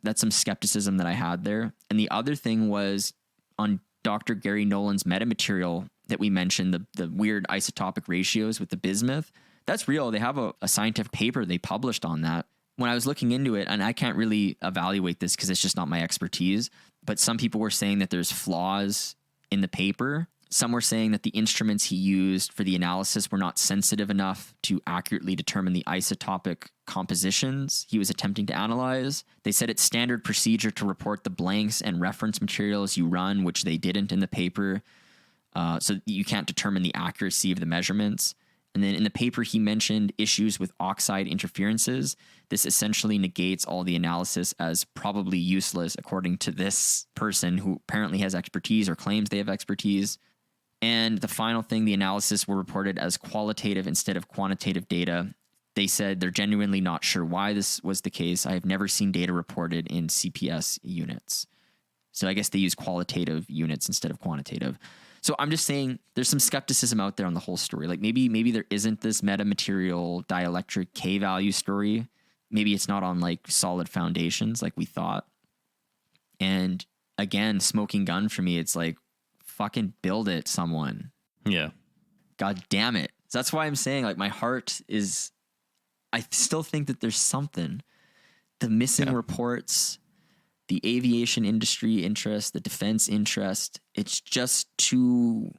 that's some skepticism that I had there. And the other thing was on Dr. Gary Nolan's metamaterial that we mentioned, the weird isotopic ratios with the bismuth. That's real. They have a scientific paper they published on that. When I was looking into it, and I can't really evaluate this because it's just not my expertise, but some people were saying that there's flaws in the paper. Some were saying that the instruments he used for the analysis were not sensitive enough to accurately determine the isotopic compositions he was attempting to analyze. They said it's standard procedure to report the blanks and reference materials you run, which they didn't in the paper. So you can't determine the accuracy of the measurements. And then in the paper, he mentioned issues with oxide interferences. This essentially negates all the analysis as probably useless, according to this person who apparently has expertise or claims they have expertise. And the final thing, the analysis were reported as qualitative instead of quantitative data. They said they're genuinely not sure why this was the case. I have never seen data reported in CPS units. So I guess they use qualitative units instead of quantitative. So I'm just saying there's some skepticism out there on the whole story. Like maybe there isn't this metamaterial dielectric K-value story. Maybe it's not on like solid foundations like we thought. And again, smoking gun for me, it's like, fucking build it, someone. Yeah. God damn it. So that's why I'm saying, like, my heart is, I still think that there's something. The missing reports, the aviation industry interest, the defense interest, it's just too,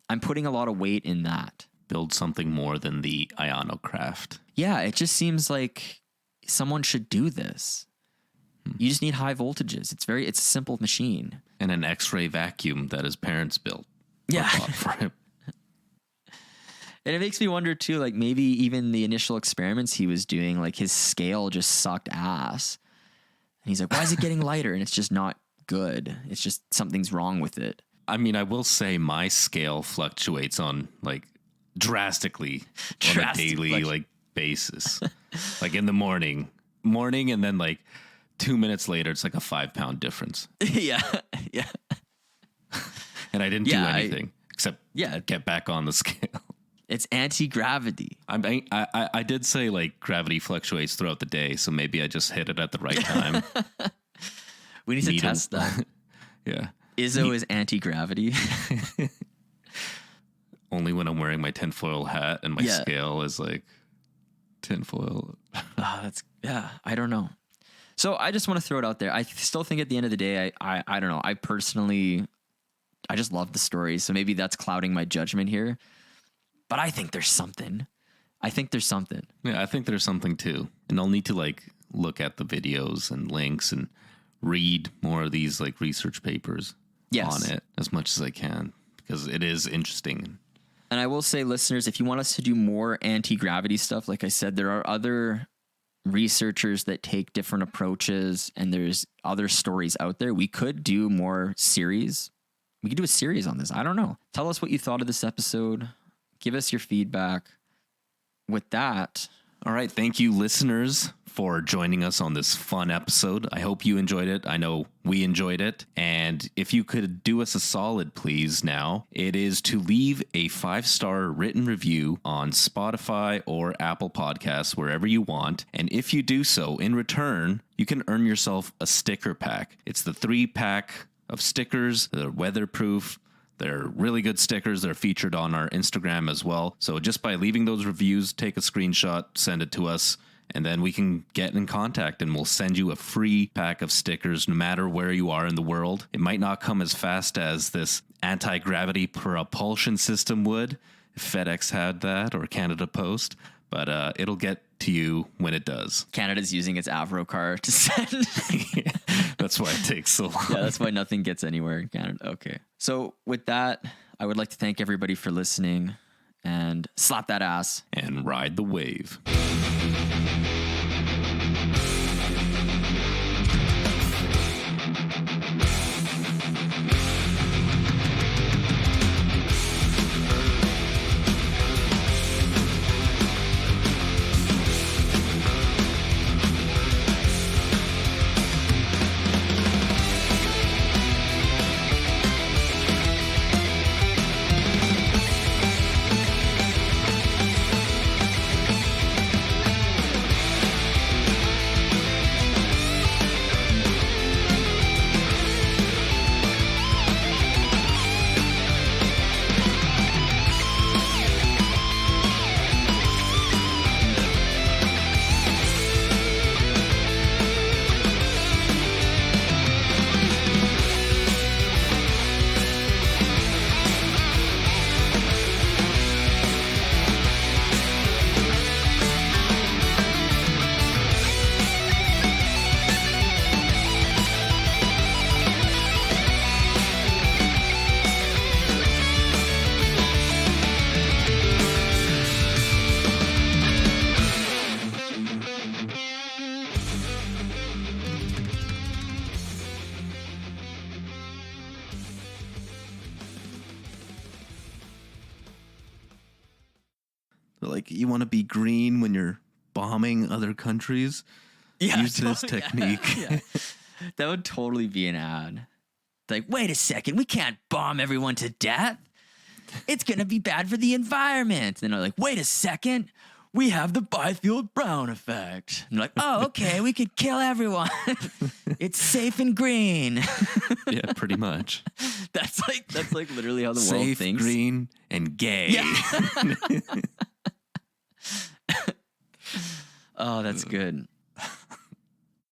I'm putting a lot of weight in that. Build something more than the ionocraft. Yeah, it just seems like someone should do this. You just need high voltages. It's a simple machine. And an X-ray vacuum that his parents built. Yeah. For him. And it makes me wonder too, like maybe even the initial experiments he was doing, like his scale just sucked ass. And he's like, why is it getting lighter? And it's just not good. It's just something's wrong with it. I mean, I will say my scale fluctuates on like drastically on a daily like basis. Like in the morning and then like 2 minutes later, it's like a 5 pound difference. Yeah. And I didn't do anything except get back on the scale. It's anti-gravity. I did say like gravity fluctuates throughout the day, so maybe I just hit it at the right time. We need to test that. Yeah. Izzo is anti-gravity. Only when I'm wearing my tinfoil hat and my scale is like tinfoil. I don't know. So I just want to throw it out there. I still think at the end of the day, I don't know. I personally, I just love the story. So maybe that's clouding my judgment here. But I think there's something. Yeah, I think there's something too. And I'll need to like look at the videos and links and read more of these like research papers on it as much as I can, because it is interesting. And I will say, listeners, if you want us to do more anti-gravity stuff, like I said, there are other researchers that take different approaches, and there's other stories out there. We could do more series. We could do a series on this. I don't know. Tell us what you thought of this episode. Give us your feedback. With that, all right. Thank you, listeners, for joining us on this fun episode. I hope you enjoyed it. I know we enjoyed it. And if you could do us a solid, please, now, it is to leave a 5-star written review on Spotify or Apple Podcasts, wherever you want. And if you do so, in return, you can earn yourself a sticker pack. It's the 3-pack of stickers. They're weatherproof. They're really good stickers. They're featured on our Instagram as well. So just by leaving those reviews, take a screenshot, send it to us, And then we can get in contact and we'll send you a free pack of stickers no matter where you are in the world. It might not come as fast as this anti-gravity propulsion system would if FedEx had that or Canada Post, but it'll get to you when it does. Canada's using its AVROCAR to send. That's why it takes so long. Yeah, that's why nothing gets anywhere in Canada. Okay. So with that, I would like to thank everybody for listening and slap that ass. And ride the wave. Like, you want to be green when you're bombing other countries? Use this technique. Yeah. That would totally be an ad. Like, wait a second, we can't bomb everyone to death. It's going to be bad for the environment. And they're like, wait a second, we have the Biefeld-Brown Effect. And they're like, oh, okay, we could kill everyone. It's safe and green. Yeah, pretty much. That's like literally how the world Safe, thinks. green, and gay. Yeah. Oh, that's good.